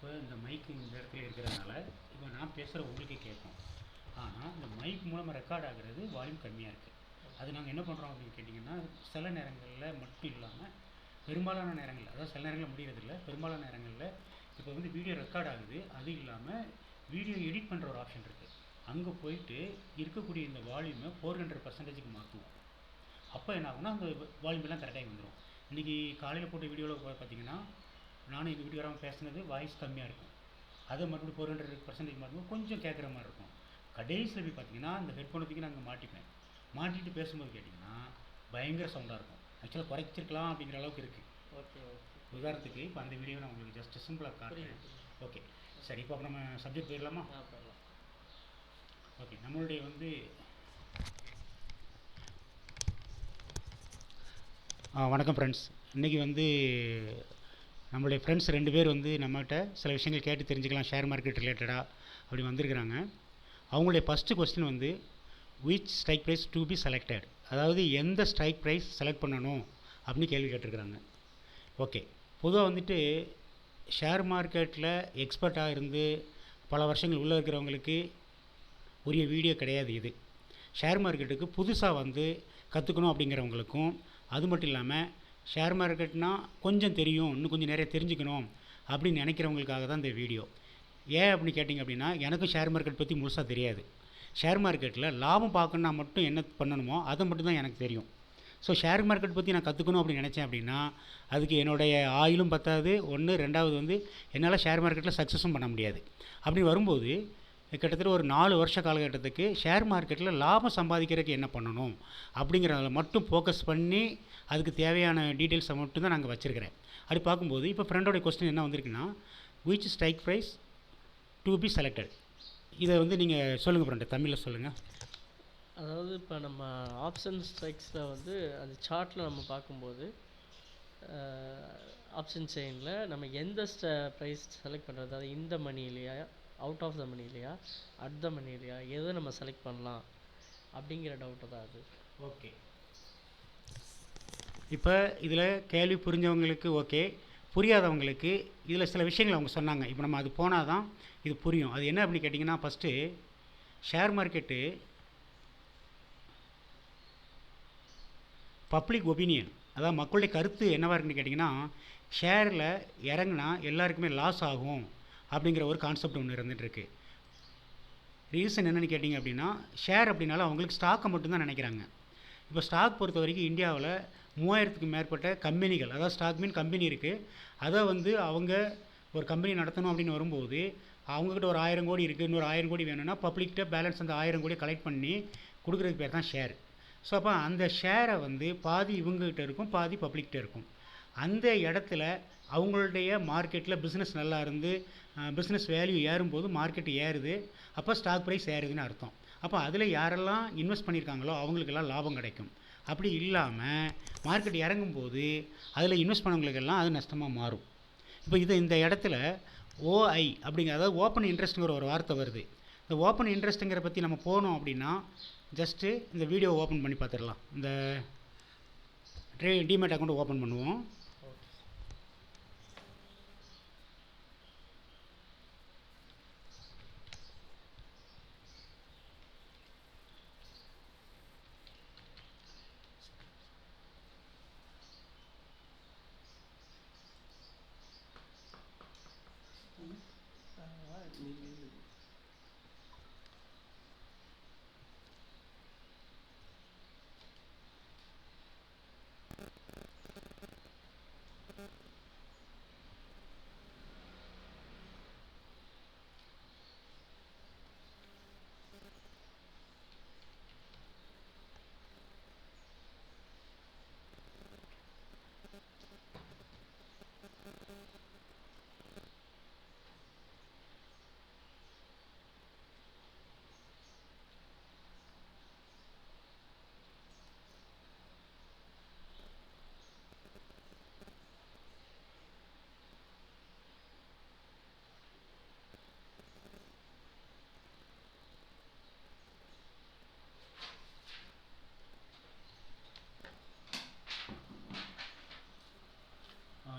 இப்போ இந்த மைக் இந்த இடத்துல இருக்கிறதுனால இப்போ நான் பேசுகிற உங்களுக்கே கேட்கும். ஆனால் இந்த மைக் மூலமாக ரெக்கார்ட் ஆகிறது வால்யூம் கம்மியாக இருக்குது. அது நாங்கள் என்ன பண்ணுறோம் அப்படின்னு கேட்டிங்கன்னா, சில நேரங்களில் மட்டும் இல்லாமல் பெரும்பாலான நேரங்களில், அதாவது சில நேரங்களில் முடியறதில்ல, பெரும்பாலான நேரங்களில் இப்போ வந்து வீடியோ ரெக்கார்ட் ஆகுது. அது இல்லாமல் வீடியோ எடிட் பண்ணுற ஒரு ஆப்ஷன் இருக்குது. அங்கே போயிட்டு இருக்கக்கூடிய இந்த வால்யூமை 400%க்கு மாற்றுவோம். அப்போ என்ன ஆகும்னா அந்த வால்யூம் எல்லாம் கரெக்டாகி வந்துடும். இன்றைக்கி காலையில் போட்ட வீடியோவில் பார்த்தீங்கன்னா, நானும் எங்கள் வீட்டுக்காரங்க பேசுனது வாய்ஸ் கம்மியாக இருக்கும். அதை மறுபடியும் 400% மாற்றும்போது கொஞ்சம் கேட்குற மாதிரி இருக்கும். கடைசியில் போய் பார்த்தீங்கன்னா இந்த ஹெட்ஃபோனை தூக்கி நாங்கள் மாட்டிப்பேன். மாட்டிட்டு பேசும்போது கேட்டிங்கன்னா பயங்கர சவுண்டாக இருக்கும். ஆக்சுவலாக குறைச்சிருக்கலாம் அப்படிங்கிற அளவுக்கு இருக்குது. Okay okay. உதாரணத்துக்கு இப்போ அந்த வீடியோ நான் உங்களுக்கு ஜஸ்ட் சிம்பிளாக காட்டுறேன். ஓகே சரி, இப்போ நம்ம சப்ஜெக்ட் போயிடலாமா? போயிடலாம். ஓகே, நம்மளுடைய வந்து வணக்கம் ஃப்ரெண்ட்ஸ். இன்றைக்கி வந்து நம்மளுடைய ஃப்ரெண்ட்ஸ் 2 பேர் வந்து நம்மகிட்ட சில விஷயங்கள் கேட்டு தெரிஞ்சுக்கலாம் ஷேர் மார்க்கெட் ரிலேட்டடாக அப்படி வந்திருக்கிறாங்க. அவங்களுடைய ஃபஸ்ட்டு கொஸ்டின் வந்து which strike price to be selected, அதாவது எந்த ஸ்ட்ரைக் ப்ரைஸ் செலக்ட் பண்ணணும் அப்படின்னு கேள்வி கேட்டிருக்கிறாங்க. ஓகே, பொதுவாக வந்துட்டு ஷேர் மார்க்கெட்டில் எக்ஸ்பர்ட்டாக இருந்து பல வருஷங்கள் உள்ளே இருக்கிறவங்களுக்கு உரிய வீடியோ கிடையாது இது. ஷேர் மார்க்கெட்டுக்கு புதுசாக வந்து கற்றுக்கணும் அப்படிங்கிறவங்களுக்கும், அது மட்டும் இல்லாமல் ஷேர் மார்க்கெட்னால் கொஞ்சம் தெரியும், இன்னும் கொஞ்சம் நிறைய தெரிஞ்சுக்கணும் அப்படின்னு நினைக்கிறவங்களுக்காக தான் இந்த வீடியோ. ஏன் அப்படின்னு கேட்டிங்க அப்படின்னா, எனக்கும் ஷேர் மார்க்கெட் பற்றி முழுசாக தெரியாது. ஷேர் மார்க்கெட்டில் லாபம் பார்க்கணுன்னா மட்டும் என்ன பண்ணணுமோ அதை மட்டும் தான் எனக்கு தெரியும். ஸோ ஷேர் மார்க்கெட் பற்றி நான் கற்றுக்கணும் அப்படின்னு நினச்சேன் அப்படின்னா அதுக்கு என்னுடைய ஆயிலும் பத்தாது. ஒன்று, ரெண்டாவது வந்து என்னால் ஷேர் மார்க்கெட்டில் சக்ஸஸும் பண்ண முடியாது. அப்படி வரும்போது கிட்டத்தட்ட ஒரு 4 வருஷ காலகட்டத்துக்கு ஷேர் மார்க்கெட்டில் லாபம் சம்பாதிக்கிறதுக்கு என்ன பண்ணணும் அப்படிங்கிறத மட்டும் ஃபோக்கஸ் பண்ணி அதுக்கு தேவையான டீட்டெயில்ஸை மட்டும் தான் நாங்கள் வச்சுருக்கிறேன். அப்படி பார்க்கும்போது இப்போ ஃப்ரெண்டோடைய கொஸ்டின் என்ன வந்திருக்குன்னா, which strike price to be selected. இதை வந்து நீங்கள் சொல்லுங்கள் ஃப்ரெண்டு, தமிழில் சொல்லுங்கள். அதாவது இப்போ நம்ம ஆப்ஷன் ஸ்ட்ரைக்ஸில் வந்து அந்த சார்ட்டில் நம்ம பார்க்கும்போது ஆப்ஷன் செயினில் நம்ம எந்த ப்ரைஸ் செலக்ட் பண்ணுறது, அதாவது இந்த மணி இல்லையா, அவுட் ஆஃப் த மணி இல்லையா, அட் த மணி இல்லையா, எதை நம்ம செலக்ட் பண்ணலாம் அப்படிங்கிற டவுட்டு தான் அது. ஓகே, இப்போ இதில் கேள்வி புரிஞ்சவங்களுக்கு ஓகே, புரியாதவங்களுக்கு இதில் சில விஷயங்கள் அவங்க சொன்னாங்க. இப்போ நம்ம அது போனால் தான் இது புரியும். அது என்ன அப்படின்னு கேட்டிங்கன்னா, first share market public opinion, அதாவது மக்களுடைய கருத்து என்னவாக இருக்குன்னு கேட்டிங்கன்னா, ஷேரில் இறங்குனா எல்லாருக்குமே லாஸ் ஆகும் அப்படிங்கிற ஒரு கான்செப்ட் ஒன்று இருந்துகிட்ருக்கு. ரீசன் என்னென்னு கேட்டிங்க அப்படின்னா, ஷேர் அப்படின்னாலும் அவங்களுக்கு ஸ்டாக்கை மட்டும்தான் நினைக்கிறாங்க. இப்போ ஸ்டாக் பொறுத்த வரைக்கும் இந்தியாவில் 3000க்கும் மேற்பட்ட கம்பெனிகள், அதாவது ஸ்டாக் மீன் கம்பெனி இருக்குது. அதை வந்து அவங்க ஒரு கம்பெனி நடத்தணும் அப்படின்னு வரும்போது அவங்கக்கிட்ட ஒரு 1000 கோடி இருக்குது, இன்னொரு 1000 கோடி வேணும்னா பப்ளிக்கிட்ட பேலன்ஸ் அந்த 1000 கோடி கலெக்ட் பண்ணி கொடுக்குறதுக்கு பேர் தான் ஷேர். ஸோ அப்போ அந்த ஷேரை வந்து பாதி இவங்ககிட்ட இருக்கும், பாதி பப்ளிக்கிட்ட இருக்கும். அந்த இடத்துல அவங்களுடைய மார்க்கெட்டில் பிஸ்னஸ் நல்லா இருந்து பிஸ்னஸ் வேல்யூ ஏறும்போது மார்க்கெட் ஏறுது, அப்போ ஸ்டாக் ப்ரைஸ் ஏறுதுன்னு அர்த்தம். அப்போ அதில் யாரெல்லாம் இன்வெஸ்ட் பண்ணியிருக்காங்களோ அவங்களுக்கெல்லாம் லாபம் கிடைக்கும். அப்படி இல்லாமல் மார்க்கெட் இறங்கும்போது அதில் இன்வெஸ்ட் பண்ணவங்களுக்கெல்லாம் அது நஷ்டமாக மாறும். இப்போ இந்த இடத்துல ஓஐ அப்படிங்கிற, அதாவது ஓப்பன் இன்ட்ரெஸ்ட்டுங்கிற ஒரு வார்த்தை வருது. இந்த ஓப்பன் இன்ட்ரெஸ்ட்டுங்கிற பற்றி நம்ம போனோம் அப்படின்னா ஜஸ்ட்டு இந்த வீடியோ ஓப்பன் பண்ணி பார்த்துடலாம். இந்த டிமேட் அக்கௌண்ட் ஓப்பன் பண்ணுவோம்.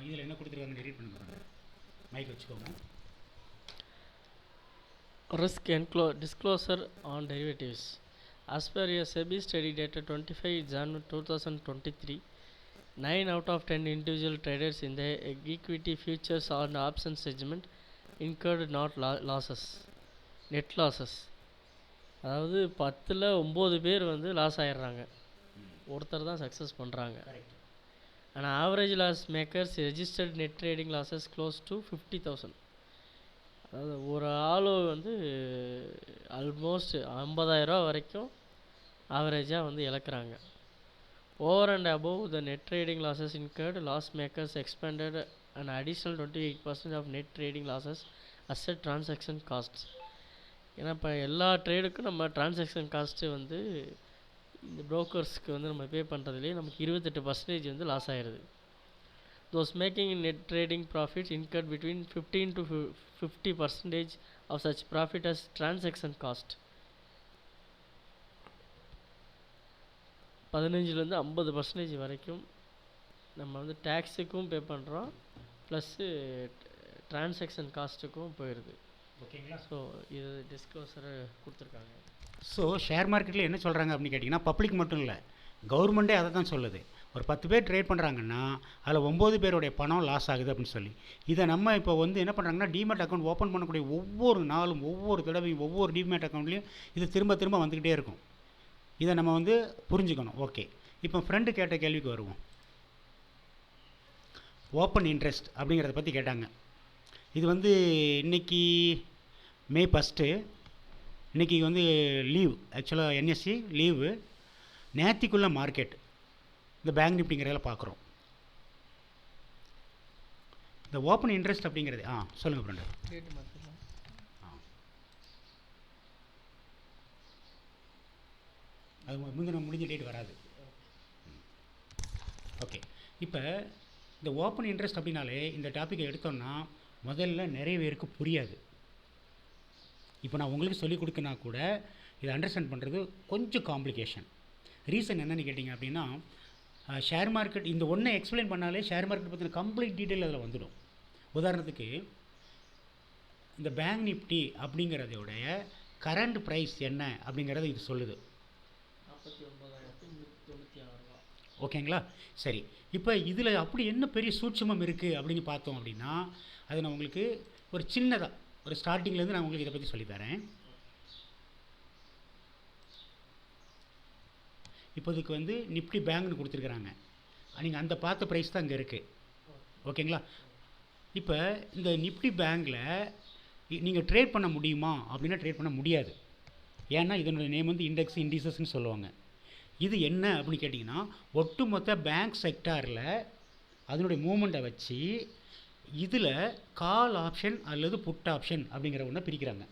இதில் என்ன கொடுத்துருக்காங்க ரீட் பண்ணுங்க, மைக் வச்சுக்கோங்க. Risk disclosure on derivatives. As per a SEBI study dated 25 January 2023, 9 out of 10 individual traders in the equity futures and options segment incurred net losses. அதாவது 10ல் 9 பேர் வந்து லாஸ் ஆயிடுறாங்க, ஒருத்தர் தான் சக்ஸஸ் பண்ணுறாங்க. ஆனால் average loss makers registered net trading losses close to 50,000. அதாவது ஒரு ஆள் வந்து ஆல்மோஸ்ட் 50,000 வரைக்கும் ஆவரேஜாக வந்து இழக்கிறாங்க. Over and above the net trading losses incurred loss makers expended and additional 28% of net trading losses as transaction costs. ஏன்னா இப்போ எல்லா ட்ரேடுக்கும் நம்ம டிரான்சாக்ஷன் காஸ்ட்டு வந்து இந்த ப்ரோக்கர்ஸ்க்கு வந்து நம்ம பே பண்ணுறதுலேயே நமக்கு 28% வந்து லாஸ் ஆகிடுது. Those making net trading profits incurred between 15 to 50% of such profit as transaction cost. 15லேருந்து 50% வரைக்கும் நம்ம வந்து டேக்ஸுக்கும் பே பண்ணுறோம், ப்ளஸ்ஸு டிரான்சாக்ஷன் காஸ்ட்டுக்கும் போயிடுது. ஓகேங்களா? ஸோ இது டிஸ்க்ளோசரை கொடுத்துருக்காங்க. ஸோ ஷேர் மார்க்கெட்டில் என்ன சொல்கிறாங்க அப்படின்னு கேட்டிங்கன்னா, பப்ளிக் மட்டும் இல்லை, கவர்மெண்ட்டே அதை தான் சொல்லுது. ஒரு 10 பேர் ட்ரேட் பண்ணுறாங்கன்னா அதில் 9 பேருடைய பணம் லாஸ் ஆகுது அப்படின்னு சொல்லி. இதை நம்ம இப்போ வந்து என்ன பண்ணுறாங்கன்னா, டிமேட் அக்கௌண்ட் ஓப்பன் பண்ணக்கூடிய ஒவ்வொரு நாளும் ஒவ்வொரு தடவையும் ஒவ்வொரு டிமேட் அக்கௌண்ட்லேயும் இது திரும்ப திரும்ப வந்துக்கிட்டே இருக்கும். இதை நம்ம வந்து புரிஞ்சுக்கணும். ஓகே, இப்போ ஃப்ரெண்டு கேட்ட கேள்விக்கு வருவோம். ஓப்பன் இன்ட்ரெஸ்ட் அப்படிங்கிறத பற்றி கேட்டாங்க. இது வந்து இன்றைக்கி மே 1, இன்றைக்கி வந்து லீவ், ஆக்சுவலாக என்எஸ்சி லீவு. நேத்திக்குள்ள மார்க்கெட் இந்த பேங்க் நிஃப்டிங்கிறதில் பார்க்குறோம். இந்த ஓப்பன் இன்ட்ரெஸ்ட் அப்படிங்கிறது சொல்லுங்கள் ஃப்ரெண்டு. அது முந்தின முடிஞ்ச டேட் வராது. ஓகே, இப்போ இந்த ஓப்பன் இன்ட்ரெஸ்ட் அப்படின்னாலே இந்த டாப்பிக்கை எடுத்தோன்னா முதல்ல நிறைய பேருக்கு புரியாது. இப்போ நான் உங்களுக்கு சொல்லிக் கொடுக்கனா கூட இதை அண்டர்ஸ்டாண்ட் பண்ணுறது கொஞ்சம் காம்ப்ளிகேஷன். ரீசன் என்னென்னு கேட்டிங்க அப்படின்னா, ஷேர் மார்க்கெட் இந்த ஒன்றை எக்ஸ்பிளைன் பண்ணாலே ஷேர் மார்க்கெட் பற்றின கம்ப்ளீட் டீட்டெயில் அதில் வந்துடும். உதாரணத்துக்கு இந்த பேங்க் நிஃப்டி அப்படிங்கிறதோடைய கரண்ட் ப்ரைஸ் என்ன அப்படிங்கிறத இது சொல்லுது. 49,96. ஓகேங்களா? சரி, இப்போ இதில் அப்படி என்ன பெரிய சூட்சுமம் இருக்குது அப்படின்னு பார்த்தோம் அப்படின்னா, அதை நான் உங்களுக்கு ஒரு சின்னதாக ஒரு ஸ்டார்டிங்லேருந்து நான் உங்களுக்கு இதை பற்றி சொல்லித்தரேன். இப்போதுக்கு வந்து நிஃப்டி பேங்க்னு கொடுத்துருக்குறாங்க. நீங்கள் அந்த பார்த்த ப்ரைஸ் தான் இங்கே இருக்குது. ஓகேங்களா? இப்போ இந்த நிஃப்டி பேங்கில் நீங்கள் ட்ரேட் பண்ண முடியுமா அப்படின்னா ட்ரேட் பண்ண முடியாது. ஏன்னா இதனுடைய நேம் வந்து இண்டீசஸ்ன்னு சொல்லுவாங்க. இது என்ன அப்படின்னு கேட்டிங்கன்னா, ஒட்டுமொத்த பேங்க் செக்டாரில் அதனுடைய மூமெண்ட்டை வச்சு இதில் கால் ஆப்ஷன் அல்லது புட் ஆப்ஷன் அப்படிங்கிற ஒன்று பிரிக்கிறாங்க.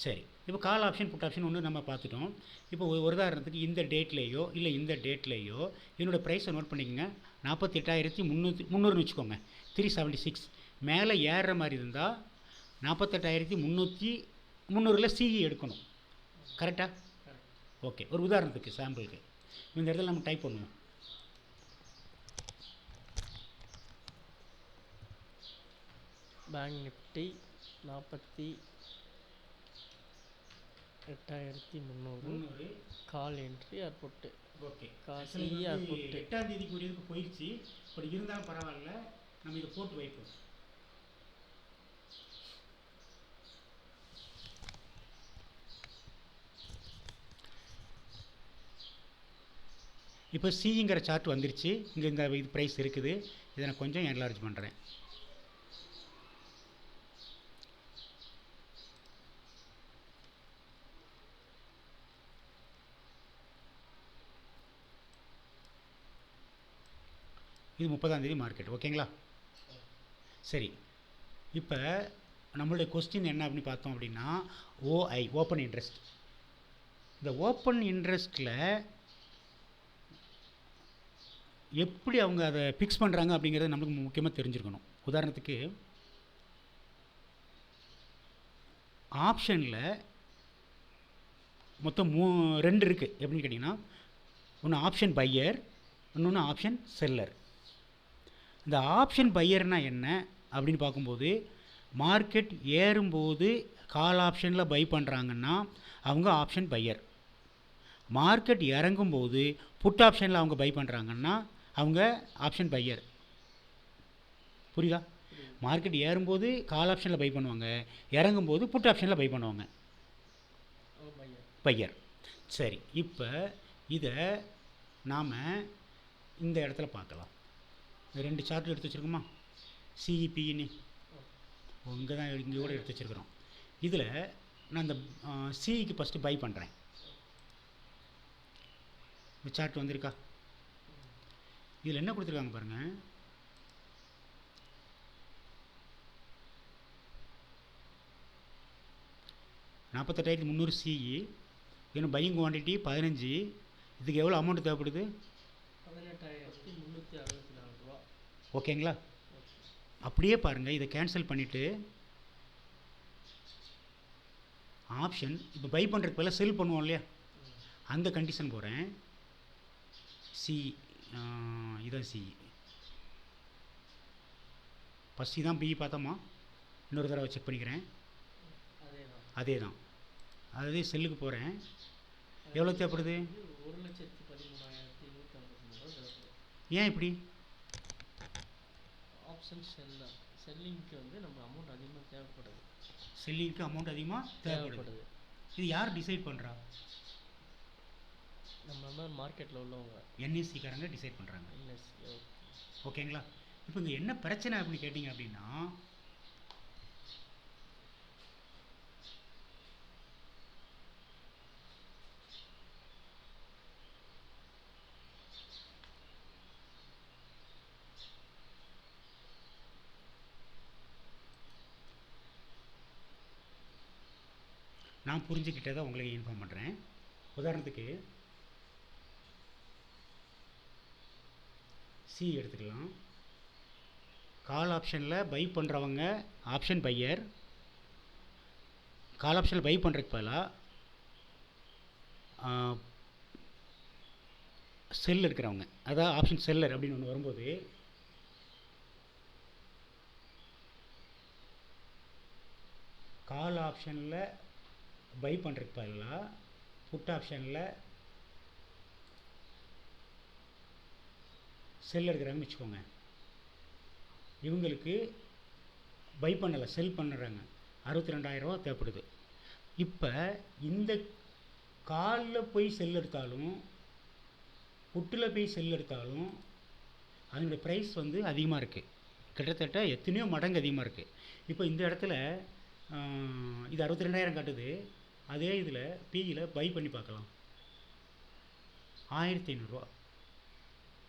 சரி, இப்போ கால் ஆப்ஷன் புட் ஆப்ஷன் ஒன்று நம்ம பார்த்துட்டோம். இப்போ ஒரு உதாரணத்துக்கு இந்த டேட்லேயோ இல்லை இந்த டேட்லேயோ என்னோடய ப்ரைஸை நோட் பண்ணிக்கோங்க. 48,300 வச்சுக்கோங்க. 376 மேலே ஏறுற மாதிரி இருந்தால் 48,300 சிஇ எடுக்கணும். கரெக்டாக? ஓகே, ஒரு உதாரணத்துக்கு சாம்பிளுக்கு இந்த இடத்துல நம்ம டைப் பண்ணுவோம். பேங்க் நிஃப்டி 48,300 கால் என்ட்ரி ஆர் புட்டு. ஓகே, சிஇ ஆர் புட்டு 8ஆம் தேதிக்குரியதுக்கு போயிடுச்சு. அப்படி இருந்தாலும் பரவாயில்ல, நம்ம இதை போட்டு வைப்போம். இப்போ சிங்கிற சார்ட் வந்துருச்சு. இங்கே இந்த இது ப்ரைஸ் இருக்குது. இதை நான் கொஞ்சம் என்லார்ஜ் பண்ணுறேன். இது 30ஆம் தேதி மார்க்கெட். ஓகேங்களா? சரி, இப்போ நம்மளுடைய கொஸ்டின் என்ன அப்படின்னு பார்த்தோம் அப்படின்னா, ஓஐ ஓப்பன் இன்ட்ரெஸ்ட். இந்த ஓப்பன் இன்ட்ரெஸ்ட்டில் எப்படி அவங்க அதை ஃபிக்ஸ் பண்ணுறாங்க அப்படிங்கிறது நம்மளுக்கு முக்கியமாக தெரிஞ்சுருக்கணும். உதாரணத்துக்கு ஆப்ஷனில் மொத்தம் 2 இருக்குது. எப்படின்னு கேட்டிங்கன்னா, ஒன்று ஆப்ஷன் பையர், இன்னொன்று ஆப்ஷன் செல்லர். இந்த ஆப்ஷன் பையர்னால் என்ன அப்படின்னு பார்க்கும்போது, மார்க்கெட் ஏறும்போது கால் ஆப்ஷனில் பை பண்ணுறாங்கன்னா அவங்க ஆப்ஷன் பையர். மார்க்கெட் இறங்கும்போது புட் ஆப்ஷனில் அவங்க பை பண்ணுறாங்கன்னா அவங்க ஆப்ஷன் பையர். புரியுதா? மார்க்கெட் ஏறும்போது கால் ஆப்ஷனில் பை பண்ணுவாங்க, இறங்கும்போது புட் ஆப்ஷனில் பை பண்ணுவாங்க, பையர். சரி, இப்போ இதை நாம் இந்த இடத்துல பார்க்கலாம். இந்த 2 சார்ட் எடுத்து வச்சுருக்கோமா, சிஇபின்னு இங்கே தான், இங்கே கூட எடுத்து வச்சுருக்குறோம். இதில் நான் இந்த சிஇக்கு ஃபஸ்ட்டு பை பண்ணுறேன். இந்த சார்ட் வந்திருக்கா? இதில் என்ன கொடுத்துருக்காங்க பாருங்கள். $48,300 சிஇ, இன்னும் பையிங் குவான்டிட்டி 15. இதுக்கு எவ்வளோ அமௌண்ட் தேவைப்படுது? 18,364 ரூபா. ஓகேங்களா? அப்படியே பாருங்கள், இதை கேன்சல் பண்ணிவிட்டு ஆப்ஷன் இப்போ பை பண்ணுறதுக்கு பதிலாக செல் பண்ணுவோம் இல்லையா, அந்த கண்டிஷன் போகிறேன். சி இதான் சி. ஃபஸ்ட் இதான் பிஇ பார்த்தோமா, இன்னொரு தடவை செக் பண்ணிக்கிறேன். அதே தான், அதே செல்லுக்கு போகிறேன். எவ்வளோ தேவைப்படுது? 1,13,250 ஏன் இப்படி? ஆப்ஷன் செல்லிங்க்கு வந்து நம்ம அமௌண்ட் அதிகமாக தேவைப்படுது. செல்லிங்க்கு அமௌண்ட் அதிகமாக தேவைப்படுது. இது யார் டிசைட் பண்ணுறா? நம்ம மார்க்கெட்டில் உள்ளவங்க, என்எஸ்சிக்காரங்க டிசைட் பண்ணுறாங்க. ஓகேங்களா? இப்போ இங்கே என்ன பிரச்சனை அப்படின்னு கேட்டிங்க அப்படின்னா, நான் புரிஞ்சுக்கிட்டதை உங்களுக்கு இன்ஃபார்ம் பண்ணுறேன். உதாரணத்துக்கு சி எடுத்துக்கலாம். கால் ஆப்ஷனில் பை பண்ணுறவங்க ஆப்ஷன் பையர். கால் ஆப்ஷனில் பை பண்ணுறதுக்கு பதிலாக செல் இருக்கிறவங்க, அதாவது ஆப்ஷன் செல்லர் அப்படின்னு ஒன்று வரும்போது கால் ஆப்ஷனில் பை பண்ணுறதுக்கு பதிலாக புட் ஆப்ஷனில் செல் எடுக்கிறாங்கன்னு வச்சுக்கோங்க. இவங்களுக்கு பை பண்ணலை, செல் பண்ணுறாங்க. 62,000 ரூபா தேவைப்படுது. இப்போ இந்த காலில் போய் செல் எடுத்தாலும் புட்டில் போய் செல் எடுத்தாலும் அதனுடைய ப்ரைஸ் வந்து அதிகமாக இருக்குது. கிட்டத்தட்ட எத்தனையோ மடங்கு அதிகமாக இருக்குது. இப்போ இந்த இடத்துல இது 62,000 காட்டுது. அதே இதில் பியில் பை பண்ணி பார்க்கலாம், 1,500 ரூபா.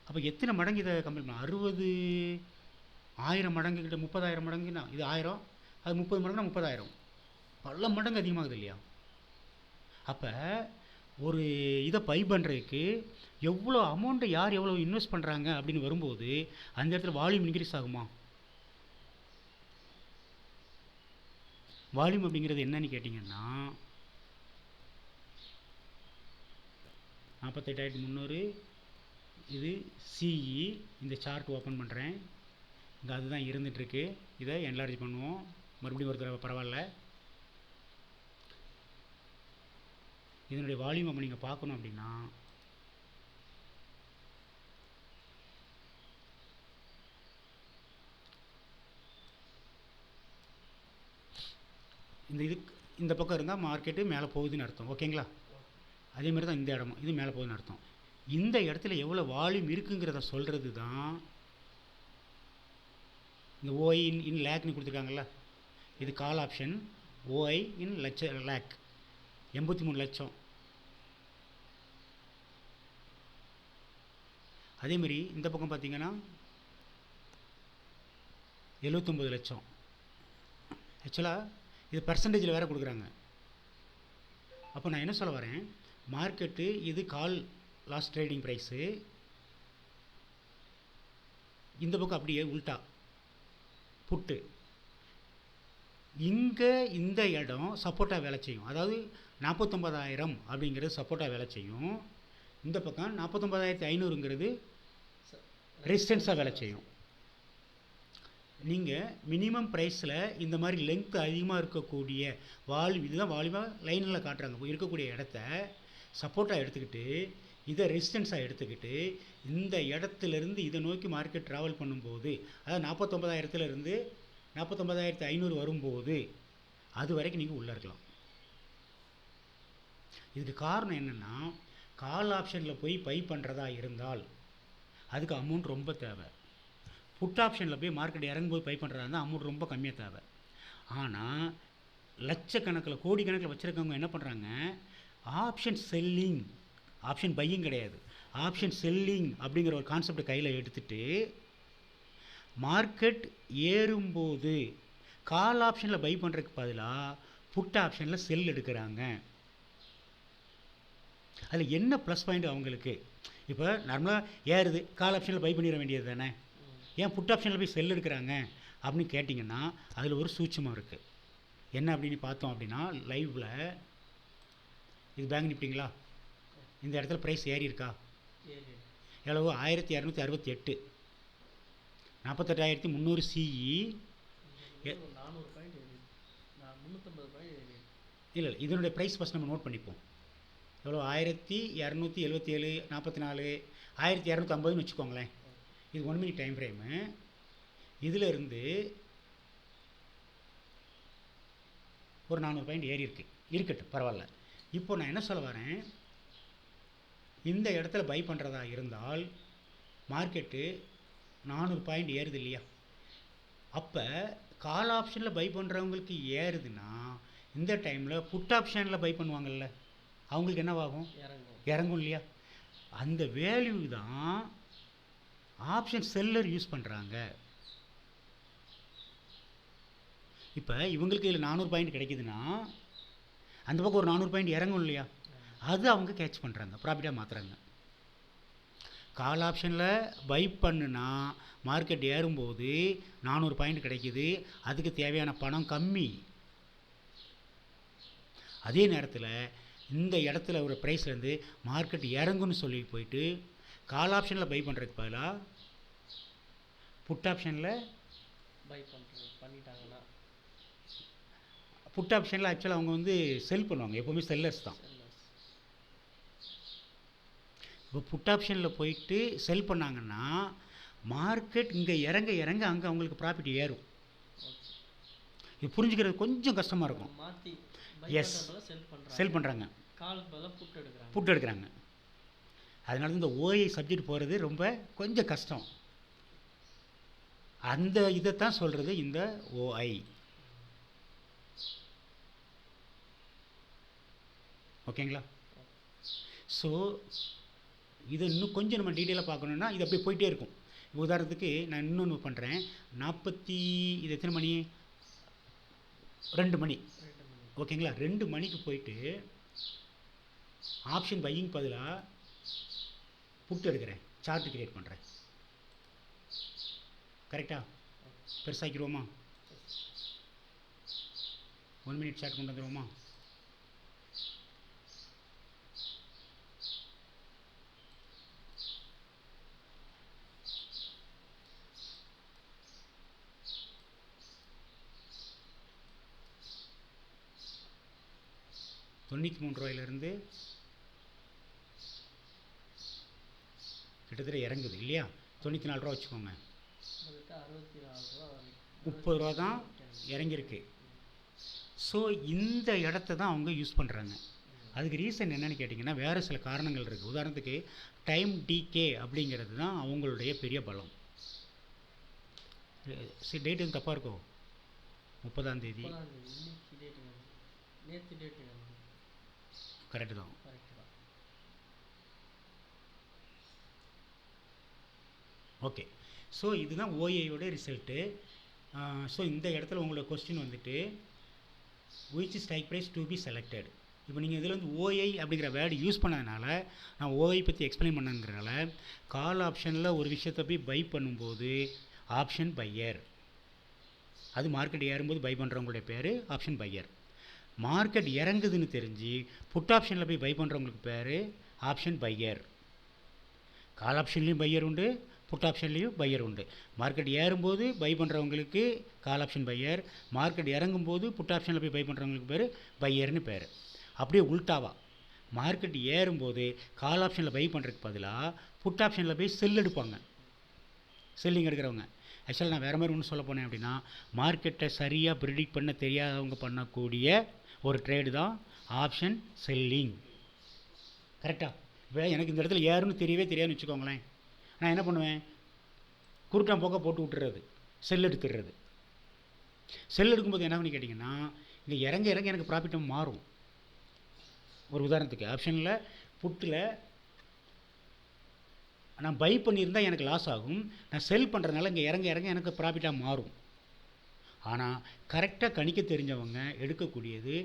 அப்போ எத்தனை மடங்கு இதை கம்பேர் பண்ணலாம்? 60,000 மடங்கு கிட்ட, 30,000 மடங்குன்னா இது 1000, அது 30 மடங்குனா 30,000, பல மடங்கு அதிகமாகுது இல்லையா? அப்போ ஒரு இதை பை பண்ணுறதுக்கு எவ்வளோ அமௌண்ட்டை யார் எவ்வளோ இன்வெஸ்ட் பண்ணுறாங்க அப்படின்னு வரும்போது அந்த இடத்துல வால்யூம் இன்க்ரீஸ் ஆகுமா? வால்யூம் அப்படிங்கிறது என்னன்னு கேட்டிங்கன்னா 48,300 இது சிஇ. இந்த சார்ட் ஓப்பன் பண்ணுறேன். இங்கே அதுதான் இருந்துகிட்ருக்கு. இதை என்லார்ஜ் பண்ணுவோம் மறுபடியும் ஒரு தடவை, பரவாயில்ல. இதனுடைய வால்யூம் அப்போ நீங்கள் பார்க்கணும் அப்படின்னா இந்த பக்கம் இருந்தால் மார்க்கெட்டு மேலே போகுதுன்னு அர்த்தம். ஓகேங்களா? அதேமாதிரி தான் இந்த இடமும், இது மேலே போகுதுன்னு அர்த்தம். இந்த இடத்துல எவ்வளோ வால்யூம் இருக்குங்கிறத சொல்கிறது தான் இந்த ஓஐ இன் லேக்னு கொடுத்துருக்காங்கல்ல. இது கால் ஆப்ஷன். ஓஐ இன் லேக் 83 லட்சம். அதேமாரி இந்த பக்கம் பார்த்தீங்கன்னா 79 லட்சம். ஆக்சுவலாக இது பர்சன்டேஜில் வேறு கொடுக்குறாங்க. அப்போ நான் என்ன சொல்ல வரேன், மார்க்கெட்டு இது கால் லாஸ்ட் ட்ரேடிங் ப்ரைஸு, இந்த பக்கம் அப்படியே உல்ட்டா புட்டு. இங்கே இந்த இடம் சப்போர்ட்டாக வேலை செய்யும். அதாவது 49,000 அப்படிங்கிறது சப்போர்ட்டாக வேலை செய்யும். இந்த பக்கம் 49,500ங்கிறது ரெசிஸ்டன்ஸாக வேலை செய்யும். நீங்கள் மினிமம் ப்ரைஸில் இந்த மாதிரி லென்த் அதிகமாக இருக்கக்கூடிய இதுதான் வால்யூமாக லைனில் காட்டுறாங்க இருக்கக்கூடிய இடத்த சப்போர்ட்டாக எடுத்துக்கிட்டு இதை ரெசிஸ்டன்ஸாக எடுத்துக்கிட்டு இந்த இடத்துலேருந்து இதை நோக்கி மார்க்கெட் ட்ராவல் பண்ணும்போது அதாவது 49,000 49,500 வரும்போது அது வரைக்கும் நீங்கள் உள்ளே இருக்கலாம். இதுக்கு காரணம் என்னென்னா, கால் ஆப்ஷனில் போய் பை பண்ணுறதா இருந்தால் அதுக்கு அமௌண்ட் ரொம்ப தேவை. புட் ஆப்ஷனில் போய் மார்க்கெட் இறங்கும்போது பை பண்ணுறதா இருந்தால் அமௌண்ட் ரொம்ப கம்மியாக தேவை. ஆனால் லட்சக்கணக்கில் கோடிக்கணக்கில் வச்சுருக்கவங்க என்ன பண்ணுறாங்க, ஆப்ஷன் செல்லிங், ஆப்ஷன் பையிங் கிடையாது, ஆப்ஷன் செல்லிங் அப்படிங்கிற ஒரு கான்செப்டை கையில் எடுத்துகிட்டு மார்க்கெட் ஏறும்போது கால் ஆப்ஷனில் பை பண்ணுறதுக்கு பதிலாக புட் ஆப்ஷனில் செல் எடுக்கிறாங்க. அதில் என்ன ப்ளஸ் பாயிண்ட் அவங்களுக்கு? இப்போ நார்மலாக ஏறுது, கால் ஆப்ஷனில் பை பண்ணிட வேண்டியது தானே, ஏன் புட் ஆப்ஷனில் போய் செல் எடுக்கிறாங்க அப்படின்னு கேட்டிங்கன்னா அதில் ஒரு சூட்சமம் இருக்குது. என்ன அப்படின்னு பார்த்தோம் அப்படின்னா, லைவில் இது பேங்க் நிஃப்டிங்களா, இந்த இடத்துல ப்ரைஸ் ஏறி இருக்கா, எவ்வளவு 1268, 48,300 சிஇ, இல்லை இதனுடைய ப்ரைஸ் ஃபஸ்ட் நம்ம நோட் பண்ணிப்போம். எவ்வளோ 1277, 44, 1250ன்னு வச்சுக்கோங்களேன். இது 1 மினிட் டைம் ஃப்ரேமு. இதில் இருந்து ஒரு 400 பாயிண்ட் ஏறி இருக்கட்டும், பரவாயில்ல. இப்போ நான் என்ன சொல்ல வரேன், இந்த இடத்துல பை பண்ணுறதா இருந்தால் மார்க்கெட்டு 400 பாயிண்ட் ஏறுது இல்லையா, அப்போ கால் ஆப்ஷனில் பை பண்ணுறவங்களுக்கு ஏறுதுன்னா இந்த டைமில் புட் ஆப்ஷனில் பை பண்ணுவாங்கள்ல, அவங்களுக்கு என்னவாகும், இறங்கும் இல்லையா. அந்த வேல்யூ தான் ஆப்ஷன் செல்லர் யூஸ் பண்ணுறாங்க. இப்போ இவங்களுக்கு இதில் 400 பாயிண்ட் கிடைக்குதுன்னா அந்த பக்கம் ஒரு 400 பாயிண்ட் இறங்கும் இல்லையா, அது அவங்க கேட்ச் பண்ணுறாங்க, ப்ராஃபிட்டாக மாற்றுறாங்க. கால் ஆப்ஷனில் பை பண்ணுனா மார்க்கெட் ஏறும்போது 400 பாயிண்ட் கிடைக்குது, அதுக்கு தேவையான பணம் கம்மி. அதே நேரத்தில் இந்த இடத்துல ஒரு ப்ரைஸ்லேருந்து மார்க்கெட் இறங்குன்னு சொல்லி போயிட்டு கால் ஆப்ஷனில் பை பண்ணுறதுக்கு பதிலாக புட் ஆப்ஷனில் பை பண்ணிட்டாங்கன்னா, புட் ஆப்ஷனில் ஆக்சுவலாக அவங்க செல் பண்ணுவாங்க, எப்போவுமே செல்லர்ஸ் தான். இப்போ புட் ஆப்ஷனில் போயிட்டு செல் பண்ணாங்கன்னா மார்க்கெட் இங்கே இறங்க இறங்க அங்கே அவங்களுக்கு ப்ராஃபிட் ஏறும். இது புரிஞ்சுக்கிறது கொஞ்சம் கஷ்டமாக இருக்கும். எஸ், செல் பண்ணுறாங்க, புட் எடுக்கிறாங்க. அதனால இந்த ஓஐ சப்ஜெக்ட் போகிறது ரொம்ப கொஞ்சம் கஷ்டம். அந்த இதைத்தான் சொல்கிறது இந்த ஓஐ. ஓகேங்களா? ஸோ இதை இன்னும் கொஞ்சம் நம்ம டீட்டெயிலாக பார்க்கணுன்னா இது அப்படியே போயிட்டே இருக்கும். உதாரணத்துக்கு நான் இன்னொன்று பண்ணுறேன். இது எத்தனை மணி, 2 மணி. ஓகேங்களா, 2 மணிக்கு போயிட்டு ஆப்ஷன் பையிங் பதிலாக புட் எடுக்கிறேன், சார்ட் கிரியேட் பண்ணுறேன். கரெக்டாக பெருசாக்கிடுவோமா, 1 மினிட் சார்ட் கொண்டு வந்துடுவோமா. $93 கிட்டத்தட்ட இறங்குது இல்லையா, $94 வச்சுக்கோங்க, 30 ரூபா தான் இறங்கியிருக்கு. ஸோ இந்த இடத்த தான் அவங்க யூஸ் பண்ணுறாங்க. அதுக்கு ரீசன் என்னென்னு கேட்டிங்கன்னா வேறு சில காரணங்கள் இருக்குது. உதாரணத்துக்கு டைம் டிகே அப்படிங்கிறது தான் அவங்களுடைய பெரிய பலம். டேட் எதுவும் தப்பாக இருக்கும், 30ஆம் தேதி கரெக்டு தான். ஓகே, ஸோ இதுதான் ஓஏயோட ரிசல்ட்டு. ஸோ இந்த இடத்துல உங்களோட question which strike price to be selected. இப்போ நீங்கள் இதில் ஓஐ அப்படிங்கிற வேர்டு யூஸ் பண்ணதுனால நான் ஓஐ பற்றி எக்ஸ்பிளைன் பண்ணதுனால கால் ஆப்ஷனில் ஒரு விஷயத்தை போய் பை பண்ணும்போது ஆப்ஷன் பையர், அது மார்க்கெட் ஏறும்போது பை பண்ணுறவங்களுடைய பேர் ஆப்ஷன் பையர். மார்க்கெட் இறங்குதுன்னு தெரிஞ்சு புட் ஆப்ஷனில் போய் பை பண்ணுறவங்களுக்கு பேர் ஆப்ஷன் பையர். கால் ஆப்ஷன்லேயும் பையர் உண்டு, புட் ஆப்ஷன்லேயும் பையர் உண்டு. மார்க்கெட் ஏறும்போது பை பண்ணுறவங்களுக்கு கால் ஆப்ஷன் பையர், மார்க்கெட் இறங்கும்போது புட் ஆப்ஷனில் போய் பை பண்ணுறவங்களுக்கு பேர் பையர்னு பேர். அப்படியே உல்டாவா மார்க்கெட் ஏறும்போது கால் ஆப்ஷனில் பை பண்ணுறதுக்கு பதிலாக புட் ஆப்ஷனில் போய் செல் எடுப்பாங்க, செல்லிங் எடுக்கிறவங்க. ஆக்சுவலாக நான் வேறு மாதிரி ஒன்று சொல்ல போனேன் அப்படின்னா, மார்க்கெட்டை சரியாக ப்ரிடிக்ட் பண்ண தெரியாதவங்க பண்ணக்கூடிய ஒரு ட்ரேடு தான் ஆப்ஷன் செல்லிங். கரெக்டாக? இப்போ எனக்கு இந்த இடத்துல ஏறுன்னு தெரியவே தெரியாதுன்னு வச்சுக்கோங்களேன், நான் என்ன பண்ணுவேன், குருட்டான் போக்க போட்டு விட்டுறது, செல் எடுத்துடுறது. செல் எடுக்கும்போது என்ன பண்ணி கேட்டிங்கன்னா, இங்கே இறங்க இறங்க எனக்கு ப்ராஃபிட்டும் மாறும். ஒரு உதாரணத்துக்கு ஆப்ஷனில் புட்டில் நான் பை பண்ணியிருந்தால் எனக்கு லாஸ் ஆகும், நான் செல் பண்ணுறதுனால இங்கே இறங்க இறங்க எனக்கு ப்ராஃபிட்டாக மாறும். ஆனால் கரெக்டாக கணிக்க தெரிஞ்சவங்க எடுக்கக்கூடியது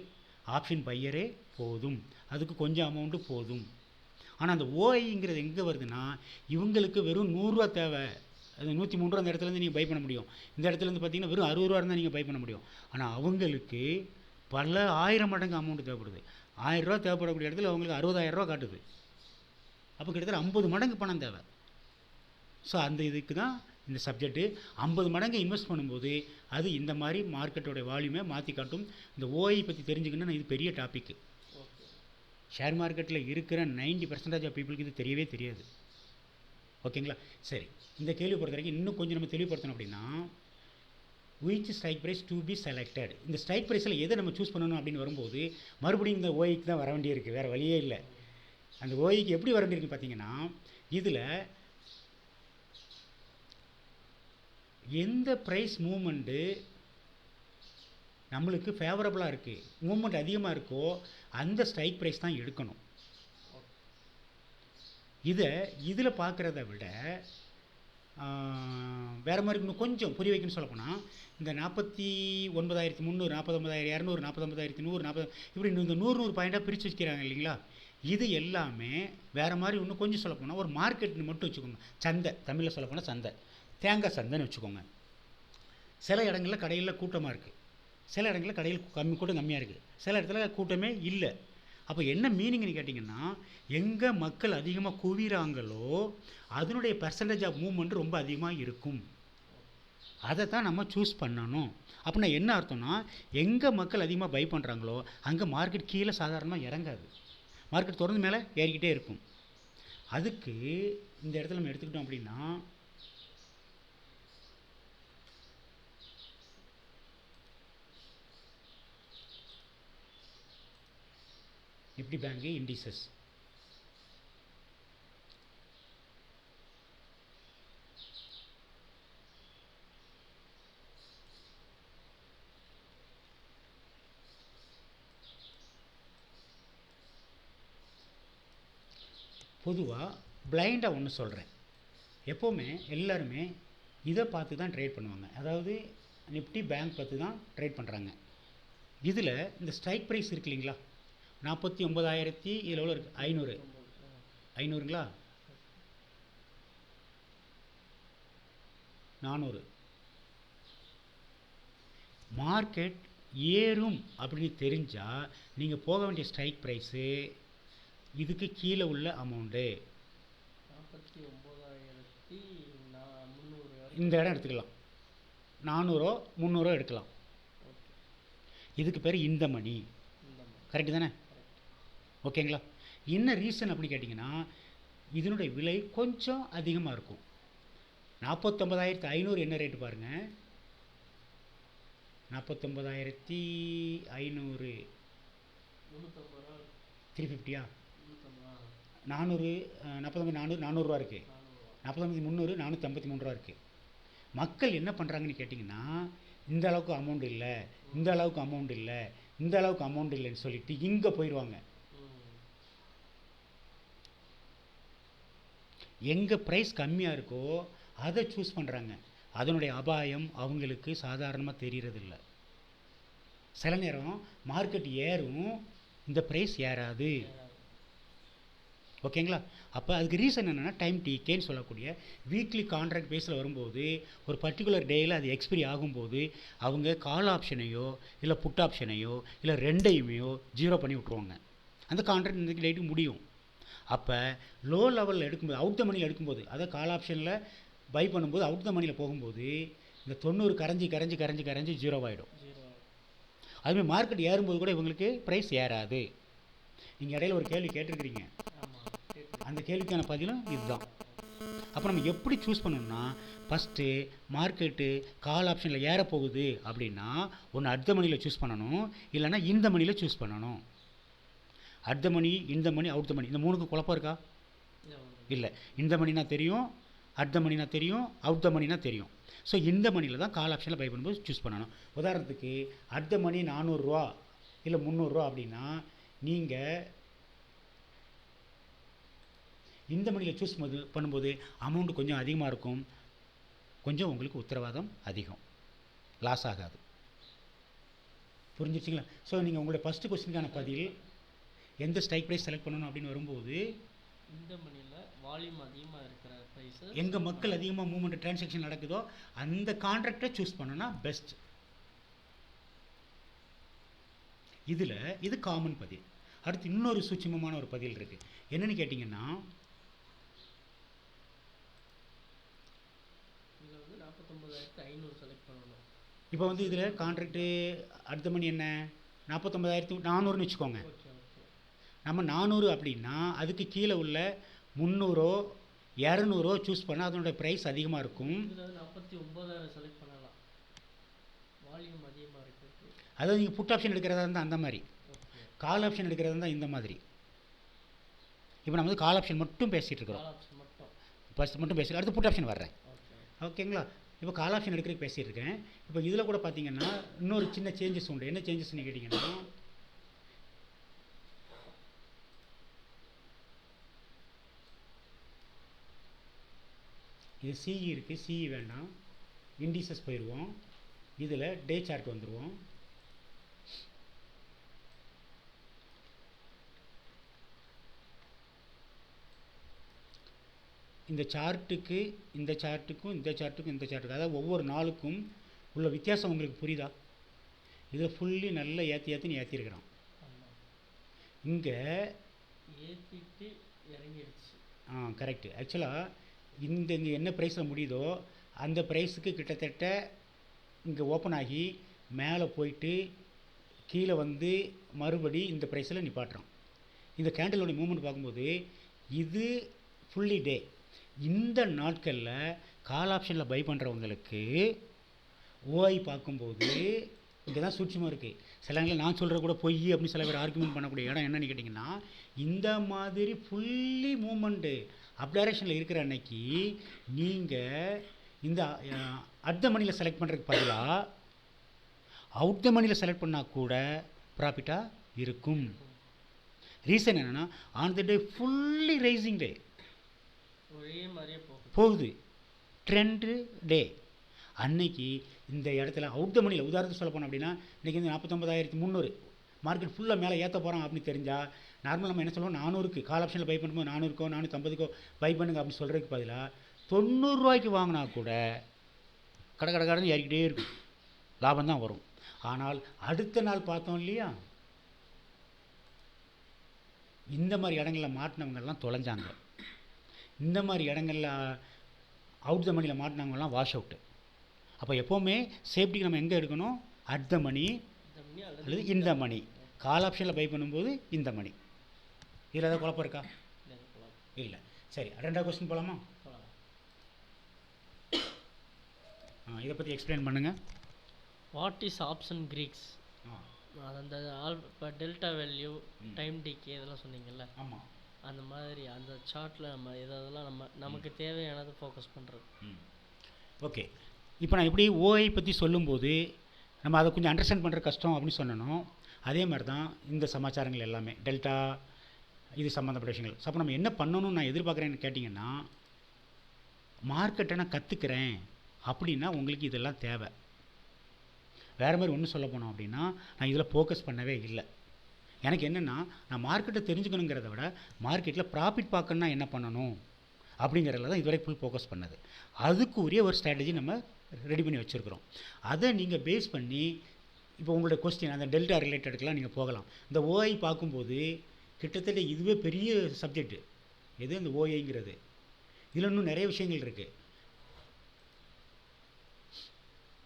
ஆப்ஷன் பையரே போதும், அதுக்கு கொஞ்சம் அமௌண்ட்டு போதும். ஆனால் அந்த ஓஐங்கிறது எங்கே வருதுன்னா, இவங்களுக்கு வெறும் 100 ரூபா தேவை, அது 103 ரூபா அந்த இடத்துலேருந்து நீங்கள் பை பண்ண முடியும். இந்த இடத்துலேருந்து பார்த்தீங்கன்னா வெறும் 60 ரூபா இருந்தால் நீங்கள் பை பண்ண முடியும். ஆனால் அவங்களுக்கு பல 1000 மடங்கு அமௌண்ட் தேவைப்படுது. 1000 ரூபா தேவைப்படக்கூடிய இடத்துல அவங்களுக்கு 60,000 ரூபா காட்டுது. அப்போ கிட்டத்தட்ட 50 மடங்கு பணம் தேவை. ஸோ அந்த இதுக்கு தான் இந்த சப்ஜெக்ட்டு. 50 மடங்கு இன்வெஸ்ட் பண்ணும்போது அது இந்த மாதிரி மார்க்கெட்டோடைய வால்யூமை மாற்றி காட்டும். இந்த ஓஐ பற்றி தெரிஞ்சுக்கணுன்னா இது பெரிய டாப்பிக்கு. ஷேர் மார்க்கெட்டில் இருக்கிற 90% ஆஃப் பீப்புளுக்கு இது தெரியவே தெரியாது. ஓகேங்களா? சரி, இந்த கேள்வி பொறுத்த வரைக்கும் இன்னும் கொஞ்சம் நம்ம தெளிவுபடுத்தணும் அப்படின்னா, which strike price to be selected, இந்த ஸ்ட்ரைக் ப்ரைஸில் எதை நம்ம சூஸ் பண்ணணும் அப்படின்னு வரும்போது மறுபடியும் இந்த ஓஐக்கு தான் வர வேண்டியிருக்கு, வேறு வழியே இல்லை. அந்த ஓஐக்கு எப்படி வர வேண்டியிருக்கு பார்த்தீங்கன்னா, இதில் எந்த ப்ரைஸ் மூமெண்ட்டு நம்மளுக்கு ஃபேவரபுளாக இருக்குது, மூமெண்ட் அதிகமாக இருக்கோ அந்த ஸ்ட்ரைக் ப்ரைஸ் தான் எடுக்கணும். இதில் பார்க்குறத விட வேறு மாதிரி இன்னும் கொஞ்சம் புரிய வைக்கணும்னு சொல்லப்போனால், இந்த 49,300, 49,200, 49,100, 40 இப்படி இந்த 100 பாயிண்ட்டாக பிரித்து வச்சுக்கிறாங்க இல்லைங்களா? இது எல்லாமே வேறு மாதிரி இன்னும் கொஞ்சம் சொல்லப்போனால் ஒரு மார்க்கெட்னு மட்டும் வச்சுக்கோங்க. சந்தை, தமிழில் சொல்லப்போனால் சந்தை, தேங்காய் சந்தைன்னு வச்சுக்கோங்க. சில இடங்களில் கடையில் கூட்டமாக இருக்குது, சில இடங்களில் கடையில் கூட்டம் கம்மியாக இருக்குது, சில இடத்துல கூட்டமே இல்லை. அப்போ என்ன மீனிங்னு கேட்டிங்கன்னா, எங்கே மக்கள் அதிகமாக குவிறாங்களோ அதனுடைய பெர்சன்டேஜ் ஆஃப் மூவ்மெண்ட் ரொம்ப அதிகமாக இருக்கும். அதை தான் நம்ம சூஸ் பண்ணணும். அப்படின்னா என்ன அர்த்தம்னா, எங்கே மக்கள் அதிகமாக பை பண்ணுறாங்களோ அங்கே மார்க்கெட் கீழே சாதாரணமாக இறங்காது, மார்க்கெட் தொடர்ந்து மேலே ஏறிக்கிட்டே இருக்கும். அதுக்கு இந்த இடத்துல நம்ம எடுத்துக்கிட்டோம் அப்படின்னா, நிஃப்டி பேங்க் இண்டிசஸ், பொதுவாக பிளைண்டாக ஒன்று சொல்கிறேன், எப்போவுமே எல்லாருமே இதை பார்த்து தான் ட்ரேட் பண்ணுவாங்க. அதாவது நிஃப்டி பேங்க் பார்த்து தான் ட்ரேட் பண்ணுறாங்க. இதில் இந்த ஸ்ட்ரைக் ப்ரைஸ் இருக்கு இல்லைங்களா, 49,000 இதில் எவ்வளோ இருக்குது, 500ங்களா, 400. மார்க்கெட் ஏறும் அப்படின்னு தெரிஞ்சால் நீங்கள் போக வேண்டிய ஸ்ட்ரைக் ப்ரைஸு இதுக்கு கீழே உள்ள அமௌண்ட்டு 49,300 இந்த இடம் எடுத்துக்கலாம், 400 300 எடுக்கலாம். இதுக்கு பேர் இந்த மணி, கரெக்டு தானே? ஓகேங்களா? என்ன ரீசன் அப்படின்னு கேட்டிங்கன்னா, இதனுடைய விலை கொஞ்சம் அதிகமாக இருக்கும். 49,500 என்ன ரேட்டு பாருங்கள், 49,500 350யா, 400 400 ரூபா இருக்குது, 49,300 453 ரூபா இருக்குது. மக்கள் என்ன பண்ணுறாங்கன்னு கேட்டிங்கன்னா, இந்த அளவுக்கு அமௌண்ட் இல்லை, இந்த அளவுக்கு அமௌண்ட் இல்லை, இந்த அளவுக்கு அமௌண்ட் இல்லைன்னு சொல்லிட்டு இங்கே போயிடுவாங்க. எங்கே ப்ரைஸ் கம்மியாக இருக்கோ அதை சூஸ் பண்ணுறாங்க. அதனுடைய அபாயம் அவங்களுக்கு சாதாரணமாக தெரிகிறதில்ல. சில நேரம் மார்க்கெட் ஏறும், இந்த ப்ரைஸ் ஏறாது. ஓகேங்களா? அப்போ அதுக்கு ரீசன் என்னென்னா, டைம் டிகேன்னு சொல்லக்கூடிய வீக்லி கான்ட்ராக்ட் பேஸில் வரும்போது ஒரு பர்டிகுலர் டேயில் அது எக்ஸ்பிரி ஆகும்போது அவங்க கால் ஆப்ஷனையோ இல்லை புட் ஆப்ஷனையோ இல்லை ரெண்டையுமையோ 0 பண்ணி விட்ருவாங்க. அந்த கான்ட்ராக்ட் இந்த டேட்டுக்கு முடியும். அப்போ லோ லெவலில் எடுக்கும்போது, அவுட் த மணியில் எடுக்கும்போது, அதாவது கால் ஆப்ஷனில் பை பண்ணும்போது அவுட் த மணியில் போகும்போது இந்த 90 கரைஞ்சி 0 ஆகிடும். அதுமாதிரி மார்க்கெட் ஏறும்போது கூட இவங்களுக்கு ப்ரைஸ் ஏறாது. நீங்கள் இடையில ஒரு கேள்வி கேட்டிருக்கிறீங்க, அந்த கேள்விக்கான பதிலும் இதுதான். அப்போ நம்ம எப்படி சூஸ் பண்ணணும்னா, ஃபஸ்ட்டு மார்க்கெட்டு கால் ஆப்ஷனில் ஏறப்போகுது அப்படின்னா ஒன்று அட் த மணியில் சூஸ் பண்ணணும், இல்லைனா இந்த மணியில் சூஸ் பண்ணணும். அட் த மணி, இந்த மணி, அவுட் த மணி, இந்த மூணுக்கு குழப்பம் இருக்கா? இல்லை. இந்த மணினா தெரியும், அட் த மணினா தெரியும், அவுட் த மணினா தெரியும். ஸோ இந்த மணியில் தான் கால் ஆப்ஷனில் பை பண்ணும்போது சூஸ் பண்ணணும். உதாரணத்துக்கு அட் த மணி 400 ரூபா இல்லை 300 ரூபா அப்படின்னா நீங்கள் இந்த மணியில் சூஸ் பண்ணும்போது அமௌண்ட்டு கொஞ்சம் அதிகமாக இருக்கும், கொஞ்சம் உங்களுக்கு உத்தரவாதம் அதிகம், லாஸ் ஆகாது. புரிஞ்சிச்சிங்களா? ஸோ நீங்கள் உங்களுடைய ஃபஸ்ட்டு கொஸ்டினுக்கான பதில் எந்த ஸ்ட்ரைக் ப்ரைஸ் செலக்ட் பண்ணணும் அப்படின்னு வரும்போது, இந்த மணியில் வால்யூம் அதிகமாக இருக்கிற ப்ரைஸ், எங்கள் மக்கள் அதிகமாக மூவ்மெண்ட் டிரான்சாக்ஷன் நடக்குதோ அந்த கான்ட்ராக்டை சூஸ் பண்ணனா பெஸ்ட். இதில் இது காமன் பதில். அடுத்து இன்னொரு சூட்சமமான ஒரு பதில் இருக்குது. என்னென்னு கேட்டிங்கன்னா, இதில் வந்து 49,500 செலக்ட் பண்ணணும். இப்போ வந்து இதில் கான்ட்ராக்டு அடுத்த மணி என்ன 49,400ன்னு வச்சுக்கோங்க. நம்ம 400 அப்படின்னா அதுக்கு கீழே உள்ள 300 200 சூஸ் பண்ணால் அதனுடைய ப்ரைஸ் அதிகமாக இருக்கும். 49,000 செலக்ட் பண்ணலாம், வால்யூம் அதிகமாக இருக்குது. அதாவது நீங்கள் புட் ஆப்ஷன் எடுக்கிறதா இருந்தால் அந்த மாதிரி, கால் ஆப்ஷன் எடுக்கிறதா இருந்தால் இந்த மாதிரி. இப்போ நம்ம வந்து கால் ஆப்ஷன் மட்டும் பேசிகிட்டு இருக்கிறோம், ஃபஸ்ட் மட்டும் பேசிட்டு அடுத்து புட் ஆப்ஷன் வர்றேன். ஓகேங்களா? இப்போ கால் ஆப்ஷன் எடுக்கிறதுக்கு பேசிகிட்டு இருக்கேன். இப்போ இதில் கூட பார்த்தீங்கன்னா இன்னொரு சின்ன சேஞ்சஸ் உண்டு. என்ன சேஞ்சஸ்ன்னு கேட்டிங்கன்னா, இது சிஇ இருக்குது, சிஇ வேண்டாம், இண்டிசஸ் போயிடுவோம். இதில் டே சார்ட் வந்துடுவோம். இந்த சார்ட்டுக்கு இந்த சார்ட்டுக்கும் இந்த சார்ட்டுக்கும் இந்த சார்ட்டுக்கும், அதாவது ஒவ்வொரு நாளுக்கும் உள்ள வித்தியாசம் உங்களுக்கு புரியுதா? இதில் ஃபுல்லி நல்லா ஏற்றின்னு ஏற்றிருக்கிறான். இங்கே ஏற்றிட்டு இறங்கிடுச்சு. கரெக்டு. ஆக்சுவலாக இங்கே என்ன ப்ரைஸில் முடியுதோ அந்த ப்ரைஸுக்கு கிட்டத்தட்ட இங்கே ஓப்பன் ஆகி மேலே போயிட்டு கீழே வந்து மறுபடி இந்த ப்ரைஸில் நிப்பாட்டுறோம். இந்த கேண்டலோட மூவ்மெண்ட் பார்க்கும்போது இது ஃபுல்லி டே. இந்த நாட்களில் கால் ஆப்ஷனில் பை பண்ணுறவங்களுக்கு ஓஐ பார்க்கும்போது இங்கே தான் சூட்சமாக இருக்குது. சில நேரங்களில் நான் சொல்கிற கூட பொய் அப்படின்னு சில பேர் ஆர்குமெண்ட் பண்ணக்கூடிய இடம் என்னென்னு கேட்டிங்கன்னா, இந்த மாதிரி ஃபுல்லி மூமெண்ட்டு அப் டைரக்ஷனில் இருக்கிற அன்னைக்கு நீங்கள் இந்த அட் த மணியில் செலக்ட் பண்ணுறதுக்கு பதிலாக அவுட் த மணியில் செலக்ட் பண்ணால் கூட ப்ராஃபிட்டாக இருக்கும். ரீசன் என்னென்னா, on the day fully rising day ஒரே மாதிரியே போகுது, ட்ரெண்டு டே. அன்னைக்கு இந்த இடத்துல அவுட் த மணியில் உதாரணத்துக்கு சொல்ல போனோம் அப்படின்னா, இன்றைக்கி வந்து 49,300 மார்க்கெட் ஃபுல்லாக மேலே ஏற்ற போகிறோம் அப்படின்னு தெரிஞ்சால் நார்மல் நம்ம என்ன சொல்லுவோம், 400க்கு கால் ஆப்ஷனில் பை பண்ணும்போது 400க்கோ 450க்கோ பை பண்ணுங்க அப்படின்னு சொல்கிறதுக்கு பதிலாக 90 ரூபாய்க்கு வாங்கினா கூட கடை ஏறிக்கிட்டே இருக்கும், லாபம் தான் வரும். ஆனால் அடுத்த நாள் பார்த்தோம் இல்லையா, இந்த மாதிரி இடங்களில் மாட்டினவங்கெல்லாம் தொலைஞ்சாங்க. இந்த மாதிரி இடங்களில் அவுட் த மணியில் மாட்டினவங்கெல்லாம் வாஷ் அவுட்டு. அப்போ எப்போவுமே சேஃப்டிக்கு நம்ம எங்கே எடுக்கணும், அட் த மணி அல்லது இந்த மணி. கால் ஆப்ஷனில் பை பண்ணும்போது இந்த மணி. இதில் ஏதாவது குழப்பம் இருக்கா? இல்லை. சரி, ரெண்டாவது கொஸ்டின் போகலாமா? இதை பற்றி எக்ஸ்பிளைன் பண்ணுங்கள். What is option Greeks? அந்த இப்போ டெல்டா வேல்யூ, டைம் டிகே இதெல்லாம் சொன்னீங்கல்ல. ஆமாம். அந்த மாதிரி அந்த சார்ட்டில் நம்ம இதெல்லாம் நமக்கு தேவையானது ஃபோக்கஸ் பண்ணுறது. ஓகே. இப்போ நான் எப்படி ஓஐ பற்றி சொல்லும்போது நம்ம அதை கொஞ்சம் அண்டர்ஸ்டாண்ட் பண்ணுற கஷ்டம் அப்படின்னு சொன்னோம். அதே மாதிரி தான் இந்த சமாச்சாரங்கள் எல்லாமே டெல்டா இது சம்மந்தப்பட்ட விஷயங்கள். ஸோ அப்போ நம்ம என்ன பண்ணணும்னு நான் எதிர்பார்க்குறேன்னு கேட்டிங்கன்னா, மார்க்கெட்டை நான் கற்றுக்கிறேன் அப்படின்னா உங்களுக்கு இதெல்லாம் தேவை. வேறு மாதிரி ஒன்று சொல்ல போனோம் அப்படின்னா, நான் இதில் ஃபோக்கஸ் பண்ணவே இல்லை. எனக்கு என்னென்னா, நான் மார்க்கெட்டை தெரிஞ்சுக்கணுங்கிறத விட மார்க்கெட்டில் ப்ராஃபிட் பார்க்கணுன்னா என்ன பண்ணணும் அப்படிங்கிறதுல தான் இதுவரை ஃபுல் ஃபோக்கஸ் பண்ணது. அதுக்கு உரிய ஒரு ஸ்ட்ராட்டஜி நம்ம ரெடி பண்ணி வச்சுருக்குறோம். அதை நீங்கள் பேஸ் பண்ணி இப்போ உங்களுடைய கொஸ்டின் அந்த டெல்டா ரிலேட்டடுக்கெலாம் நீங்கள் போகலாம். இந்த ஓஐ பார்க்கும்போது கிட்டத்தட்ட இதுவே பெரிய சப்ஜெக்டு எது இந்த ஓஐங்கிறது. இதில் இன்னும் நிறைய விஷயங்கள் இருக்குது.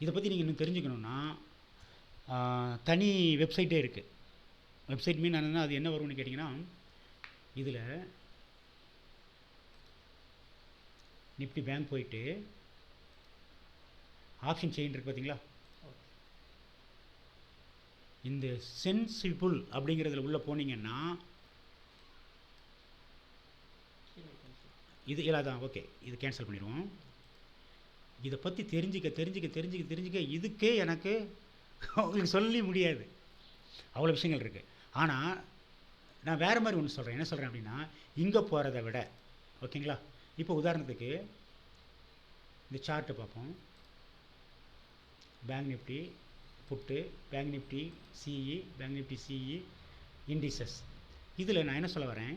இதை பற்றி நீங்கள் இன்னும் தெரிஞ்சுக்கணுன்னா தனி வெப்சைட்டே இருக்குது. வெப்சைட் மீன் என்னன்னா அது என்ன வரும்னு கேட்டிங்கன்னா, இதில் நிஃப்டி பேங்க் போயிட்டு ஆப்ஷன் செயின் இருக்குது பார்த்தீங்களா, இந்த சென்சிபிள் அப்படிங்கிறதுல உள்ளே போனீங்கன்னா இது இல்லாதான். ஓகே, இது கேன்சல் பண்ணிடுவோம். இதை பற்றி தெரிஞ்சிக்க இதுக்கே எனக்கு உங்களுக்கு சொல்லி முடியாது, அவ்வளோ விஷயங்கள் இருக்குது. ஆனால் நான் வேறு மாதிரி ஒன்று சொல்கிறேன். என்ன சொல்கிறேன் அப்படின்னா, இங்கே போகிறத விட, ஓகேங்களா, இப்போ உதாரணத்துக்கு இந்த சார்ட்டை பார்ப்போம். Bank Nifty put, bank Nifty CE, bank Nifty CE indices. இதில் நான் என்ன சொல்ல வரேன்,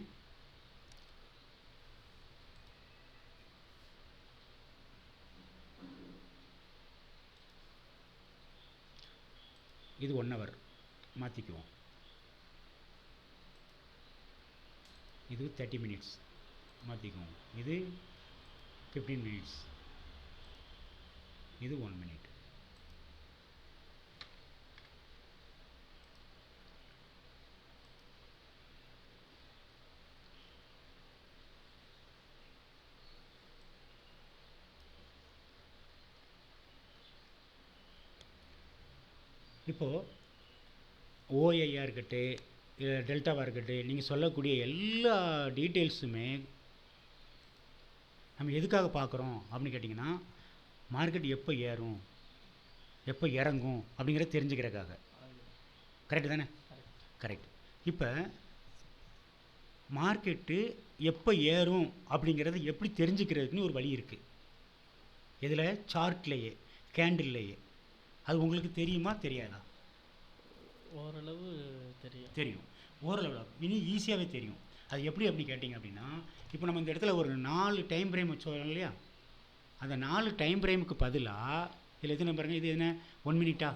இது 1 hour மாற்றிக்குவோம், இது 30 minutes மாற்றிக்குவோம், இது 15 minutes, இது 1 minute. இப்போது ஓஐயாக இருக்கட்டும், இல்லை டெல்டாவாக இருக்கட்டும், நீங்கள் சொல்லக்கூடிய எல்லா டீட்டெயில்ஸுமே நம்ம எதுக்காக பார்க்குறோம் அப்படின்னு கேட்டிங்கன்னா, மார்க்கெட் எப்போ ஏறும் எப்போ இறங்கும் அப்படிங்கிறத தெரிஞ்சுக்கிறதுக்காக. கரெக்டு தானே? கரெக்ட். இப்போ மார்க்கெட்டு எப்போ ஏறும் அப்படிங்கிறத எப்படி தெரிஞ்சுக்கிறதுக்குன்னு ஒரு வழி இருக்குது. இதில் சார்ட்லேயே, கேண்டில்லையே. அது உங்களுக்கு தெரியுமா தெரியாதா? ஓரளவு தெரியும். ஓரளவு இனி ஈஸியாகவே தெரியும். அது எப்படி அப்படி கேட்டிங்க அப்படின்னா, இப்போ நம்ம இந்த இடத்துல ஒரு 4 டைம் ஃப்ரேம் வச்சோம் இல்லையா, அந்த 4 டைம் ஃப்ரேமுக்கு பதிலாக இதில் எத்தனை பாருங்கள், இது என்ன 1 minute-ஆ,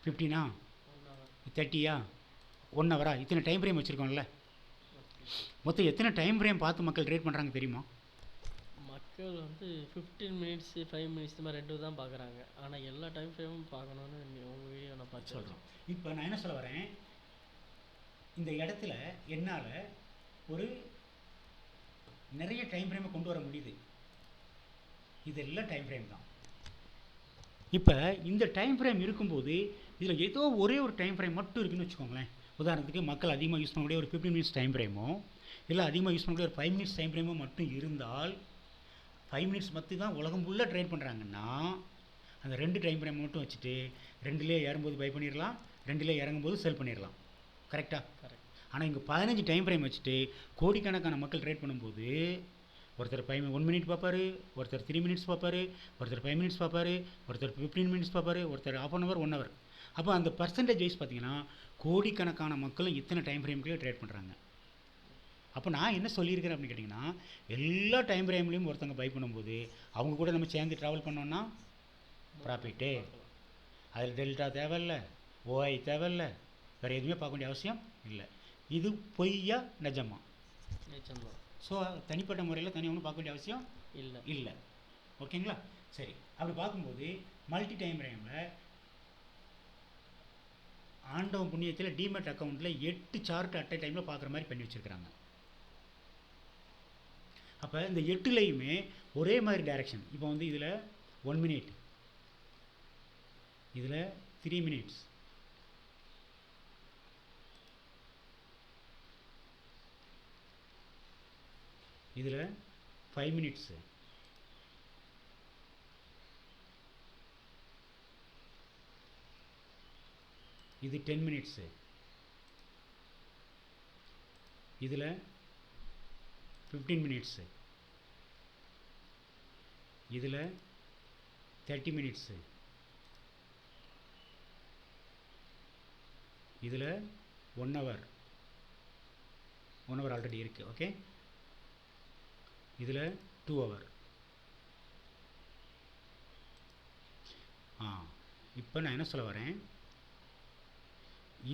15-ஆ, 30-ஆ, 1 hour-ஆ, இத்தனை டைம் ஃப்ரேம் வச்சுருக்கோம்ல. மொத்தம் எத்தனை டைம் ஃப்ரேம் பார்த்து மக்கள் ட்ரேட் பண்ணுறாங்க தெரியுமா? மக்கள் வந்து 15 minutes 5 minutes இந்த மாதிரி 2 தான் பார்க்குறாங்க. ஆனால் எல்லா டைம் ஃப்ரேமும் பார்க்கணுன்னு உங்கள் வீடியோ நான் பார்த்து சொல்கிறோம். இப்போ நான் என்ன சொல்ல வரேன், இந்த இடத்துல என்னால் ஒரு நிறைய டைம் ஃப்ரேமை கொண்டு வர முடியுது. இதெல்லாம் டைம் ஃப்ரேம் தான். இப்போ இந்த டைம் ஃப்ரேம் இருக்கும்போது இதில் ஏதோ ஒரே ஒரு டைம் ஃப்ரேம் மட்டும் இருக்குதுன்னு வச்சுக்கோங்களேன். உதாரணத்துக்கு மக்கள் அதிகமாக யூஸ் பண்ணக்கூடிய ஒரு 15 minutes டைம் ஃப்ரேமோ, இல்லை அதிகமாக யூஸ் பண்ணக்கூடிய ஒரு 5 minutes டைம் ஃப்ரேமோ மட்டும் இருந்தால், 5 minutes மட்டும் தான் உலகம் ஃபுல்லாக ட்ரேட் பண்ணுறாங்கன்னா, அந்த 2 டைம் ஃப்ரேம் மட்டும் வச்சுட்டு 2லே ஏறும்போது பை பண்ணிடலாம், 2லே இறங்கும்போது செல் பண்ணிடலாம். கரெக்டாக? கரெக்ட். ஆனால் இங்கே 15 டைம் ஃப்ரேம் வச்சுட்டு கோடிக்கணக்கான மக்கள் ட்ரேட் பண்ணும்போது, ஒருத்தர் 1 minute பார்ப்பார், ஒருத்தர் 3 minutes பார்ப்பார், ஒருத்தர் 5 minutes பார்ப்பார், ஒருத்தர் 15 minutes பார்ப்பார், ஒருத்தர் ½ hour 1 hour. அப்போ அந்த பர்சன்டேஜ் வைஸ் பார்த்தீங்கன்னா கோடிக்கணக்கான மக்களும் இத்தனை டைம் ஃப்ரேம்குள்ளே ட்ரேட் பண்ணுறாங்க. அப்போ நான் என்ன சொல்லியிருக்கிறேன் அப்படின்னு கேட்டிங்கன்னா, எல்லா டைம் ஃப்ரேம்லேயும் ஒருத்தங்க பை பண்ணும்போது அவங்க கூட நம்ம சேர்ந்து ட்ராவல் பண்ணோன்னா ப்ராஃபிட்டு. அதில் டெல்டா தேவையில்லை, ஓஐ தேவையில்லை, வேறு எதுவுமே பார்க்க வேண்டிய அவசியம் இல்லை. இது பொய்யா நிஜமா? நிஜம்தான். ஸோ தனிப்பட்ட முறையில் தனியாக ஒன்றும் பார்க்க வேண்டிய அவசியம் இல்லை. ஓகேங்களா? சரி. அப்படி பார்க்கும்போது மல்டி டைம் ஃப்ரேமில் ஆண்டவன் புண்ணியத்தில் டிமெட் அக்கௌண்ட்டில் 8 சார்ட் அட் a டைமில் பார்க்குற மாதிரி பண்ணி வச்சுருக்கிறாங்க. அப்போ இந்த 8லையுமே ஒரே மாதிரி டைரக்ஷன். இப்போ வந்து இதில் 1 minute, இதில் 3 minutes, இதில் 5 minutes, இது 10 minutes, இதில் 15 minutes, இதில் 30 minutes, இதில் 1 hour. 1 hour ஆல்ரெடி இருக்குது. ஓகே. இதில் 2 hour. இப்போ நான் என்ன சொல்ல வரேன்,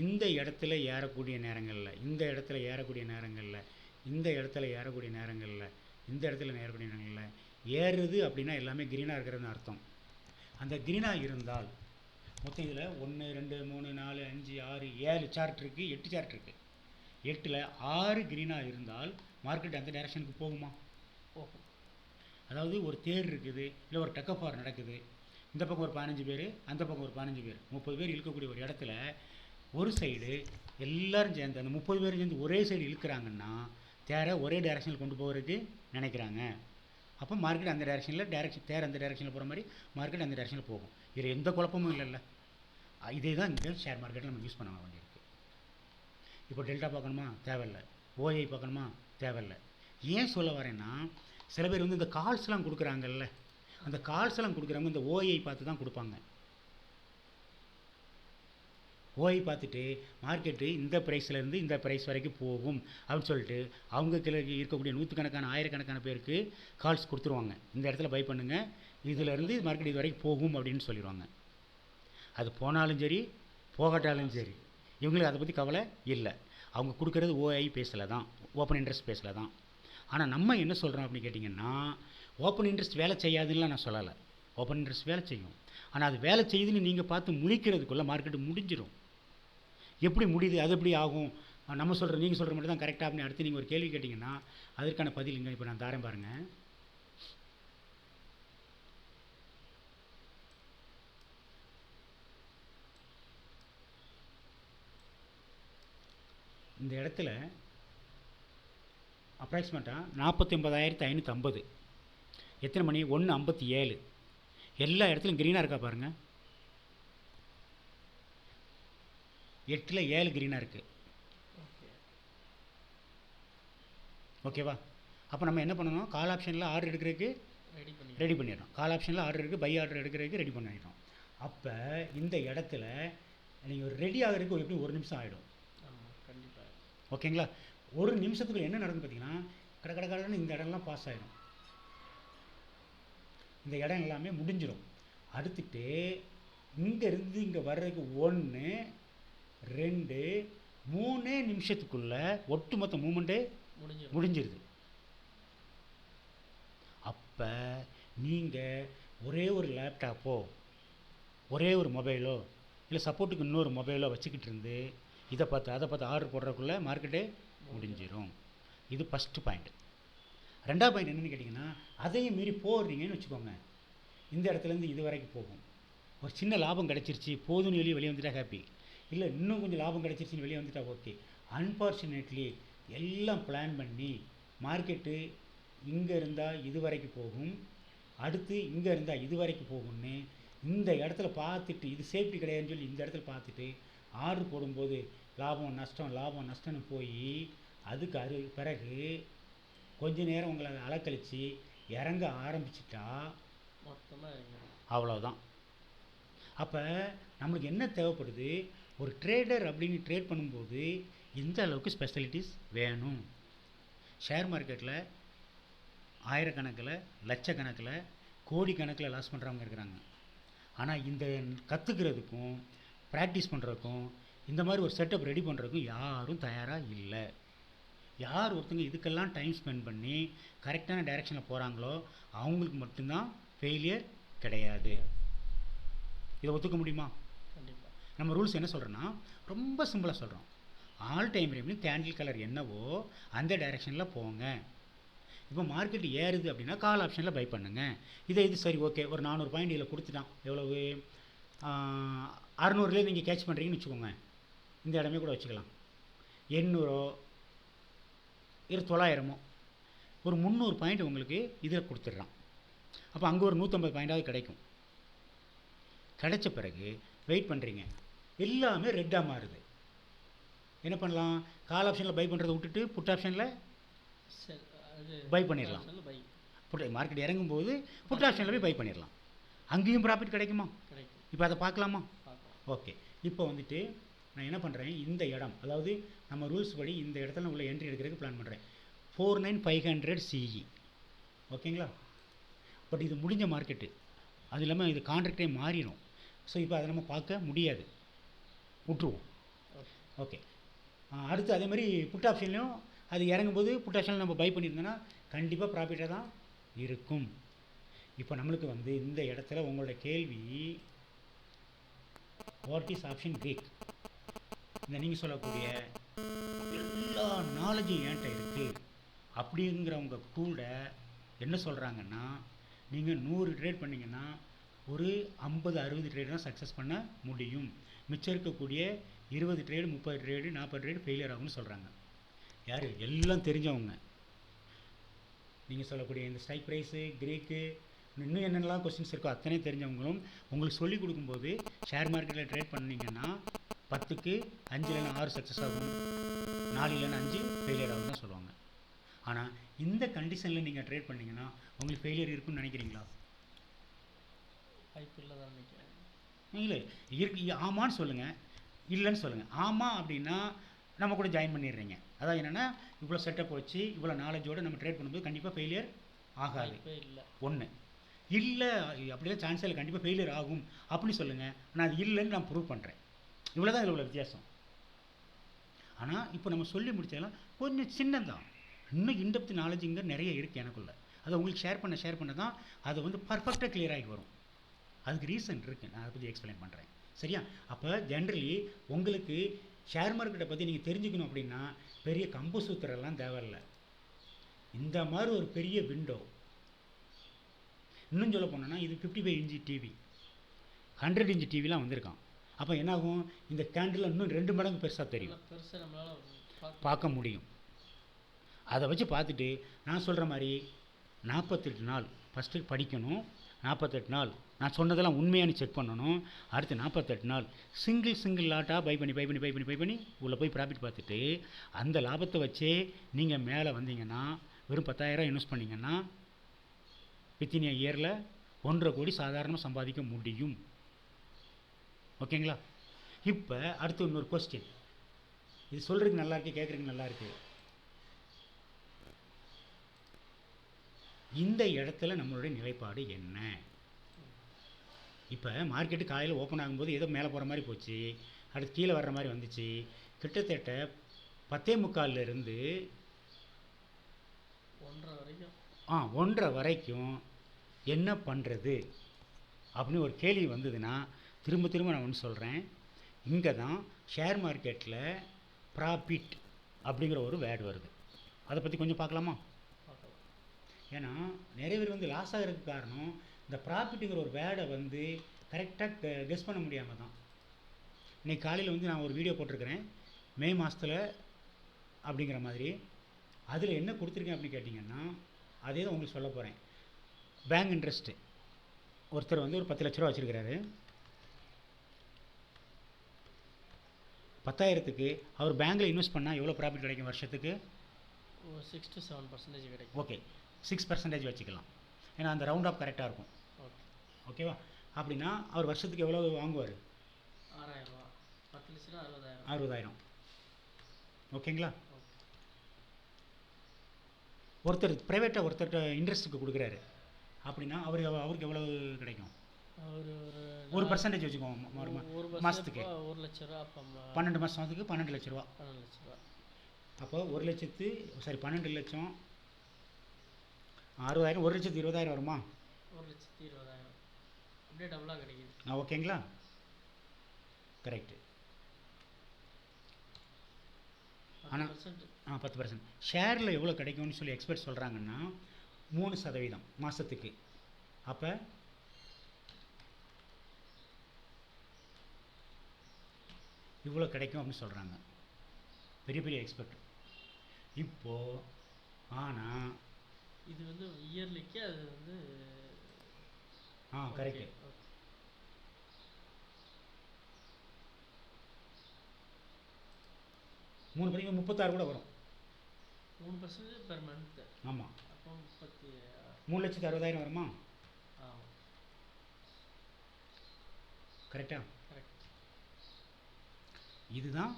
இந்த இடத்துல ஏறக்கூடிய நேரங்களில், இந்த இடத்துல ஏறக்கூடிய நேரங்களில், இந்த இடத்துல ஏறக்கூடிய நேரங்களில், இந்த இடத்துல ஏறக்கூடிய நேரங்களில் ஏறுது அப்படின்னா எல்லாமே க்ரீனாக இருக்கிறதுன்னு அர்த்தம். அந்த க்ரீனாக இருந்தால் மொத்தம் இதில் 1 2 3 4 5 6 7 சார்ட் இருக்குது, 8 சார்ட் இருக்குது. 8ல் 6 க்ரீனாக இருந்தால் மார்க்கெட் அந்த டைரக்ஷனுக்கு போகுமா? போகும். அதாவது ஒரு தேர் இருக்குது, இல்லை ஒரு டக் ஆஃப் வார் நடக்குது, இந்த பக்கம் ஒரு 15 பேர், அந்த பக்கம் ஒரு 15 பேர், 30 பேர் இழுக்கக்கூடிய ஒரு இடத்துல ஒரு சைடு எல்லோரும் சேர்ந்து அந்த 30 பேர் சேர்ந்து ஒரே சைடு இழுக்கிறாங்கன்னா தேரை ஒரே டைரக்ஷனில் கொண்டு போகிறதுக்கு நினைக்கிறாங்க. அப்போ மார்க்கெட் அந்த டைரக்ஷனில் தேர் அந்த டைரக்ஷனில் போகிற மாதிரி மார்க்கெட் அந்த டைரக்ஷனில் போகும். இதில் எந்த குழப்பமும் இல்லைல்ல. இதே தான் இந்த ஷேர் மார்க்கெட்டில் நம்ம யூஸ் பண்ண வேண்டியிருக்கு. இப்போ டெல்டா பார்க்கணுமா? தேவையில்லை. ஓஐ பார்க்கணுமா? தேவையில்லை. ஏன் சொல்ல வரேன்னா, சில பேர் வந்து இந்த கால்ஸ்லாம் கொடுக்குறாங்கல்ல, அந்த கால்ஸ்லாம் கொடுக்குறவங்க இந்த ஓஐ பார்த்து தான் கொடுப்பாங்க. ஓஐ பார்த்துட்டு மார்க்கெட்டு இந்த ப்ரைஸ்லேருந்து இந்த ப்ரைஸ் வரைக்கும் போகும் அப்படின்னு சொல்லிட்டு அவங்க கீழே இருக்கக்கூடிய நூற்றுக்கணக்கான ஆயிரக்கணக்கான பேருக்கு கால்ஸ் கொடுத்துருவாங்க. இந்த இடத்துல பை பண்ணுங்கள், இதிலேருந்து மார்க்கெட் இது வரைக்கும் போகும் அப்படின்னு சொல்லிடுவாங்க. அது போனாலும் சரி போகட்டாலும் சரி இவங்களுக்கு அதை பற்றி கவலை இல்லை. அவங்க கொடுக்குறது ஓஐ பேஸில் தான், ஓப்பன் இன்ட்ரெஸ்ட் பேஸில் தான். ஆனால் நம்ம என்ன சொல்கிறோம் அப்படின்னு கேட்டிங்கன்னா, ஓப்பன் இன்ட்ரெஸ்ட் வேலை செய்யாதுன்னு நான் சொல்லலை. ஓப்பன் இன்ட்ரெஸ்ட் வேலை செய்யும். ஆனால் அது வேலை செய்யுதுன்னு நீங்கள் பார்த்து முழிக்கிறதுக்குள்ளே மார்க்கெட்டு முடிஞ்சிடும். எப்படி முடியுது, அது எப்படி ஆகும், நம்ம சொல்கிற நீங்கள் சொல்கிற மட்டும் தான் கரெக்டாக அப்படின்னு அடுத்து நீங்கள் ஒரு கேள்வி கேட்டிங்கன்னா அதற்கான பதில் இங்கே இப்போ நான் தரேன் பாருங்கள். இந்த இடத்துல அப்ராக்சிமேட்டாக 49,550. எத்தனை மணி? 1:57. எல்லா இடத்துலையும் க்ரீனாக இருக்கா பாருங்கள். 8ல் 7 க்ரீனாக இருக்குது. ஓகேவா? அப்போ நம்ம என்ன பண்ணணும்? கால் ஆப்ஷனில் ஆர்டர் எடுக்கிறதுக்கு ரெடி பண்ணிடணும். கால் ஆப்ஷனில் ஆர்டர் இருக்குது, பை ஆர்டர் எடுக்கிறதுக்கு ரெடி பண்ணிடணும். அப்போ இந்த இடத்துல நீங்கள் ரெடி ஆகிறதுக்கு எப்படி 1 நிமிஷம் ஆகிடும். கண்டிப்பாக. ஓகேங்களா? 1 நிமிஷத்துக்கு என்ன நடக்கும் பார்த்தீங்கன்னா, கடன்னு இந்த இடம்லாம் பாஸ் ஆகிடும். இந்த இடம் எல்லாமே முடிஞ்சிடும். அடுத்துட்டு இங்கேருந்து இங்கே வர்றதுக்கு 1 2 3 நிமிஷத்துக்குள்ளே ஒட்டுமொத்த மூமெண்ட்டே முடிஞ்சிருது. அப்போ நீங்கள் ஒரே ஒரு லேப்டாப்போ ஒரே ஒரு மொபைலோ இல்லை சப்போர்ட்டுக்கு இன்னொரு மொபைலோ வச்சுக்கிட்டு இருந்து இதை பார்த்து அதை பார்த்து ஆர்டர் போடுறதுக்குள்ளே மார்க்கெட்டே முடிஞ்சிடும். இது ஃபஸ்ட்டு பாயிண்ட். ரெண்டாவது பாயிண்ட் என்னென்னு கேட்டிங்கன்னா, அதையும் மீறி போடுறீங்கன்னு வச்சுக்கோங்க, இந்த இடத்துலேருந்து இது வரைக்கும் போகும். ஒரு சின்ன லாபம் கிடச்சிருச்சு போதும்னு வெளியே வந்துட்டா ஹாப்பி, இல்லை இன்னும் கொஞ்சம் லாபம் கிடச்சிருச்சின்னு வெளியே வந்துட்டா ஓகே. அன்ஃபார்ச்சுனேட்லி எல்லாம் பிளான் பண்ணி மார்க்கெட்டு இங்கே இருந்தால் இது வரைக்கும் போகும், அடுத்து இங்கே இருந்தால் இது வரைக்கும் போகும்னு இந்த இடத்துல பார்த்துட்டு இது சேஃப்டி கிடையாதுன்னு சொல்லி இந்த இடத்துல பார்த்துட்டு ஆர்டர் போடும்போது லாபம் நஷ்டம்னு போய் அதுக்கு பிறகு கொஞ்ச நேரம் உங்களை அலக்கழித்து இறங்க ஆரம்பிச்சிட்டா அவ்வளோதான். அப்போ நம்மளுக்கு என்ன தேவைப்படுது? ஒரு ட்ரேடர் அப்படின்னு ட்ரேட் பண்ணும்போது இந்த அளவுக்கு ஸ்பெஷலிட்டிஸ் வேணும். ஷேர் மார்க்கெட்டில் ஆயிரக்கணக்கில் லட்சக்கணக்கில் கோடிக்கணக்கில் லாஸ் பண்ணுறவங்க இருக்கிறாங்க. ஆனால் இந்த கற்றுக்கிறதுக்கும் ப்ராக்டிஸ் பண்ணுறதுக்கும் இந்த மாதிரி ஒரு செட்டப் ரெடி பண்ணுறதுக்கும் யாரும் தயாராக இல்லை. யார் ஒருத்தங்க இதுக்கெல்லாம் டைம் ஸ்பெண்ட் பண்ணி கரெக்டான டைரெக்ஷனில் போகிறாங்களோ அவங்களுக்கு மட்டும்தான் ஃபெயிலியர் கிடையாது. இதை ஒத்துக்க முடியுமா? கண்டிப்பாக. நம்ம ரூல்ஸ் என்ன சொல்கிறோன்னா, ரொம்ப சிம்பிளாக சொல்கிறோம். ஆல் டைம் ஃப்ரேம்லையும் கேண்டில் கலர் என்னவோ அந்த டைரெக்ஷனில் போங்க. இப்போ மார்க்கெட் ஏறுது அப்படின்னா கால் ஆப்ஷனில் பை பண்ணுங்கள். இது சரி ஓகே, ஒரு 400 பாயிண்ட் இதில் கொடுத்துட்டான், எவ்வளவு 600லேயே நீங்கள் கேட்ச் பண்ணுறீங்கன்னு வச்சுக்கோங்க, இந்த இடமே கூட வச்சுக்கலாம். 800 900 ஒரு 300 பாயிண்ட் உங்களுக்கு இதில் கொடுத்துட்றான். அப்போ அங்கே ஒரு 150 பாயிண்டாவது கிடைக்கும். கிடைச்ச பிறகு வெயிட் பண்ணுறீங்க, எல்லாமே ரெட்டாக மாறுது. என்ன பண்ணலாம்? கால் ஆப்ஷனில் பை பண்ணுறதை விட்டுட்டு புட் ஆப்ஷனில் பை பண்ணிடலாம். மார்க்கெட் இறங்கும்போது புட் ஆப்ஷனில் போய் பை பண்ணிடலாம். அங்கேயும் ப்ராஃபிட் கிடைக்குமா? இப்போ அதை பார்க்கலாமா? ஓகே. இப்போ வந்துட்டு நான் என்ன பண்ணுறேன், இந்த இடம் அதாவது நம்ம ரூல்ஸ் படி இந்த இடத்துல உள்ள என்ட்ரி எடுக்கிறதுக்கு பிளான் பண்ணுறேன். 49500 CE. ஓகேங்களா? பட் இது முடிஞ்ச மார்க்கெட்டு, அது இல்லாமல் இது கான்ட்ராக்டே மாறிடும். ஸோ இப்போ அதை நம்ம பார்க்க முடியாது, விட்டுருவோம். ஓகே. அடுத்து அதே மாதிரி புட் ஆப்ஷன்லையும் அது இறங்கும்போது புட் ஆப்ஷனில் நம்ம பை பண்ணியிருந்தோன்னா கண்டிப்பாக ப்ராஃபிட்டாக தான் இருக்கும். இப்போ நம்மளுக்கு வந்து இந்த இடத்துல உங்களோட கேள்வி வாட் இஸ் ஆப்ஷன் கிரீக், இந்த நீங்கள் சொல்லக்கூடிய எல்லா நாலேஜும் என்கிட்ட இருக்குது அப்படிங்கிறவங்க கூட என்ன சொல்கிறாங்கன்னா, நீங்கள் 100 ட்ரேட் பண்ணிங்கன்னா ஒரு 50-60 ட்ரேடு தான் சக்ஸஸ் பண்ண முடியும், மிச்சம் இருக்கக்கூடிய 20 ட்ரேடு 30 ட்ரேடு 40 ட்ரேடு ஃபெயிலியர் ஆகும்னு சொல்கிறாங்க. யார்? எல்லாம் தெரிஞ்சவங்க. நீங்கள் சொல்லக்கூடிய இந்த ஸ்ட்ரைக் ப்ரைஸு, கிரீக்கு, இன்னும் என்னென்னலாம் கொஸ்டின்ஸ் இருக்கோ அத்தனை தெரிஞ்சவங்களும் உங்களுக்கு சொல்லிக் கொடுக்கும்போது ஷேர் மார்க்கெட்டில் ட்ரேட் பண்ணிங்கன்னா 10க்கு 5 இல்லைன்னா 6 சக்ஸஸ் ஆகும், 4 இல்லைன்னா 5 ஃபெயிலியர் ஆகும் தான் சொல்லுவாங்க. ஆனால் இந்த கண்டிஷனில் நீங்கள் ட்ரேட் பண்ணிங்கன்னா உங்களுக்கு ஃபெயிலியர் இருக்குன்னு நினைக்கிறீங்களா? வாய்ப்பு இல்லை தான் நினைக்கிறேன். இல்லை இருக்கு, ஆமான்னு சொல்லுங்கள், இல்லைன்னு சொல்லுங்கள். ஆமாம் அப்படின்னா நம்ம கூட ஜாயின் பண்ணிடுறீங்க. அதான் என்னென்னா இவ்வளோ செட்டப் வச்சு இவ்வளோ நாலேஜோடு நம்ம ட்ரேட் பண்ணும்போது கண்டிப்பாக ஃபெயிலியர் ஆகாது. இல்லை ஒன்று இல்லை, அப்படிலாம் சான்ஸ் இல்லை, கண்டிப்பாக ஃபெயிலியர் ஆகும் அப்படின்னு சொல்லுங்கள். நான் அது இல்லைன்னு நான் ப்ரூவ் பண்ணுறேன். இவ்வளோ தான் இதில் உள்ள வித்தியாசம். ஆனால் இப்போ நம்ம சொல்லி முடிச்சதெல்லாம் கொஞ்சம் சின்னதான், இன்னும் இன்டெப்த் நாலேஜ் இங்கே நிறைய இருக்குது எனக்குள்ள. அதை உங்களுக்கு ஷேர் பண்ண தான் அது வந்து பர்ஃபெக்டாக கிளியர் ஆகி வரும். அதுக்கு ரீசன் இருக்குது, நான் அதை பற்றி எக்ஸ்பிளைன் பண்ணுறேன். சரியா? அப்போ ஜென்ரலி உங்களுக்கு ஷேர் மார்க்கெட்டை பற்றி நீங்கள் தெரிஞ்சுக்கணும் அப்படின்னா பெரிய கம்பு சூத்திரெல்லாம் தேவையில்லை. இந்த மாதிரி ஒரு பெரிய விண்டோ, இன்னும் சொல்ல போனோன்னா இது 55 இன்ச்சு டிவி, 100 இன்ச்சு டிவிலாம் வந்திருக்கான். அப்போ என்னாகும், இந்த கேண்டில் இன்னும் 2 மடங்கு பெருசாக தெரியும், பெருசாக நம்மளால் பார்க்க முடியும். அதை வச்சு பார்த்துட்டு நான் சொல்கிற மாதிரி 48 நாள் ஃபஸ்ட்டு படிக்கணும். 48 நாள் நான் சொன்னதெல்லாம் உண்மையானு செக் பண்ணணும். அடுத்து 48 நாள் சிங்கிள் லாட்டாக பை பண்ணி உள்ளே போய் ப்ராஃபிட் பார்த்துட்டு அந்த லாபத்தை வச்சே நீங்கள் மேலே வந்தீங்கன்னா வெறும் 10,000 இன்வெஸ்ட் பண்ணிங்கன்னா வித்தின் எ இயரில் 1.5 கோடி சாதாரணமாக சம்பாதிக்க முடியும். ஓகேங்களா? இப்போ அடுத்து இன்னொரு கொஸ்டின், இது சொல்கிறதுக்கு நல்லா இருக்குது, கேட்குறதுக்கு நல்லா இருக்குது. இந்த இடத்துல நம்மளுடைய நிலைப்பாடு என்ன? இப்போ மார்க்கெட்டு காலையில் ஓப்பன் ஆகும்போது ஏதோ மேலே போகிற மாதிரி போச்சு, அடுத்து கீழே வர்ற மாதிரி வந்துச்சு. கிட்டத்தட்ட 10:45 இருந்து 1:30 வரைக்கும் என்ன பண்ணுறது அப்படின்னு ஒரு கேள்வி வந்ததுன்னா திரும்ப நான் ஒன்று சொல்கிறேன். இங்கே தான் ஷேர் மார்க்கெட்டில் ப்ராஃபிட் அப்படிங்கிற ஒரு வேர்டு வருது. அதை பற்றி கொஞ்சம் பார்க்கலாமா? ஏன்னா நிறைய பேர் வந்து லாஸ் ஆகிறதுக்கு காரணம் இந்த ப்ராஃபிட்டுங்கிற ஒரு வேர்டை வந்து கரெக்டாக கெஸ் பண்ண முடியாமல் தான். இன்றைக்கி காலையில் வந்து நான் ஒரு வீடியோ போட்டிருக்கிறேன் மே மாதத்தில் அப்படிங்கிற மாதிரி. அதில் என்ன கொடுத்துருக்கேன் அப்படின்னு கேட்டிங்கன்னா அதே தான் உங்களுக்கு சொல்ல போகிறேன். பேங்க் இன்ட்ரெஸ்ட்டு ஒருத்தர் வந்து ஒரு 10 லட்ச ரூபா வச்சுருக்கிறாரு. 10,000க்கு அவர் பேங்க்கில் இன்வெஸ்ட் பண்ணால் எவ்வளோ ப்ராஃபிட் கிடைக்கும் வருஷத்துக்கு? 6 to 7% கிடைக்கும். ஓகே, 6% வச்சுக்கலாம், ஏன்னா அந்த ரவுண்ட் ஆஃப் கரெக்டாக இருக்கும். ஓகேவா? அப்படின்னா அவர் வருஷத்துக்கு எவ்வளோ வாங்குவார்? 6,000 ரூபா. 10 லட்சம் 60,000. 60,000. ஓகேங்களா? ஒருத்தர் ப்ரைவேட்டாக ஒருத்தர்கிட்ட இன்ட்ரெஸ்ட்டுக்கு கொடுக்குறாரு அப்படின்னா அவருக்கு எவ்வளோ கிடைக்கும்? ஒரு பர்சன்டேஜ் வச்சுக்கோங்க மாதத்துக்கு. 1 லட்ச ரூபா. 12 மாதத்துக்கு 12 லட்ச ரூபா. அப்போ 12 லட்சம் 60,000, 1,20,000 வருமா? 1,20,000 அப்படியே டபுளாக கிடைக்குது. ஓகேங்களா? கரெக்டு. ஆனால் 10%. ஷேரில் எவ்வளோ கிடைக்கும்னு சொல்லி எக்ஸ்பர்ட் சொல்கிறாங்கன்னா 3% மாதத்துக்கு. அப்போ இவ்வளோ கிடைக்கும் அப்படின்னு சொல்கிறாங்க பெரிய எக்ஸ்பர்ட். இப்போது ஆனால் இது வந்து இயர்லிக்கு அது வந்து கரெக்டு. மூணு படிக்க 36 கூட வரும். 3% பெர் மந்த். ஆமாம். அப்போ 3,60,000 வருமா? கரெக்டா? கரெக்ட். இதுதான்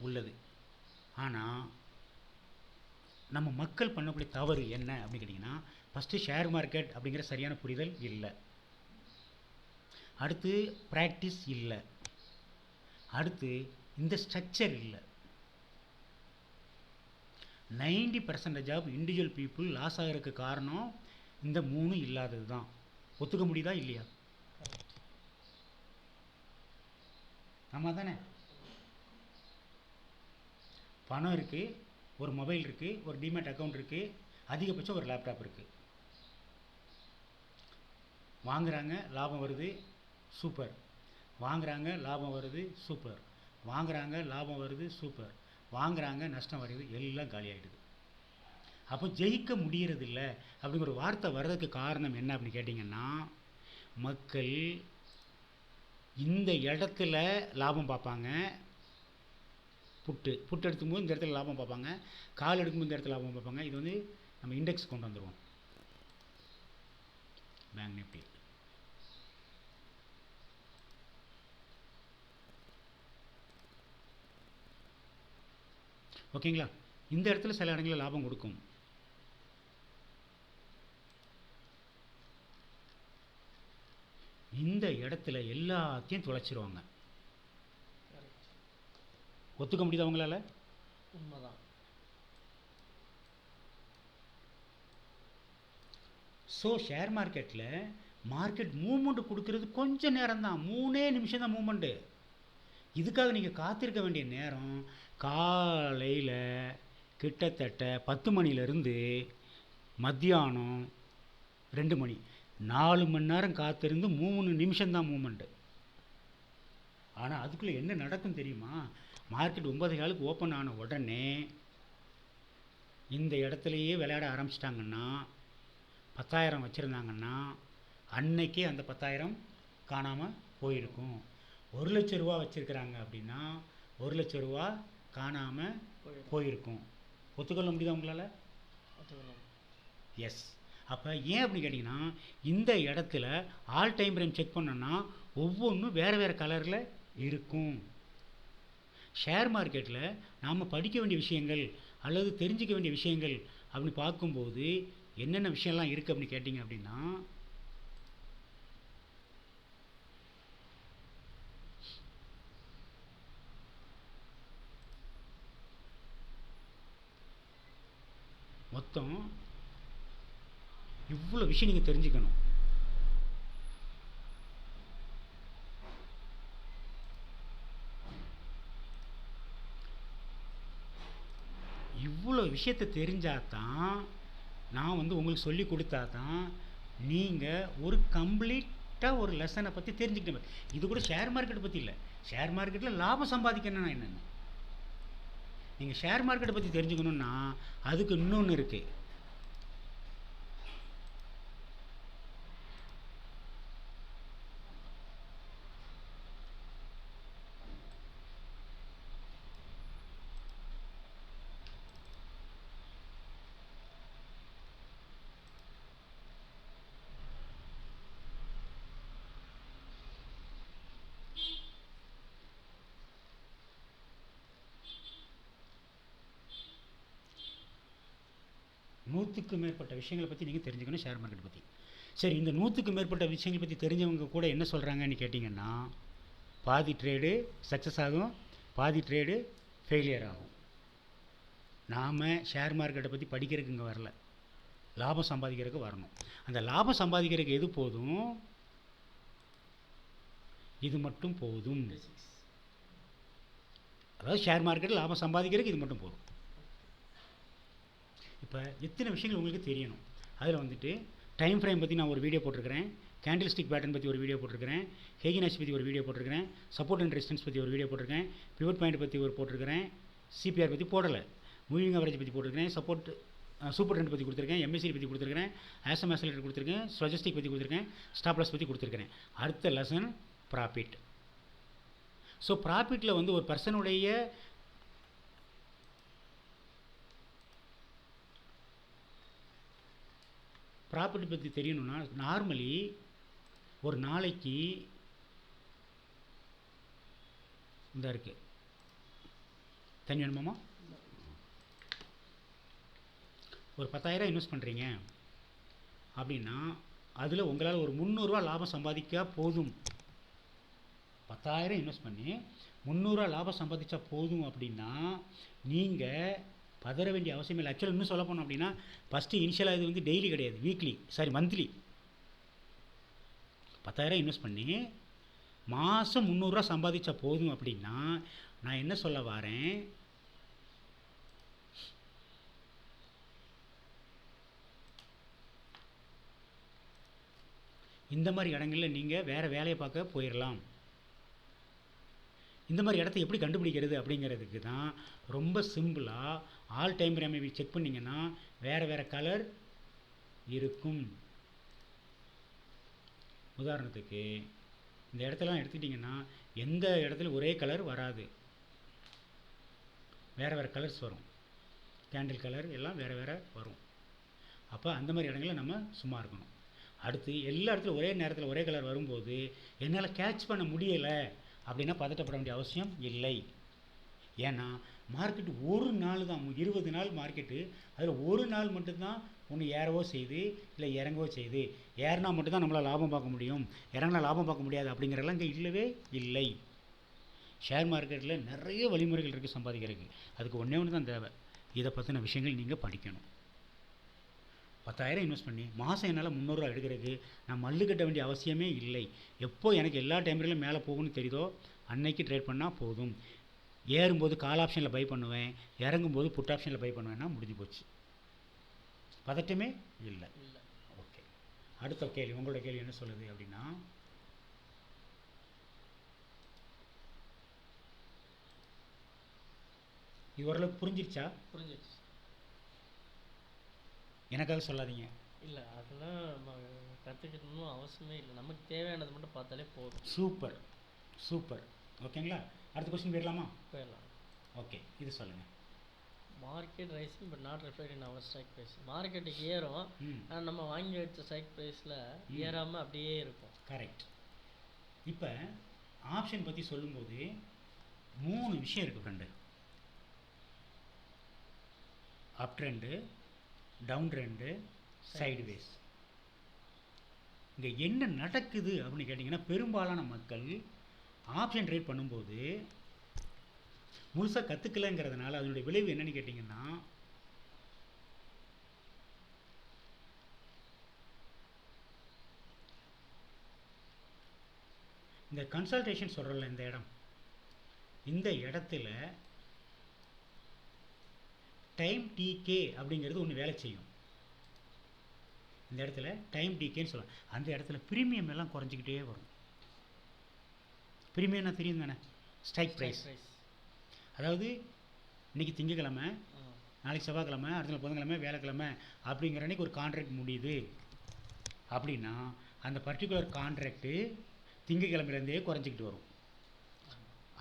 உள்ளது. ஆனால் நம்ம மக்கள் பண்ணக்கூடிய தவறு என்ன அப்படின்னு கேட்டிங்கன்னா, ஃபஸ்ட்டு ஷேர் மார்க்கெட் அப்படிங்கிற சரியான புரிதல் இல்லை, அடுத்து ப்ராக்டிஸ் இல்லை, அடுத்து இந்த ஸ்ட்ரக்சர் இல்லை. 90% ஆஃப் இண்டிவிஜுவல் பீப்புள் லாஸ் ஆகிறதுக்கு காரணம் இந்த 3 இல்லாதது தான். ஒத்துக்க முடியுதா இல்லையா? ஆமாம் தானே? பணம் இருக்குது, ஒரு மொபைல் இருக்குது, ஒரு டிமேட் அக்கௌண்ட் இருக்குது, அதிகபட்சம் ஒரு லேப்டாப் இருக்குது. வாங்குறாங்க, லாபம் வருது, சூப்பர். வாங்குறாங்க, லாபம் வருது, சூப்பர். வாங்குறாங்க, லாபம் வருது, சூப்பர். வாங்குறாங்க, நஷ்டம் வருது, எல்லாம் காலியாகிடுது. அப்போ ஜெயிக்க முடியறதில்ல அப்படிங்கிற ஒரு வார்த்தை வர்றதுக்கு காரணம் என்ன அப்படின்னு கேட்டிங்கன்னா, மக்கள் இந்த இடத்துல லாபம் பார்ப்பாங்க. புட்டு எடுக்கும்போது இந்த இடத்துல லாபம் பார்ப்பாங்க, கால் எடுக்கும்போது இந்த இடத்துல லாபம் பார்ப்பாங்க. இது வந்து நம்ம இண்டெக்ஸ் கொண்டு வந்துடுவோம். பேங்க் நிஃப்டி ஓகேங்களா? இந்த இடத்துல சில இடங்களில் லாபம் கொடுக்கும். இந்த இடத்துல எல்லாத்தையும் தொலைச்சிருவாங்க. ஒத்துக்க முடியுதா அவங்களால? உண்மைதான். ஸோ ஷேர் மார்க்கெட்டில் மார்க்கெட் மூவ்மெண்ட் கொடுக்கறது கொஞ்சம் நேரம் தான், 3 நிமிஷம் தான் மூவ்மெண்ட்டு. இதுக்காக நீங்கள் காத்திருக்க வேண்டிய நேரம் காலையில் கிட்டத்தட்ட 10 மணிலேருந்து மத்தியானம் 2 மணி, 4 மணி நேரம் காத்திருந்து 3 நிமிஷம்தான் மூவ்மெண்ட்டு. ஆனால் அதுக்குள்ளே என்ன நடக்கும் தெரியுமா? மார்க்கெட் 9:15 ஓப்பன் ஆன உடனே இந்த இடத்துலையே விளையாட ஆரம்பிச்சிட்டாங்கன்னா, 10,000 வச்சுருந்தாங்கன்னா அன்னைக்கே அந்த 10,000 காணாமல் போயிருக்கும். 1,00,000 ரூபா வச்சுருக்கிறாங்க அப்படின்னா 1,00,000 ரூபா காணாமல் போயிருக்கும். ஒத்துக்கொள்ள முடியுதா உங்களால்? எஸ். அப்போ ஏன் அப்படின்னு கேட்டிங்கன்னா, இந்த இடத்துல ஆல் டைம் ஃப்ரேம் செக் பண்ணோன்னா ஒவ்வொன்றும் வேறு கலரில் இருக்கும். ஷேர் மார்க்கெட்டில் நாம் படிக்க வேண்டிய விஷயங்கள் அல்லது தெரிஞ்சிக்க வேண்டிய விஷயங்கள் அப்படி பார்க்கும்போது என்னென்ன விஷயம்லாம் இருக்குது அப்படின்னு கேட்டிங்க அப்படின்னா, மொத்தம் இவ்வளோ விஷயம் நீங்கள் தெரிஞ்சுக்கணும். இவ்வளோ விஷயத்தை தெரிஞ்சாதான், நான் வந்து உங்களுக்கு சொல்லி கொடுத்தா தான் நீங்கள் ஒரு கம்ப்ளீட்டாக ஒரு லெசனை பற்றி தெரிஞ்சுக்கிட்ட. இது கூட ஷேர் மார்க்கெட்டை பற்றி இல்லை. ஷேர் மார்க்கெட்டில் லாபம் சம்பாதிக்கணும்னா என்னென்ன, நீங்கள் ஷேர் மார்க்கெட்டை பற்றி தெரிஞ்சுக்கணுன்னா அதுக்கு இன்னொன்று இருக்குது. நூற்றுக்கு மேற்பட்ட விஷயங்களை பற்றி நீங்கள் தெரிஞ்சுக்கணும் ஷேர் மார்க்கெட் பற்றி. சரி, இந்த 100க்கு மேற்பட்ட விஷயங்களை பற்றி தெரிஞ்சவங்க கூட என்ன சொல்கிறாங்கன்னு கேட்டிங்கன்னா, பாதி ட்ரேடு சக்ஸஸ் ஆகும், பாதி ட்ரேடு ஃபெயிலியர் ஆகும். நாம் ஷேர் மார்க்கெட்டை பற்றி படிக்கிறதுக்கு இங்கே வரல, லாபம் சம்பாதிக்கிறதுக்கு வரணும். அந்த லாபம் சம்பாதிக்கிறதுக்கு எது போதும்? இது மட்டும் போதும். அதாவது ஷேர் மார்க்கெட்டில் லாபம் சம்பாதிக்கிறதுக்கு இது மட்டும் போதும். இப்போ எத்தனை விஷயங்கள் உங்களுக்கு தெரியணும். அதில் வந்துட்டு டைம் ஃப்ரேம் பற்றி நான் ஒரு வீடியோ போட்டிருக்கிறேன், கேண்டில் ஸ்டிக் பேட்டர்ன் பற்றி ஒரு வீடியோ போட்டிருக்கிறேன், ஹேகினாஷ் பற்றி ஒரு வீடியோ போட்டிருக்கிறேன், சப்போர்ட் அண்ட் ரெசிஸ்டன்ஸ் பற்றி ஒரு வீடியோ போட்டிருக்கேன், பிவட் பாயிண்ட் பற்றி ஒரு போட்டிருக்கிறேன், சிபிஆர் பற்றி போடலை, மூவிங் ஆவரேஜ் பற்றி போட்டிருக்கிறேன், சூப்பர் ட்ரெண்ட் பற்றி கொடுத்துருக்கேன், எம்எஸ்சி பற்றி கொடுத்துருக்கிறேன், ஆசம் ஆசலேட்டர் கொடுத்துருக்கேன், ஸ்டோஜஸ்டிக் பற்றி கொடுத்துருக்கேன், ஸ்டாப் லாஸ் பற்றி கொடுத்துருக்கிறேன். அடுத்த லெசன் ப்ராஃபிட். ஸோ ப்ராஃபிட்டில் வந்து ஒரு பர்சனுடைய ப்ராப்பர்ட்டி பற்றி தெரியணும்னா நார்மலி ஒரு நாளைக்கு இந்த இருக்கு தண்ணி வேணுமாமா, ஒரு 10,000 இன்வெஸ்ட் பண்ணுறீங்க அப்படின்னா அதில் உங்களால் ஒரு 300 ரூபா லாபம் சம்பாதிக்க போதும். 10,000 இன்வெஸ்ட் பண்ணி 300 ரூபா லாபம் சம்பாதிச்சா போதும் அப்படின்னா நீங்கள் பதற வேண்டிய அவசியம் இல்லை. ஆக்சுவலாக இன்னும் சொல்ல போனோம் அப்படின்னா ஃபஸ்ட்டு இனிஷியலாக இது வந்து டெய்லி கிடையாது, வீக்லி, சாரி மந்த்லி. 10,000 இன்வெஸ்ட் பண்ணி மாதம் 300 சம்பாதிச்சா போதும் அப்படின்னா நான் என்ன சொல்ல வரேன், இந்த மாதிரி இடங்களில் நீங்கள் வேறு வேலையை பார்க்க போயிடலாம். இந்த மாதிரி இடத்த எப்படி கண்டுபிடிக்கிறது அப்படிங்கிறதுக்கு தான் ரொம்ப சிம்பிளாக ஆல் டைம் ஃப்ரேமை செக் பண்ணிங்கன்னா வேறு கலர் இருக்கும். உதாரணத்துக்கு இந்த இடத்தெல்லாம் எடுத்துக்கிட்டிங்கன்னா எந்த இடத்துல ஒரே கலர் வராது, வேறு கலர்ஸ் வரும். கேண்டில் கலர் எல்லாம் வேறு வரும். அப்போ அந்த மாதிரி இடங்களில் நம்ம சும்மா இருக்கணும். அடுத்து எல்லா இடத்துலையும் ஒரே நேரத்தில் ஒரே கலர் வரும்போது என்னால் கேட்ச் பண்ண முடியலை அப்படின்னா பதட்டப்பட வேண்டிய அவசியம் இல்லை. ஏன்னா மார்க்கெட்டு ஒரு நாள் தான், 20 நாள் மார்க்கெட்டு, அதில் ஒரு நாள் மட்டும்தான் ஒன்று ஏறவோ செய்யுது இல்லை இறங்கவோ செய்யுது. ஏறினா மட்டும்தான் நம்மளால் லாபம் பார்க்க முடியும், இறங்கினா லாபம் பார்க்க முடியாது அப்படிங்கிறதெல்லாம் இங்கே இல்லவே இல்லை. ஷேர் மார்க்கெட்டில் நிறைய வழிமுறைகள் இருக்குது சம்பாதிக்கிறதுக்கு. அதுக்கு ஒன்றே ஒன்று தான் தேவை, இதை பற்றின விஷயங்கள் நீங்கள் படிக்கணும். 10,000 இன்வெஸ்ட் பண்ணி மாதம் என்னால் 300 ரூபா எடுக்கிறதுக்கு நான் மல்லு கட்ட வேண்டிய அவசியமே இல்லை. எப்போ எனக்கு எல்லா டைம்லையும் மேலே போகும்னு தெரியுதோ அன்னைக்கு ட்ரேட் பண்ணால் போதும். ஏறும்போது கால் ஆப்ஷனில் பை பண்ணுவேன், இறங்கும்போது புட் ஆப்ஷனில் பை பண்ணுவேன்னா முடிஞ்சு போச்சு. பதட்டமே இல்லை. ஓகே, அடுத்த கேள்வி, உங்களோட கேள்வி என்ன சொல்லுது அப்படின்னா, இது ஓரளவுக்கு புரிஞ்சிருச்சா? புரிஞ்சிடுச்சு. எனக்காக சொல்லாதீங்க. இல்லை, அதெல்லாம் நம்ம கற்றுக்கணும்னு அவசியமே இல்லை, நமக்கு தேவையானது மட்டும் பார்த்தாலே போதும். Super super. ஓகேங்களா, அடுத்த கொஸ்டின் போயிடலாமா? போயிடலாம். ஓகே, இது சொல்லுங்கள். Market rising but not reflect in our strike price. மார்க்கெட்டுக்கு ஏறும், ஆனால் நம்ம வாங்கி வச்ச ஸ்ட்ரைக் ப்ரைஸில் ஏறாமல் அப்படியே இருக்கும். கரெக்ட். இப்போ ஆப்ஷன் பற்றி சொல்லும்போது 3 விஷயம் இருக்குது friend. Up trend, down trend, sideways. இங்கே என்ன நடக்குது அப்படின்னு கேட்டிங்கன்னா, பெரும்பாலான மக்கள் ஆப்ஷன் ட்ரேட் பண்ணும்போது முழுசாக கற்றுக்கலைங்கிறதுனால அதனுடைய விளைவு என்னன்னு கேட்டிங்கன்னா, இந்த கன்சல்டேஷன் சொல்கிறல இந்த இடத்துல டைம் டிகே அப்படிங்கிறது ஒன்று வேலை செய்யும். இந்த இடத்துல டைம் டிகேன்னு சொல்லலாம். அந்த இடத்துல ப்ரீமியம் எல்லாம் குறைஞ்சிக்கிட்டே வரும். ப்ரீமியம்னா தெரியும் தானே, ஸ்ட்ரைக் ப்ரைஸ். அதாவது இன்றைக்கி திங்கக்கிழமை, நாளைக்கு செவ்வாய்க்கிழமை, அடுத்த புதன்கிழமை, வேலைக்கிழமை அப்படிங்கிற அன்றைக்கி ஒரு கான்ட்ராக்ட் முடியுது அப்படின்னா அந்த பர்டிகுலர் கான்ட்ராக்டு திங்கக்கிழமையிலேருந்தே குறைஞ்சிக்கிட்டு வரும்.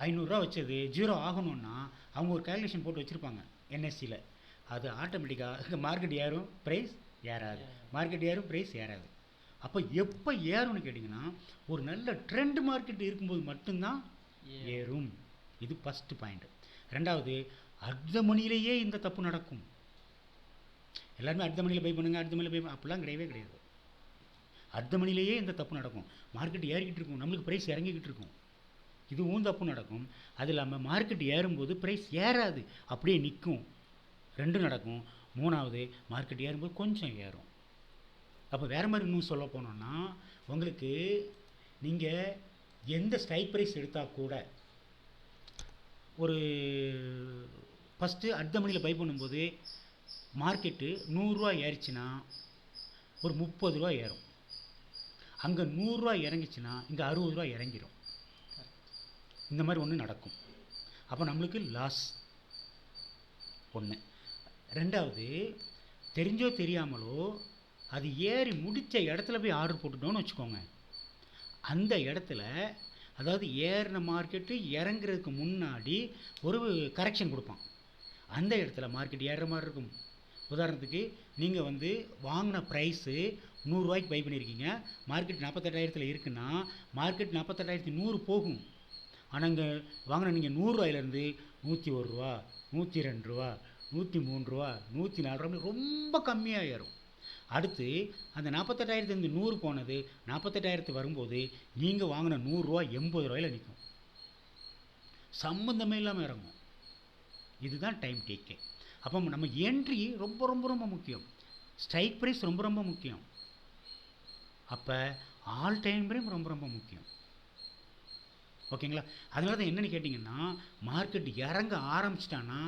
500 ரூபா வச்சது 0 ஆகணும்னா அவங்க ஒரு கேல்குலேஷன் போட்டு வச்சுருப்பாங்க என்எஸ்சியில். அது ஆட்டோமேட்டிக்காக மார்க்கெட் ஏறும், ப்ரைஸ் ஏறாது, மார்க்கெட் ஏறும், ப்ரைஸ் ஏறாது. அப்போ எப்போ ஏறும்னு கேட்டிங்கன்னா, ஒரு நல்ல ட்ரெண்ட் மார்க்கெட் இருக்கும்போது மட்டும்தான் ஏறும். இது ஃபஸ்ட்டு பாயிண்ட். ரெண்டாவது, அர்த்த மணியிலேயே இந்த தப்பு நடக்கும். எல்லாருமே அர்த்த மணியில் பை பண்ணுங்க, அர்த்த மணியில் பை அப்படிலாம் கிடையவே கிடையாது. அர்த்த மணியிலேயே இந்த தப்பு நடக்கும். மார்க்கெட் ஏறிக்கிட்டு இருக்கும், நம்மளுக்கு ப்ரைஸ் இறங்கிக்கிட்டு இருக்கும், இதுவும் தப்பு நடக்கும். அது இல்லாமல் மார்க்கெட் ஏறும்போது ப்ரைஸ் ஏறாது, அப்படியே நிற்கும். 2 நடக்கும். 3வது, மார்க்கெட் ஏறும்போது கொஞ்சம் ஏறும். அப்போ வேறு மாதிரி இன்னும் சொல்ல போனோன்னா, உங்களுக்கு நீங்கள் எந்த ஸ்ட்ரைக் ப்ரைஸ் எடுத்தால் கூட ஒரு ஃபஸ்ட்டு அர்த்த மணியில் பை பண்ணும்போது மார்க்கெட்டு 100 ரூபா ஏறிச்சுன்னா ஒரு 30 ரூபா ஏறும். அங்கே 100 ரூபா இறங்கிச்சுன்னா இங்கே 60 ரூபா இறங்கிடும். இந்த மாதிரி ஒன்று நடக்கும். அப்போ நம்மளுக்கு லாஸ் ஒன்று. ரெண்டாவது, தெரிஞ்சோ தெரியாமலோ அது ஏறி முடித்த இடத்துல போய் ஆர்டர் போட்டுட்டோன்னு வச்சுக்கோங்க. அந்த இடத்துல, அதாவது ஏறின மார்க்கெட்டு இறங்குறதுக்கு முன்னாடி ஒரு கரெக்ஷன் கொடுப்பான். அந்த இடத்துல மார்க்கெட் ஏறுற மாதிரி இருக்கும். உதாரணத்துக்கு நீங்கள் வந்து வாங்கின ப்ரைஸு 100 ரூபாய்க்கு பை பண்ணியிருக்கீங்க, மார்க்கெட் 48,000 இருக்குன்னா மார்க்கெட் 48,100 போகும். ஆனால் இங்கே வாங்கின நீங்கள் 100 ரூபாயிலேருந்து 101 ரூபா, 102 ரூபா, 103 ரூபா, 104 ரூபா, ரொம்ப கம்மியாக ஏறும். அடுத்து அந்த 48,000 100 போனது 48,000 வரும்போது நீங்கள் வாங்கின 100 ரூபா 80 ரூபாயில் நிற்கும். சம்மந்தமே இல்லாமல் இறங்கும். இதுதான் டைம் டேக்கே. அப்போ நம்ம என்ட்ரி ரொம்ப ரொம்ப ரொம்ப முக்கியம், ஸ்ட்ரைக் ப்ரைஸ் ரொம்ப ரொம்ப முக்கியம், அப்போ ஆல் டைம் ஃப்ரேம் ரொம்ப ரொம்ப முக்கியம். ஓகேங்களா? அதனால தான் என்னென்னு கேட்டிங்கன்னா, மார்க்கெட் இறங்க ஆரம்பிச்சிட்டான்னா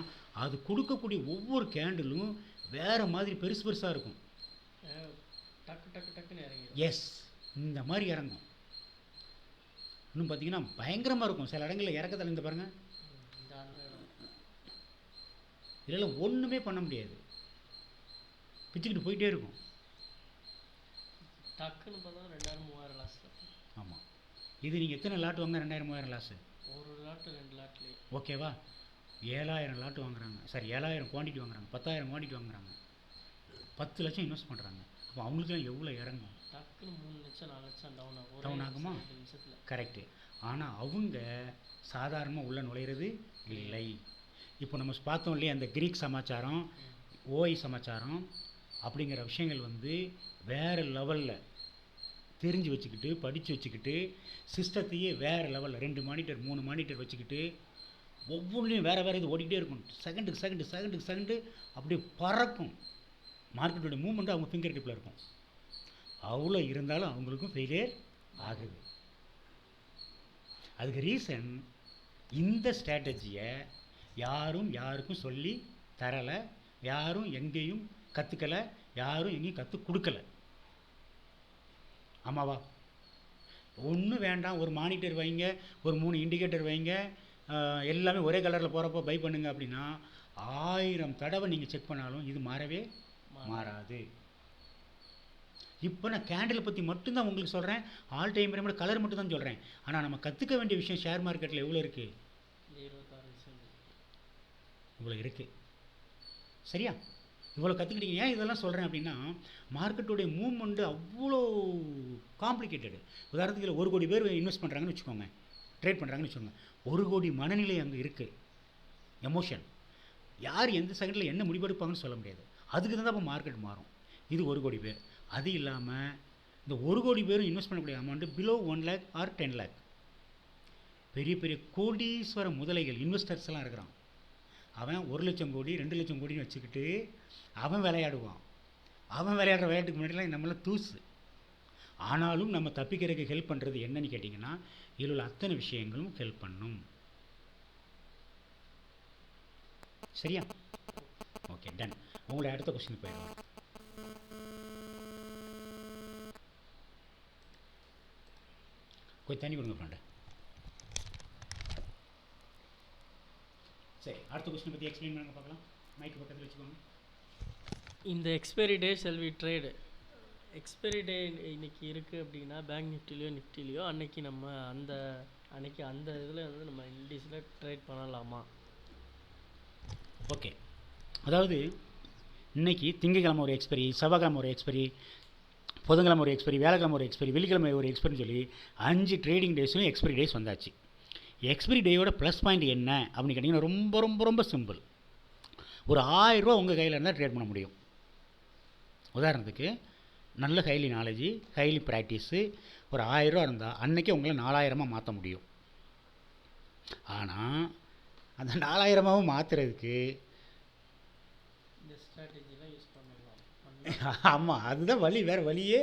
அது கொடுக்கக்கூடிய ஒவ்வொரு கேண்டிலும் வேறு மாதிரி பெருசு பெருசாக இருக்கும். டக்கு டக்கு டக்குன்னு இறங்கிடும். எஸ், இந்த மாதிரி இறங்கும். இன்னும் பார்த்தீங்கன்னா பயங்கரமாக இருக்கும். சில இடங்களில் இறக்கத்தில் இந்த பாருங்கள், இதெல்லாம் ஒன்றுமே பண்ண முடியாது, பிச்சுக்கிட்டு போயிட்டே இருக்கும். டக்குன்னு பார்த்தா 2000 3000 லாஸ். ஆமாம், இது நீங்கள் எத்தனை லாட் வாங்க? 2000 3000 லாஸு. ஒரு லாட்டு 2 லாட்லேயே. ஓகேவா? 7000 லாட் வாங்குறாங்க, சாரி 7000 குவான்டிட்டி வாங்குறாங்க, 10,000 குவான்டிட்டி வாங்குறாங்க, 10 லட்சம் இன்வெஸ்ட் பண்ணுறாங்க. அப்போ அவங்களுக்குலாம் எவ்வளோ இறங்கும்? டக்குன்னு 3 லட்சம் 4 லட்சம் டவுன் ஆகுமா? கரெக்டு. ஆனால் அவங்க சாதாரணமாக உள்ள நுழையிறது இல்லை. இப்போ நம்ம பார்த்தோம் இல்லையா, அந்த கிரீக் சமாச்சாரம், ஓஐ சமாச்சாரம் அப்படிங்கிற விஷயங்கள் வந்து வேறு லெவலில் தெரிஞ்சு வச்சுக்கிட்டு படித்து வச்சுக்கிட்டு சிஸ்டத்தையே வேறு லெவலில் 2 மானிட்டர் 3 மானிட்டர் வச்சுக்கிட்டு ஒவ்வொன்றிலையும் வேறு வேறு இது ஓடிக்கிட்டே இருக்கும். செகண்டுக்கு அப்படியே பறக்கும். மார்க்கெட்டோட மூவ்மெண்ட்டு அவங்க ஃபிங்கர் டிப்பில் இருக்கும். அவ்வளோ இருந்தாலும் அவங்களுக்கும் ஃபெயிலியர் ஆகுது. அதுக்கு ரீசன், இந்த ஸ்ட்ராட்டஜியை யாருக்கும் சொல்லி தரலை, யாரும் எங்கேயும் கற்றுக்கலை, யாரும் எங்கேயும் கற்றுக் கொடுக்கலை. ஆமாவா? ஒன்றும் வேண்டாம், ஒரு மானிட்டர் வைங்க, ஒரு 3 இண்டிகேட்டர் வைங்க, எல்லாமே ஒரே கலரில் போகிறப்போ பை பண்ணுங்க அப்படின்னா 1000 தடவை நீங்கள் செக் பண்ணாலும் இது மாறவே மாறாது. இப்போ நான் கேண்டிலை பற்றி மட்டும்தான் உங்களுக்கு சொல்கிறேன், ஆல் டைம் ஃப்ரேமோட கலர் மட்டும் தான் சொல்கிறேன். ஆனால் நம்ம கற்றுக்க வேண்டிய விஷயம் ஷேர் மார்க்கெட்டில் எவ்வளோ இருக்குது? 26 இவ்வளோ இருக்குது. சரியா? இவ்வளோ கற்றுக்கிட்டீங்க. ஏன் இதெல்லாம் சொல்கிறேன் அப்படின்னா, மார்க்கெட்டுடைய மூவ்மெண்ட்டு அவ்வளோ காம்ப்ளிகேட்டடு. உதாரணத்துக்கு 1 கோடி பேர் இன்வெஸ்ட் பண்ணுறாங்கன்னு வச்சுக்கோங்க, ட்ரேட் பண்ணுறாங்கன்னு வச்சுக்கோங்க. 1 கோடி மனநிலை அங்கே இருக்குது, எமோஷன். யார் எந்த செகண்டில் என்ன முடிவெடுப்பாங்கன்னு சொல்ல முடியாது. அதுக்கு தான் அப்போ மார்க்கெட் மாறும். இது 1 கோடி பேர். அது இல்லாமல் இந்த 1 கோடி பேரும் இன்வெஸ்ட் பண்ணக்கூடிய amount below 1 lakh or 10 lakh. பெரிய பெரிய கோடீஸ்வர முதலைகள் இன்வெஸ்டர்ஸ் எல்லாம் இருக்கிறான். அவன் 1 லட்சம் கோடி 2 லட்சம் கோடின்னு வச்சுக்கிட்டு அவன் விளையாடுவான். அவன் விளையாடுற விளையாட்டுக்கு முன்னாடிலாம் நம்மளாம் தூசு. ஆனாலும் நம்ம தப்பிக்கிறதுக்கு ஹெல்ப் பண்ணுறது என்னன்னு கேட்டிங்கன்னா, இதில் உள்ள அத்தனை விஷயங்களும் ஹெல்ப் பண்ணும். சரியா? Okay, done. உங்களை அடுத்த கொஸ்டின் போயிடலாம். கொஞ்சம் தண்ணி கொடுங்க ஃப்ரெண்டு. சரி, அடுத்த கொஸ்டின் பற்றி எக்ஸ்பிளைன் பண்ணுங்க பார்க்கலாம். மைக்கு பக்கத்தில் வச்சுக்கோங்க. இந்த expiry day shall we trade. Expiry day இன்னைக்கு இருக்குது அப்படின்னா பேங்க் நிஃப்டிலையோ அன்னைக்கு நம்ம அன்னைக்கு அந்த இதில் வந்து நம்ம இண்டீஸில் ட்ரேட் பண்ணலாமா? ஓகே, அதாவது இன்றைக்கி திங்கக்கிழமை ஒரு எக்ஸ்பைரி, செவ்வாய்க்கிழமை ஒரு எக்ஸ்பைரி, புதன்கிழமை ஒரு எக்ஸ்பைரி, வேலைக்கிழமை ஒரு எக்ஸ்பைரி, வெள்ளிக்கிழமை ஒரு எக்ஸ்பைரின்னு சொல்லி 5 ட்ரேடிங் டேஸ்லையும் எக்ஸ்பைரி டேஸ் வந்தாச்சு. எக்ஸ்பைரி டேயோட ப்ளஸ் பாயிண்ட் என்ன அப்படின்னு கேட்டிங்கன்னா ரொம்ப ரொம்ப ரொம்ப சிம்பிள். ஒரு 1000 ரூபா உங்கள் கையில் இருந்தால் ட்ரேட் பண்ண முடியும். உதாரணத்துக்கு நல்ல ஹைலி நாலேஜி, ஹைலி ப்ராக்டிஸு, ஒரு 1000 ரூபா இருந்தால் அன்றைக்கே உங்களை 4000 மாற்ற முடியும். ஆனால் அந்த 4000 மாற்றுறதுக்கு இந்த ஸ்ட்ராட்டஜிலாம் யூஸ் பண்ணலாம். ஆமாம், அதுதான் வழி, வேறு வழியே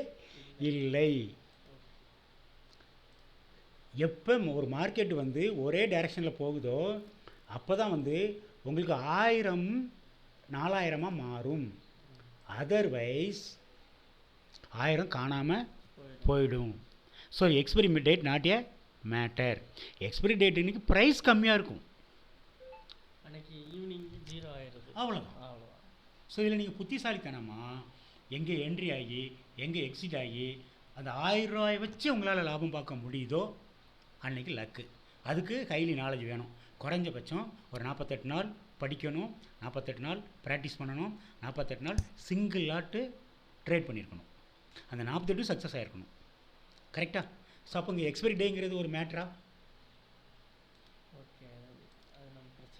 இல்லை. எப்போ ஒரு மார்க்கெட் வந்து ஒரே டைரெக்ஷனில் போகுதோ அப்போ தான் வந்து உங்களுக்கு 1000 4000 மாறும். அதர்வைஸ் 1000 காணாமல் போயிடும். So expiry date not a matter. Expiry date இன்னைக்கு ப்ரைஸ் கம்மியாக இருக்கும், அன்னைக்கு ஈவினிங் 0 ஆயிடுது, அவ்வளோதான். ஸோ இதில் நீங்கள் புத்திசாலித்தனமாக எங்கே என்ட்ரி ஆகி எங்கே எக்ஸிட் ஆகி அந்த 1000 ரூபாயை வச்சு உங்களால் லாபம் பார்க்க முடியுதோ அன்றைக்கி லக்கு. அதுக்கு ஹைலி நாலேஜ் வேணும். குறைஞ்சபட்சம் ஒரு 48 நாள் படிக்கணும், 48 நாள் ப்ராக்டிஸ் பண்ணணும், 48 நாள் சிங்கிள் லாட்டு ட்ரேட் பண்ணியிருக்கணும், அந்த 48 சக்ஸஸ் ஆகிருக்கணும். கரெக்டாக? ஸோ அப்போ இங்கே எக்ஸ்பைரி டேங்கிறது ஒரு மேட்ரா? ஓகே,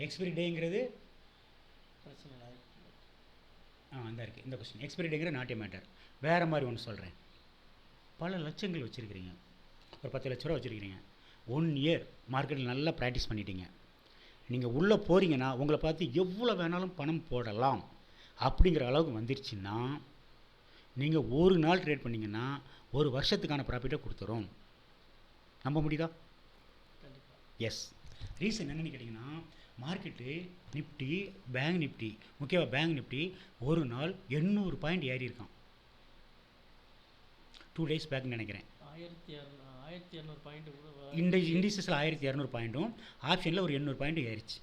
எக்ஸ்பைரி டேங்கிறது பிரச்சனை இல்லை. அந்த இருக்குது இந்த கொஸ்டின். எக்ஸ்பைரி டேங்கிற நாட் ஏ மேட்டர். வேறு மாதிரி ஒன்று சொல்கிறேன். பல லட்சங்கள் வச்சுருக்கிறீங்க, ஒரு 10 லட்ச ரூபா வச்சுருக்கிறீங்க. 1 இயர் மார்க்கெட்டில் நல்லா ப்ராக்டிஸ் பண்ணிட்டீங்க. நீங்கள் உள்ளே போகிறீங்கன்னா உங்களை பார்த்து எவ்வளோ வேணாலும் பணம் போடலாம் அப்படிங்கிற அளவுக்கு வந்துருச்சுன்னா நீங்கள் ஒரு நாள் ட்ரேட் பண்ணிங்கன்னா ஒரு வருஷத்துக்கான ப்ராஃபிட்டை கொடுத்துரும். நம்ப முடியுதா? எஸ். ரீசன் என்னென்னு கேட்டிங்கன்னா, மார்க்கெட்டு நிஃப்டி, பேங்க் நிஃப்டி, முக்கியமாக பேங்க் நிஃப்டி ஒரு நாள் 800 பாயிண்ட் ஏறி இருக்கான். 2 டேஸ் பேக்னு நினைக்கிறேன். 1200 பாயிண்ட் கூட இண்டிசஸில் 1200 பாயிண்ட்டும் ஆப்ஷனில் ஒரு 800 பாயிண்ட் ஏறிச்சு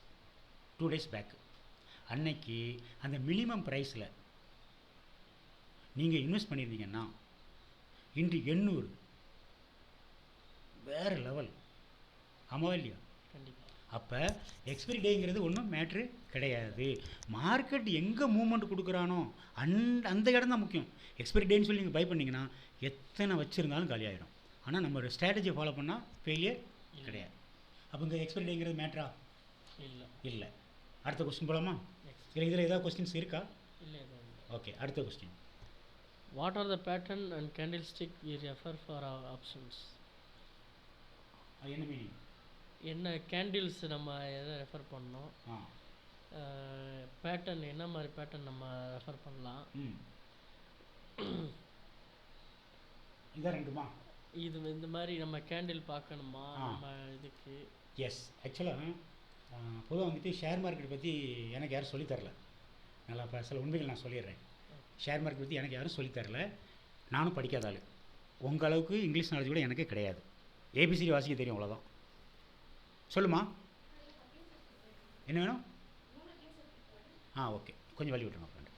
2 டேஸ் பேக். அன்னைக்கு அந்த மினிமம் ப்ரைஸில் நீங்கள் இன்வெஸ்ட் பண்ணியிருந்தீங்கன்னா இன்று 800 வேறு லெவல். ஆமாவா இல்லையா? அப்போ எக்ஸ்பைரி டேங்கிறது ஒன்றும் மேட்ரு கிடையாது. மார்க்கெட் எங்கே மூவ்மெண்ட் கொடுக்குறானோ அந்த இடம் தான் முக்கியம். எக்ஸ்பைரி டேன்னு சொல்லி நீங்கள் பை பண்ணிங்கன்னா எத்தனை வச்சுருந்தாலும் காலியாகிடும். ஆனால் நம்ம ஸ்ட்ராட்டஜியை ஃபாலோ பண்ணால் ஃபெயிலியர் கிடையாது. அப்போ இங்கே எக்ஸ்பைரி டேங்கிறது மேட்ரா? இல்லை. அடுத்த கொஸ்டின் போகலாமா? இல்லை, இதில் ஏதாவது கொஸ்டின்ஸ் இருக்கா? இல்லை. ஓகே, அடுத்த question. What are the pattern and candlestick we refer for our options? என்ன மீனிங்? என்ன கேண்டில்ஸ் நம்ம எதை ரெஃபர் பண்ணோம், பேட்டர்ன் என்ன மாதிரி பேட்டர்ன் நம்ம ரெஃபர் பண்ணலாம். இதான் ரெண்டுமா? இது இந்த மாதிரி நம்ம கேண்டில் பார்க்கணுமா நம்ம இதுக்கு? எஸ். ஆக்சுவலாக பொதுவாக வந்துட்டு ஷேர் மார்க்கெட் பற்றி எனக்கு யாரும் சொல்லித்தரல. நல்லா சில உண்மைகள் நான் சொல்லிடுறேன். ஷேர் மார்க்கெட் பற்றி எனக்கு யாரும் சொல்லித்தரல. நானும் படிக்காத ஆள். உங்கள் அளவுக்கு இங்கிலீஷ் நாலேஜ் கூட எனக்கு கிடையாது. ஏபிசிடி வாசிக்க தெரியும், அவ்வளோதான். சொல்லுமா, என்ன வேணும்? ஓகே, கொஞ்சம் வழி விட்டுருங்க ஃப்ரெண்டு.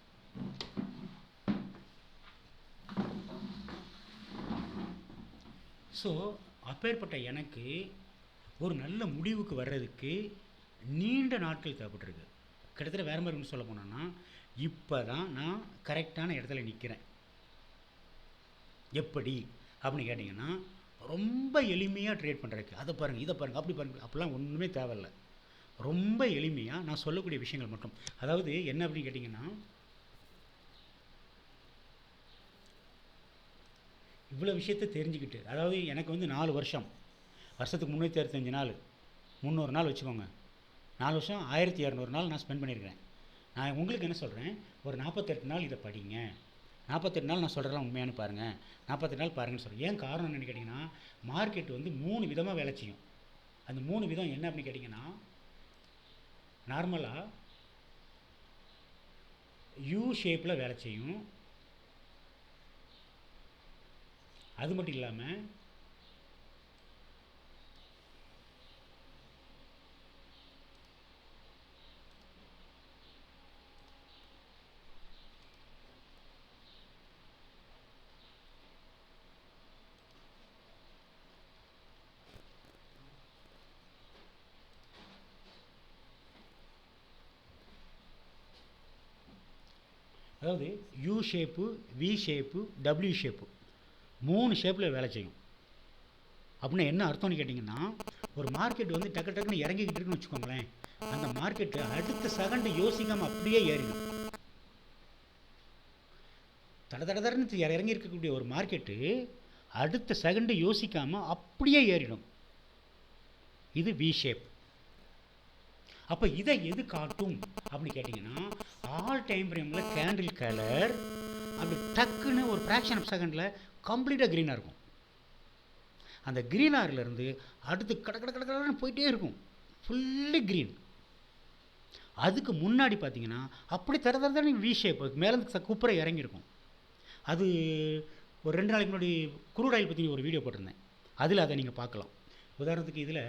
ஸோ அப்பேற்பட்ட எனக்கு ஒரு நல்ல முடிவுக்கு வர்றதுக்கு நீண்ட நாட்கள் தேவைப்பட்டிருக்கு. கிட்டத்தட்ட வேறு மாதிரி ஒன்று சொல்ல போனோன்னா, இப்போ தான் நான் கரெக்டான இடத்துல நிற்கிறேன். எப்படி அப்படின்னு கேட்டிங்கன்னா, ரொம்ப எளிமையாக ட்ரேட் பண்ணுறதுக்கு அதை பாருங்கள், இதை பாருங்கள், அப்படி பாருங்கள், அப்படிலாம் ஒன்றுமே தேவையில்லை. ரொம்ப எளிமையாக நான் சொல்லக்கூடிய விஷயங்கள் மட்டும். அதாவது என்ன அப்படின்னு கேட்டிங்கன்னா, இவ்வளோ விஷயத்தை தெரிஞ்சுக்கிட்டு, அதாவது எனக்கு வந்து 4 வருஷம், வருஷத்துக்கு 365 நாள், 300 நாள் வச்சுக்கோங்க. 4 வருஷம் 1200 நாள் நான் ஸ்பெண்ட் பண்ணியிருக்கிறேன். நான் உங்களுக்கு என்ன சொல்கிறேன், ஒரு 48 நாள் இதை படிங்க. 48 நாள் நான் சொல்கிறதெல்லாம் உண்மையானு பாருங்கள். 48 நாள் பாருங்கன்னு சொல்கிறேன். ஏன் காரணம் என்னென்னு கேட்டிங்கன்னா, மார்க்கெட் வந்து 3 விதமாக வேலை செய்யும். அந்த 3 விதம் என்ன அப்படின்னு கேட்டிங்கன்னா, நார்மலாக யூ ஷேப்பில் வேலை செய்யும். அது மட்டும் இல்லாமல் அதாவது you shape, V shape, W shape, 3 ஷேப்பில் வேலை செய்யும். அப்படின்னா என்ன அர்த்தம்னு கேட்டிங்கன்னா, ஒரு மார்க்கெட் வந்து டக்கு டக்குன்னு இறங்கிக்கிட்டு இருக்குன்னு வச்சுக்கோங்களேன், அந்த மார்க்கெட்டு அடுத்த செகண்ட் யோசிக்காமல் அப்படியே ஏறிடும். தடன்னு இறங்கி இருக்கக்கூடிய ஒரு மார்க்கெட்டு அடுத்த செகண்டு யோசிக்காமல் அப்படியே ஏறிடும். இது வி ஷேப். அப்போ இதை எது காட்டும் அப்படின்னு கேட்டிங்கன்னா, ஆல் டைம் ஃப்ரேமில் கேண்டில் கலர் அப்படி டக்குன்னு ஒரு ஃப்ராக்ஷன் ஆஃப் செகண்டில் கம்ப்ளீட்டாக க்ரீனாக இருக்கும். அந்த க்ரீனாரிலேருந்து அடுத்து கடன்னு போயிட்டே இருக்கும், ஃபுல்லி க்ரீன். அதுக்கு முன்னாடி பார்த்தீங்கன்னா அப்படி தர வி ஷேப் மேலே குப்புற இறங்கியிருக்கும். அது ஒரு 2 நாளைக்கு முன்னாடி குரூட் ஆயில் பற்றி ஒரு வீடியோ போட்டிருந்தேன், அதில் அதை நீங்கள் பார்க்கலாம். உதாரணத்துக்கு இதில்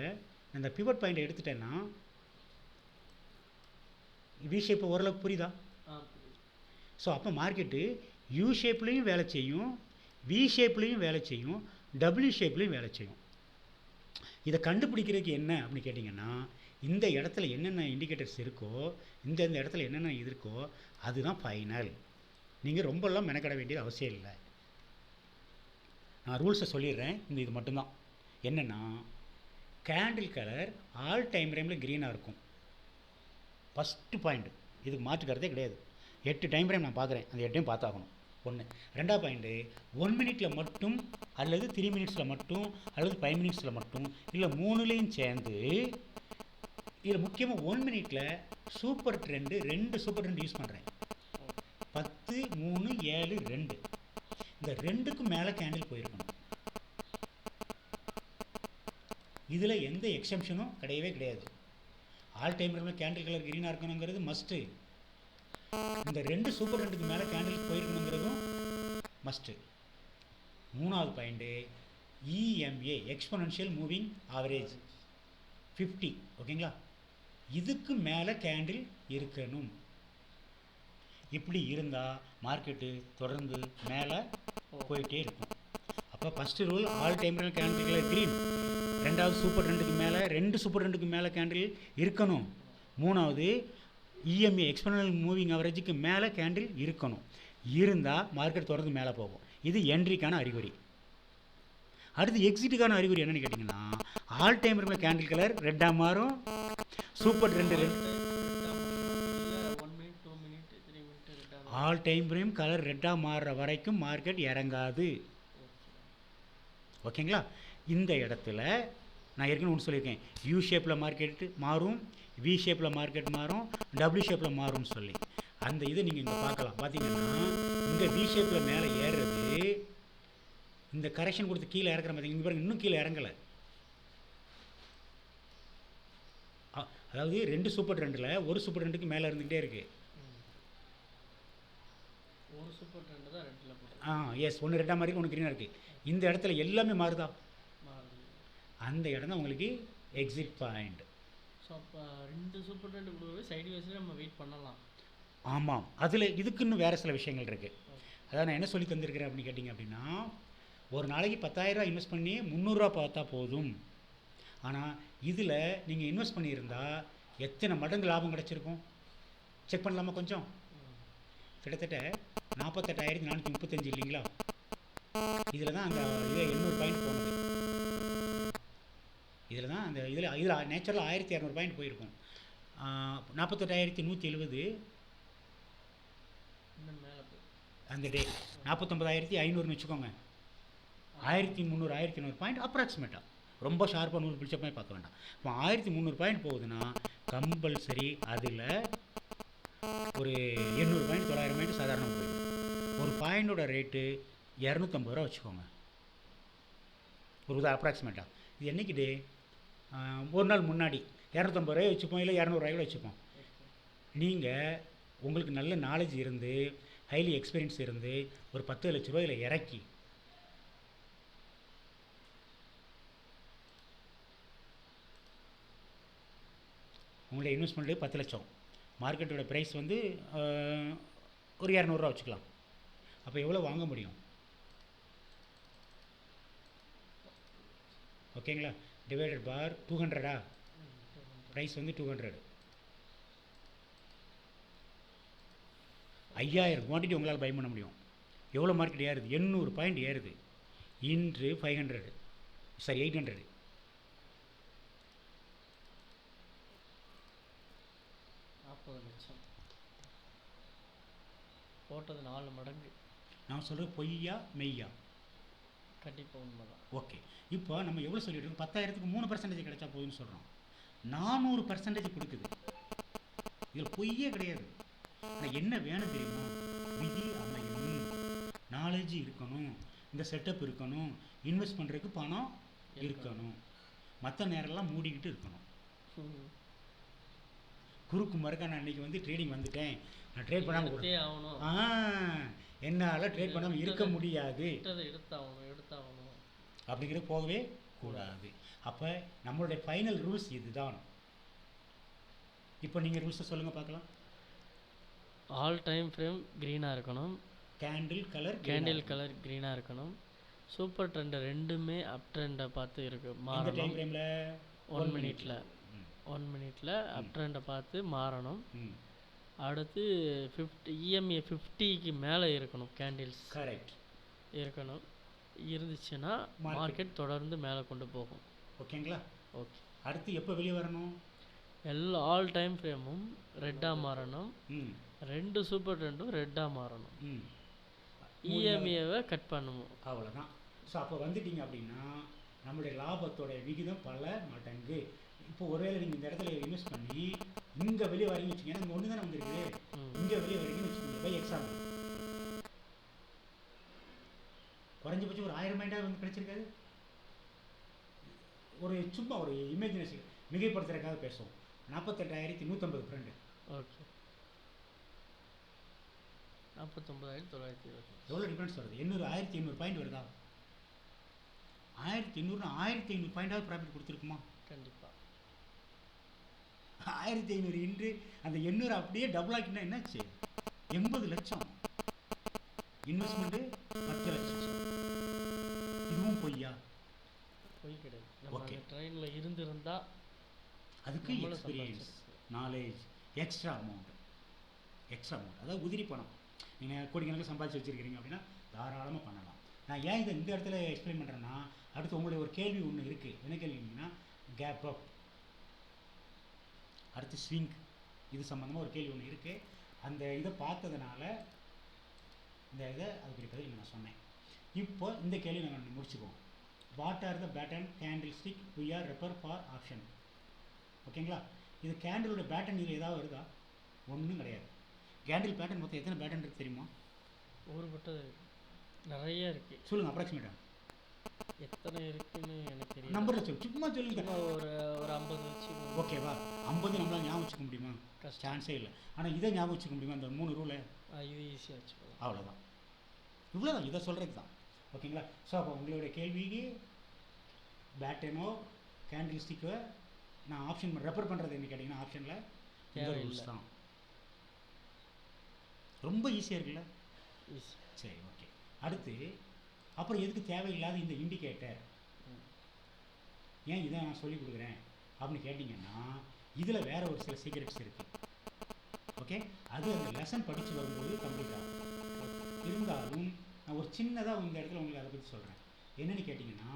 இந்த பிவட் பாயிண்ட்டை எடுத்துட்டேன்னா வி ஷேப் ஓரளவுக்கு புரியுதா? ஸோ அப்போ மார்க்கெட்டு யூ ஷேப்லேயும் வேலை செய்யும், வி ஷேப்லேயும் வேலை செய்யும், டபிள்யூ ஷேப்லேயும் வேலை செய்யும். இதை கண்டுபிடிக்கிறதுக்கு என்ன அப்படின்னு கேட்டிங்கன்னா, இந்த இடத்துல என்னென்ன இண்டிகேட்டர்ஸ் இருக்கோ, இந்த இடத்துல என்னென்ன இருக்கோ அதுதான் ஃபைனல். நீங்கள் ரொம்பலாம் மெனக்கட வேண்டியது அவசியம் இல்லை. நான் ரூல்ஸை சொல்லிடுறேன். இது மட்டும்தான். என்னென்னா, கேண்டில் கலர் ஆல் டைம் ஃப்ரேமில் க்ரீனாக இருக்கும். ஃபஸ்ட்டு பாயிண்ட்டு, இதுக்கு மாற்றுக்கிறதே கிடையாது. 8 டைம் ஃப்ரேம் நான் பார்க்குறேன், அந்த 8டைம் பார்த்தாகணும். 1. 2வது பாயிண்ட்டு, 1 மினிட்டில் மட்டும் அல்லது 3 மினிட்ஸில் மட்டும் அல்லது 5 மினிட்ஸில் மட்டும் இல்லை 3லேயும் சேர்ந்து இதில் முக்கியமாக 1 மினிட்ல super trend 2 super trend use பண்ணுறேன். 10 3 7 2 இந்த 2க்கு மேலே கேண்டில் போயிருக்கணும். இதில் எந்த எக்ஸம்ஷனும் கிடையவே கிடையாது. ஆல் டைம் ஃப்ரேமில் கேண்டில் கலர் க்ரீனாக இருக்கணுங்கிறது மஸ்ட்டு. இந்த 2 சூப்பர் ட்ரெண்டுக்கு மேலே கேண்டில் போயிருக்கணுங்கிறதும் மஸ்ட்டு. 3வது point EMA exponential moving average 50. ஓகேங்களா? இதுக்கு மேலே கேண்டில் இருக்கணும். இப்படி இருந்தால் மார்க்கெட்டு தொடர்ந்து மேலே போயிட்டே இருக்கும். அப்போ first rule all time candle colour green. 2வது சூப்பர் ட்ரெண்டுக்கு மேலே 2 சூப்பர் ட்ரெண்டுக்கு மேலே கேண்டில் இருக்கணும். 3வது EMA எக்ஸ்பொனென்ஷியல் மூவிங் ஆவரேஜுக்கு மேலே கேண்டில் இருக்கணும். இருந்தால் மார்க்கெட் தொடர்ந்து மேலே போகும். இது என்ட்ரிக்கான அறிகுறி. அடுத்து எக்ஸிட்டுக்கான அறிகுறி என்னென்னு கேட்டிங்கன்னா, ஆல் டைம் ஃப்ரேமில் கேண்டில் கலர் ரெட்டாக மாறும். Super trend all time frame colour ரெட்டாக மாறுற வரைக்கும் மார்க்கெட் இறங்காது. ஓகேங்களா? இந்த இடத்துல நான் ஏற்கனவே ஒன்று சொல்லியிருக்கேன், யூ ஷேப்பில் மார்க்கெட்டு மாறும், வி ஷேப்பில் மார்க்கெட் மாறும், டபிள்யூ ஷேப்பில் மாறும்னு சொல்லி. அந்த இதை நீங்கள் இங்கே பார்க்கலாம். பார்த்தீங்கன்னா இந்த வி ஷேப்பில் மேலே ஏறுறது, இந்த கரெக்ஷன் கொடுத்து கீழே இறக்குற மாதிரி இங்கே பாருங்க, இன்னும் கீழே இறங்கலை. அதாவது 2 சூப்பர் ட்ரெண்டில் ஒரு சூப்பர் ட்ரெண்டுக்கு மேலே இருந்துகிட்டே இருக்குது. ஒரு சூப்பர் ட்ரெண்ட் தான் ரெட்டில் எஸ், ஒன்று ரெட்டாக மாதிரி ஒன்று க்ரீனாக இருக்குது. இந்த இடத்துல எல்லாமே மாறுதா? அந்த இடம் தான் உங்களுக்கு எக்ஸிட் பாயிண்ட். ஸோ அப்போ 2 சூப்பர் ட்ரெண்ட் கொடுக்குறது சைடு வேஸில் நம்ம வெயிட் பண்ணலாம். ஆமாம். அதில் இதுக்கு இன்னும் வேறு சில விஷயங்கள் இருக்குது. அதாவது நான் என்ன சொல்லி தந்திருக்கிறேன் அப்படின்னு கேட்டிங்க அப்படின்னா, ஒரு நாளைக்கு 10,000 இன்வெஸ்ட் பண்ணி 300 பார்த்தா போதும். ஆனால் இதில் நீங்கள் இன்வெஸ்ட் பண்ணியிருந்தால் எத்தனை மடங்கு லாபம் கிடச்சிருக்கும் செக் பண்ணலாமா கொஞ்சம்? கிட்டத்தட்ட 48,435 இல்லைங்களா? இதில் தான் அந்த இதில் 800 பாயிண்ட் போனது. இதில் தான் அந்த இதில் நேச்சுரலாக 1,200 பாயிண்ட் போயிருக்கும். 48,170 அந்த டே. 49,500ன்னு வச்சுக்கோங்க. 1,300 1,200 பாயிண்ட் அப்ராக்சிமேட்டாக, ரொம்ப ஷார்ப்பாக 100 பிடிச்ச மாதிரி பார்க்க வேண்டாம். இப்போ 1,300 பாயிண்ட் போகுதுன்னா கம்பல்சரி அதில் ஒரு 800 பாயிண்ட் 900 பாயிண்ட் சாதாரணமாக போயிடும். ஒரு பாயிண்டோட ரேட்டு 250 ரூபா வச்சுக்கோங்க, ஒரு அப்ராக்சிமேட்டாக. இது என்றைக்கு டே? ஒரு நாள் முன்னாடி 250 ரூபாய் வச்சுப்போம், இல்லை 200 ரூபாய் கூட வச்சுப்போம். நீங்கள் உங்களுக்கு நல்ல நாலேஜ் இருந்து, ஹைலி எக்ஸ்பீரியன்ஸ் இருந்து, ஒரு 10 லட்ச ரூபாயில் இறக்கி உங்களுடைய இன்வெஸ்ட்மெண்ட்டு 10 லட்சம், மார்க்கெட்டோட ப்ரைஸ் வந்து ஒரு 200 வச்சுக்கலாம். அப்போ எவ்வளோ வாங்க முடியும்? ஓகேங்களா? டிவைடட் பார் 200. ப்ரைஸ் வந்து 200. 5,000 குவான்டிட்டி உங்களால் பை பண்ண முடியும். எவ்வளோ மார்க்கெட் ஏறுது? 800 பாயிண்ட் ஏறுது. இன்று 500, சாரி 800. போட்டது 4 மடங்கு. நான் சொல்கிறது பொய்யா மெய்யா? கண்டிப்பாக உண்மைதான். ஓகே. இப்போ நம்ம எவ்வளோ சொல்லிட்டு இருக்கோம்? 10,000க்கு 3% கிடைச்சா போதுன்னு சொல்கிறோம். 400% கொடுக்குது. இதில் பொய்யே கிடையாது. ஆனால் என்ன வேணும் தெரியுமா? விதி அமையணும், நாலேஜ் இருக்கணும், இந்த செட்டப் இருக்கணும், இன்வெஸ்ட் பண்ணுறதுக்கு பணம் இருக்கணும். மற்ற நேரம்லாம் மூடிக்கிட்டு இருக்கணும். குறுக்கு மறுக்க நான் இன்றைக்கி வந்து ட்ரேடிங் வந்துட்டேன், நான் ட்ரேட் பண்ணாமல் ஆகணும், என்னால் ட்ரேட் பண்ணாமல் இருக்க முடியாது அப்படிங்கிறது போகவே கூடாது. அப்போ நம்மளுடைய ஃபைனல் ரூல்ஸ் இதுதான். இப்போ நீங்கள் ரூல்ஸை சொல்லுங்கள் பார்க்கலாம். ஆல் டைம் ஃப்ரேம் க்ரீனாக இருக்கணும், கேண்டில் கலர் க்ரீனாக இருக்கணும், சூப்பர் ட்ரெண்ட் ரெண்டுமே அப் ட்ரெண்டை பார்த்து இருக்கு மாறணும். டைம் ஃப்ரேமில் 1 மினிட்ல அப் ட்ரெண்டை பார்த்து மாறணும். அடுத்து 50 EMA 50க்கு மேலே இருக்கணும், கேண்டில்ஸ் கரெக்ட் இருக்கணும். இருந்துச்சுன்னா மார்க்கெட் தொடர்ந்து மேலே கொண்டு போகும். ஓகேங்களா? ஓகே. அடுத்து எப்போ வெளியே வரணும்? ஆல் டைம் ஃப்ரேமும் ரெட்டாக மாறணும், 2 சூப்பர் ட்ரெண்டும் ரெட்டாக மாறணும், EMAவை கட் பண்ணணும். அவ்வளோதான். ஸோ அப்போ வந்துட்டீங்க அப்படின்னா நம்மளுடைய லாபத்தோட விகிதம் பல மடங்கு. இப்போ ஒருவேளை நீங்கள் இந்த இடத்துல இன்வெஸ்ட் பண்ணி இங்கே வெளியே வரீங்கன்னு வச்சுக்கோங்க, இங்கே ஒன்று தானே வந்திருக்கு, இங்கே வெளியே வரீங்கன்னு வச்சுக்கோங்க, பை எக்ஸாம்பிள் குறைஞ்சபட்சம் ஒரு 1000 பாயிண்டாக வந்து கிடைச்சிருக்காது. ஒரு சும்மா ஒரு இமேஜினேஷன் மிகைப்படுத்துறதுக்காக பேசுவோம். 48,150 ஃப்ரெண்டு. ஓகே. 49,920. எவ்வளோ டிஃப்ரென்ஸ் வருது? 1800 பாயிண்ட் வருதா? 1800 பாயிண்டாவது ப்ராஃபிட் கொடுத்துருக்குமா? கண்டிப்பாக. 1500 இன்று அந்த 800 அப்படியே டபுள் ஆக்கினா என்னாச்சு? 80 லட்சம். இன்வெஸ்ட்மெண்ட்டு 10 லட்சம். இதுவும் பொய்யா? பொய் கிடையாது. நம்ம ஓகே. அந்த ட்ரெயினில் இருந்திருந்தா அதுக்கு எக்ஸ்பீரியன்ஸ், நாலேஜ், எக்ஸ்ட்ரா அமௌண்ட். அதாவது உதிரி பணம். நீங்கள் கோடிக்கணக்கில் சம்பாதிச்சு வச்சுருக்கிறீங்க அப்படின்னா தாராளமாக பண்ணலாம். நான் ஏன் இதை இந்த இடத்துல எக்ஸ்பிளைன் பண்ணுறேன்னா, அடுத்து உங்களுடைய ஒரு கேள்வி ஒன்று இருக்குது. என்ன கேள்விங்கன்னா, கேப் அப், அடுத்து ஸ்விங், இது சம்மந்தமாக ஒரு கேள்வி ஒன்று இருக்குது. அந்த இதை பார்த்ததுனால இந்த இதை அதுக்கு பதில் நான் சொன்னேன். இப்போ இந்த கேள்வி நாங்கள் முடிச்சுக்குவோம். What are the pattern candle stick we are refer for option. ஓகேங்களா? இது கேண்டிலோட பேட்டன் இதில் ஏதாவது வருதா? ஒன்றும் கிடையாது. கேண்டில் பேட்டர்ன் மொத்தம் எத்தனை பேட்டர்ன் இருக்குது தெரியுமா? ஊருப்பட்டது நிறைய இருக்குது. சொல்லுங்கள், அப்ராக்சிமேட்டாக எத்தனை இருக்குன்னு எனக்கு தெரியும். நம்பரில் சொல்லு, சும்மா சொல்லுங்க. ஒரு 50 வச்சு. ஓகேவா? 50 நம்மளால் ஞாபகம் வச்சுக்க முடியுமா? கஷ்டம். சான்ஸே இல்லை. ஆனால் இதை ஞாபகம் வச்சுக்க முடியுமா? அந்த 3 ரூலை இது ஈஸியாக வச்சுக்கலாம். அவ்வளோதான். இவ்வளோதான், இதை சொல்கிறது தான். ஓகேங்களா? ஸோ அப்போ உங்களுடைய கேள்விக்கு பேட்டனோ கேண்டில் ஸ்டிக்கோ நான் ஆப்ஷன் ரெஃபர் பண்ணுறது என்ன கேட்டிங்கன்னா, ஆப்ஷனில் இந்த ரூல்ஸ் தான். ரொம்ப ஈஸியாக இருக்குல்ல? ஈஸி. சரி, ஓகே. அடுத்து அப்புறம் எதுக்கு தேவையில்லாத இந்த இண்டிகேட்டர்? ஏன் இதை நான் சொல்லிக் கொடுக்குறேன் அப்படின்னு கேட்டிங்கன்னா, இதில் வேறு ஒரு சில சீக்ரெட்ஸ் இருக்குது. ஓகே, அது அந்த லெசன் படித்து வரும்போது கம்ப்ளீட் ஆகும். இருந்தாலும் நான் ஒரு சின்னதாக இந்த இடத்துல உங்களுக்கு அதை பற்றி சொல்கிறேன். என்னென்னு கேட்டிங்கன்னா,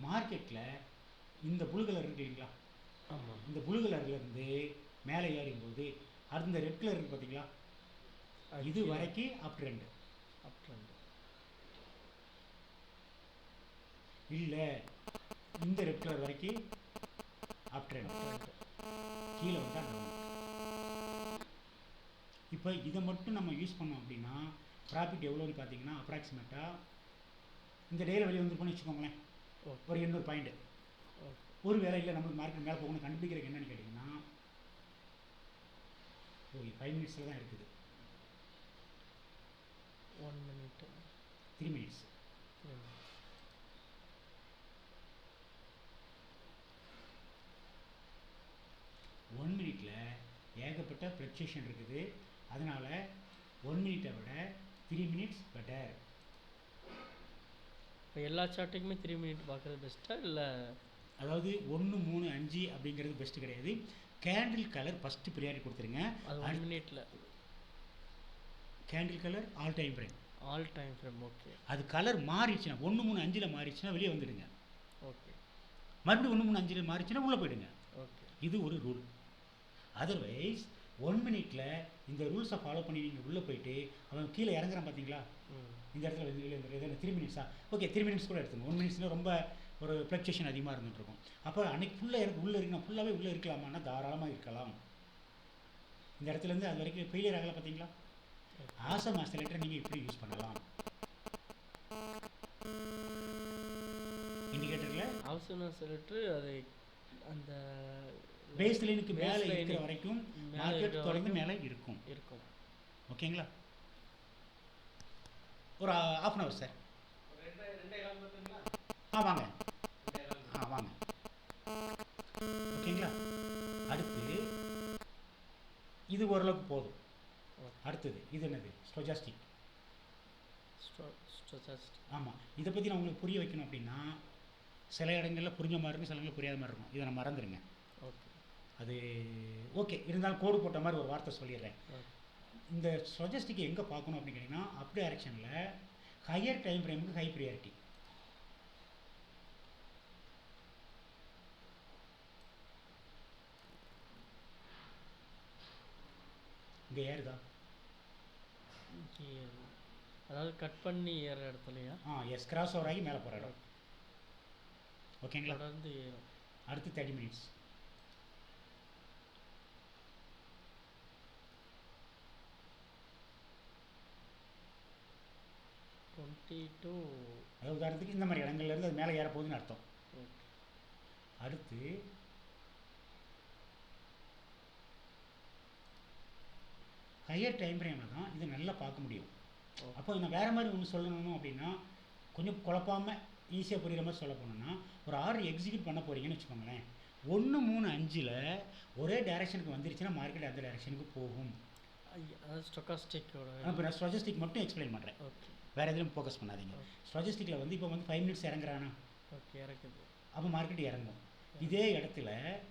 மார்க்கெட்டில் இந்த புளு கலர் இருக்கு இல்லைங்களா? ஆமாம். இந்த புளு கலர்லேருந்து மேலே ஏறும்போது அடுத்து இந்த ரெட் கலர் இருக்குது பார்த்தீங்களா? இது வரைக்கும் அப் ட்ரெண்டு. இல்லை, இந்த ரெட் கலர் வரைக்கும் அப் ட்ரெண்ட். கீழே வந்தால் டவுன். இப்போ இதை மட்டும் நம்ம யூஸ் பண்ணோம் அப்படின்னா ப்ராஃபிட் எவ்வளோன்னு பார்த்தீங்கன்னா, அப்ராக்சிமேட்டாக இந்த டேயில் வெளியே வந்துருப்போம்னு வச்சுக்கோங்களேன், ஒரு 800 பாயிண்ட். ஒரு வேலை இல்லை, நம்மளுக்கு மார்க்கெட் மேலே போகணும்னு கண்டுபிடிக்கிறதுக்கு என்னென்னு கேட்டிங்கன்னா, 5 மினிட்ஸில் தான் இருக்குது. 1 minute. 3 மினிட்ஸ். 1 மினிட்டில் ஏகப்பட்ட ஃப்ளக்சுவேஷன் இருக்குது. அதனால் 1 மினிட்டை விட 3 மினிட்ஸ் பெட்டர். இப்போ எல்லா சார்ட்டுக்குமே 3 மினிட் பார்க்குறது பெஸ்ட்டாக இல்லை? அதாவது 1, 3, 5 அப்படிங்கிறது பெஸ்ட்டு கிடையாது. கேண்டில் கலர் ஃபஸ்ட்டு ப்ரியாரிட்டி கொடுத்துருங்க. அது 1 மினிட்டில் candle colour all time frame. All time frame. Okay. அது கலர் மாறிடுச்சுன்னா 1, 3, 5 மாறிடுச்சுன்னா வெளியே வந்துடுங்க. ஓகே. மறுபடியும் 1, 3, 5 மாறிடுச்சுன்னா உள்ளே போயிடுங்க. ஓகே. இது ஒரு ரூல். அதர்வைஸ் 1 மினிட்டில் இந்த ரூல்ஸை ஃபாலோ பண்ணி நீங்கள் உள்ளே போயிட்டு அவன் கீழே இறங்குறான் பார்த்தீங்களா? இந்த இடத்துல எதாவது 3 மினிட்ஸா? ஓகே, 3 மினிட்ஸ் கூட எடுத்துங்க. 1 மினிட்ஸில் ரொம்ப ஒரு ஃப்ளக்சுவேஷன் அதிகமாக இருந்துகிட்ருக்கும். அப்போ அன்றைக்கி ஃபுல்லாக எனக்கு உள்ளே இருக்குன்னா ஃபுல்லாகவே உள்ளே இருக்கலாமான்னா தாராளமாக இருக்கலாம். இந்த இடத்துலேருந்து அது வரைக்கும் ஃபெயிலியர் ஆகலை பார்த்தீங்களா? ஆசம் ஆசிலேட்டரை நீங்கள் இப்படி யூஸ் பண்ணலாம். இண்டிகேட்டரில் ஆசம் ஆசிலேட்டர் அது அந்த பேஸ் லைனுக்கு மேலே இருக்கிற வரைக்கும் மார்க்கெட் தொடர்ந்து மேலே இருக்கும். ஓகேங்களா? ஒரு ½ hour சார். வாங்க. வாங்க. ஓகேங்களா? அடுத்து இது ஓரளவுக்கு போதும். அடுத்தது இது என்னது? ஸ்டோஜாஸ்டிக். ஆமாம், இதை பற்றி நான் உங்களுக்கு புரிய வைக்கணும் அப்படின்னா சில இடங்களில் புரிஞ்ச மாதிரி இருக்கும், சில இடங்களில் புரியாத மாதிரி இருக்கும். இதை நான் மறந்துடுங்க. அது ஓகே, இருந்தாலும் கோடு போட்ட மாதிரி ஒரு வார்த்தை சொல்லிடுறேன். இந்த ஸ்டோஜாஸ்டிக் எங்கே பார்க்கணும் அப்படின்னு கேட்டிங்கன்னா, அப் டைரக்ஷனில் ஹையர் டைம் ஃப்ரேமுக்கு ஹை ப்ரியாரிட்டி. இங்கே ஏறுதா? அதாவது கட் பண்ணி ஏற இடத்துலையா? எஸ், கிராஸ் ஓவர் ஆகி மேலே போகிற இடம். ஓகேங்களா? தொடர்ந்து அடுத்து 30 மினிட்ஸ். 50 to அதாவது உதாரணத்துக்கு இந்த மாதிரி இடங்கள்லேருந்து அது மேலே ஏற போகுதுன்னு அர்த்தம். okay. அடுத்து ஹையர் டைம் ஃப்ரேமில் தான் இதை நல்லா பார்க்க முடியும். அப்போ நான் வேறு மாதிரி ஒன்று சொல்லணும் அப்படின்னா கொஞ்சம் குழப்பாமல் ஈஸியாக புரிகிற மாதிரி சொல்ல போனோம்னா, ஒரு ஆர்டர் எக்ஸிக்யூட் பண்ண போகிறீங்கன்னு வச்சுக்கோங்களேன். 1 3 5ல் ஒரே டைரெக்ஷனுக்கு வந்துருச்சுன்னா மார்க்கெட் அந்த டைரெக்ஷனுக்கு போகும். அதாவது ஸ்டொக்காஸ்டிக்கோட இப்போ நான் ஸ்டாட்டிஸ்டிக் மட்டும் எக்ஸ்பிளைன் பண்ணுறேன், ஓகே வேறு எதுவும் ஃபோக்கஸ் பண்ணாதீங்க. ஸ்டாட்டிஸ்டிக்கில் வந்து இப்போ வந்து 5 மினிட்ஸ் இறங்குறானா, ஓகே இறக்குது. அப்போ மார்க்கெட் இறங்கும். இதே இடத்துல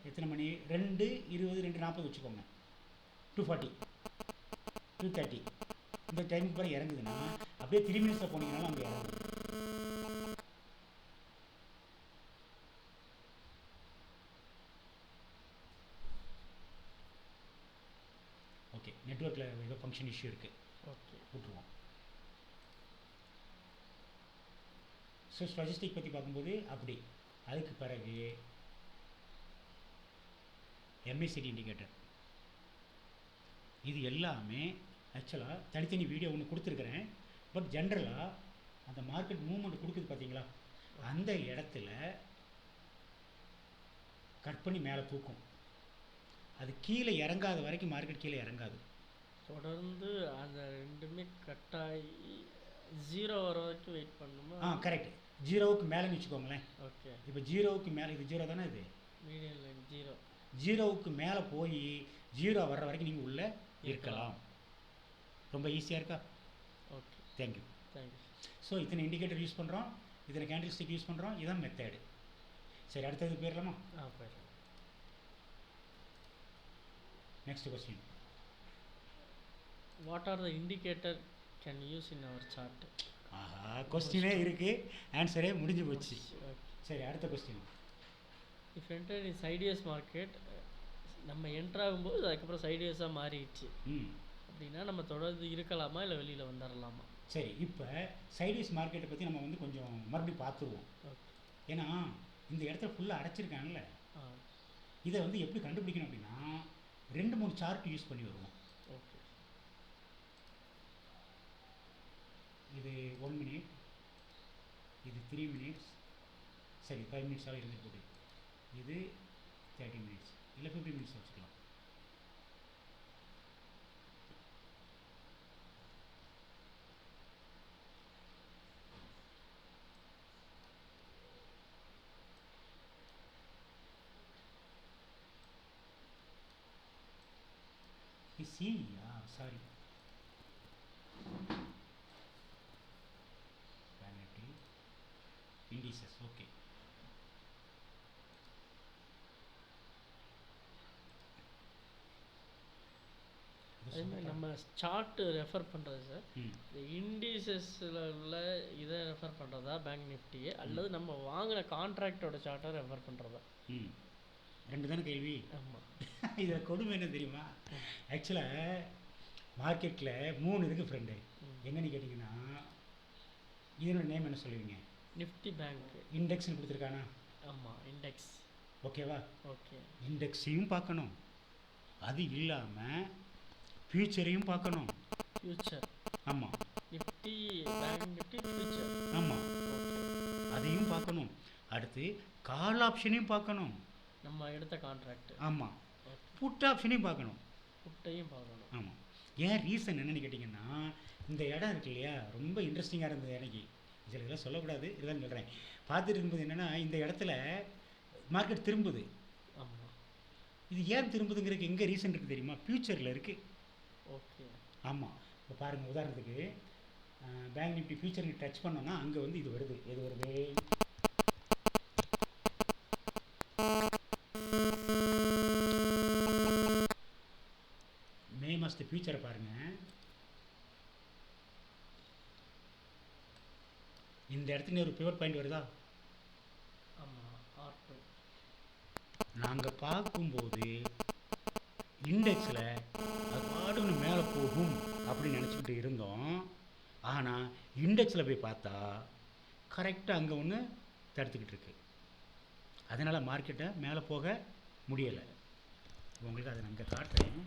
எத்தனை மணி, 2 20 2 40 வச்சுக்கோங்க, 240 230 இந்த டைமுக்கு பிறகு இறங்குதுன்னா அப்படியே 3 மினிட்ஸில் போனீங்கனாலும் அங்கே இறங்கும். ஓகே, நெட்வொர்க்கில் ஏதோ ஃபங்க்ஷன் இஷ்யூ இருக்குது, ஓகே விட்டுருவோம். ஸோ ஸ்டாட்டிஸ்டிக் பற்றி பார்க்கும்போது அப்படி. அதுக்கு பிறகு MACD இண்டிகேட்டர், இது எல்லாமே ஆக்சுவலாக தனித்தனி வீடியோ ஒன்று கொடுத்துருக்குறேன். பட் ஜென்ரலாக அந்த மார்க்கெட் மூவ்மெண்ட் கொடுக்குது பார்த்தீங்களா, அந்த இடத்துல கட் பண்ணி மேலே தூக்கும். அது கீழே இறங்காத வரைக்கும் மார்க்கெட் கீழே இறங்காது. தொடர்ந்து அந்த ரெண்டுமே கட் ஆகி 0 வர வரைக்கும் வெயிட் பண்ணணுமா? கரெக்ட். 0வுக்கு மேலேன்னு வச்சுக்கோங்களேன். ஓகே, இப்போ 0வுக்கு மேலே, இது 0 தானே, இது மீடியம் லைன் 0. 0வுக்கு மேலே போய் 0 வர்ற வரைக்கும் நீங்கள் உள்ளே இருக்கலாம். ரொம்ப ஈஸியாக இருக்கா? Okay, thank you. தேங்க்யூ. ஸோ இத்தனை இண்டிகேட்டர் யூஸ் பண்ணுறோம், இத்தனை கேண்டில் ஸ்டிக் யூஸ் பண்ணுறோம், இதுதான் மெத்தேடு. சரி, அடுத்தது போயிடலாமா? போயிடலாம். Next question. What are the indicator can use in our chart? ஆஹா, கொஸ்டினே இருக்குது, ஆன்சரே முடிஞ்சு போச்சு. ஓகே. சரி, அடுத்த question. If enter in sideways market, நம்ம என்ட்ரு ஆகும்போது அதுக்கப்புறம் சைடியஸாக மாறிடுச்சு அப்படின்னா நம்ம தொடர்ந்து இருக்கலாமா இல்லை வெளியில் வந்துடலாமா? சரி, இப்போ சைடிஸ் மார்க்கெட்டை பற்றி நம்ம வந்து கொஞ்சம் மறுபடியும் பார்த்துருவோம். ஓகே. ஏன்னா இந்த இடத்துல ஃபுல்லாக அடைச்சிருக்காங்கல்ல, ஆ இதை வந்து எப்படி கண்டுபிடிக்கணும் அப்படின்னா 2 3 சார்ட் யூஸ் பண்ணி வருவோம். ஓகே. இது 1 மினிட், இது 3 மினிட்ஸ், சரி 5 மினிட்ஸாக இருந்துட்டு போகுது. இது 30 மினிட்ஸ் இல்லை 50 மினிட்ஸ் வச்சுக்கலாம். சியா, சாரி, vanity indices. ஓகே, அதேமாதிரி நம்ம சார்ட்டு ரெஃபர் பண்ணுறது சார், இந்த இண்டிசஸில் உள்ள இதை ரெஃபர் பண்ணுறதா பேங்க் நிஃப்டியே, அல்லது நம்ம வாங்கின கான்ட்ராக்டோட சார்ட்டை ரெஃபர் பண்ணுறதா? 2 தானே கேள்வி. ஆமாம். இதில் கொடுமை என்ன தெரியுமா, ஆக்சுவலாக மார்க்கெட்டில் 3 இருக்குது ஃப்ரெண்டு. என்னன்னு கேட்டிங்கன்னா, இதனோட நேம் என்ன சொல்லுவீங்க? நிஃப்டி பேங்க் இண்டெக்ஸ்னு கொடுத்துருக்கானா? ஆமாம், இண்டெக்ஸ். ஓகேவா? ஓகே. இண்டெக்ஸையும் பார்க்கணும், அது இல்லாமல் ஃபியூச்சரையும் பார்க்கணும். ஃபியூச்சர். ஆமாம். Nifty bank Nifty future. ஆமாம், அதையும் பார்க்கணும். அடுத்து கால் ஆப்ஷனையும் பார்க்கணும், நம்ம எடுத்த கான்ட்ராக்ட். ஆமாம். புட் ஆப்ஷனையும் பார்க்கணும், புட்டையும் பார்க்கணும். ஆமாம். ஏன் ரீசன் என்னென்னு கேட்டிங்கன்னா, இந்த இடம் இருக்கு இல்லையா, ரொம்ப இன்ட்ரெஸ்டிங்காக இருந்தது எனக்கு. இதில் இதெல்லாம் சொல்லக்கூடாது, இதுதான் சொல்கிறேன். பார்த்துட்டு இருக்கும்போது என்னென்னா, இந்த இடத்துல மார்க்கெட் திரும்புது. ஆமாம். இது ஏன் திரும்புதுங்கிறதுக்கு எங்கே ரீசன் இருக்குது தெரியுமா? ஃப்யூச்சரில் இருக்குது. ஓகே. ஆமாம். இப்போ பாருங்கள், உதாரணத்துக்கு பேங்க் நிஃப்டி ஃப்யூச்சருக்கு டச் பண்ணோன்னா அங்கே வந்து இது வருது. எது வருது? மே மாதத்து ஃப்யூச்சரை பாருங்கள். இந்த இடத்துல ஒரு பிவட் பாயிண்ட் வருதா? ஆமாம், R2. நாங்கள் பார்க்கும்போது இண்டெக்ஸில் அது பாட்டுன்னு மேலே போகும் அப்படின்னு நினச்சிக்கிட்டு இருந்தோம். ஆனால் இண்டெக்ஸில் போய் பார்த்தா கரெக்டாக அங்கே ஒன்று தடுத்துக்கிட்டு இருக்கு. அதனால் மார்க்கெட்டை மேலே போக முடியலை. உங்களுக்கு அதை நான் இங்கே காட்டுறேன்.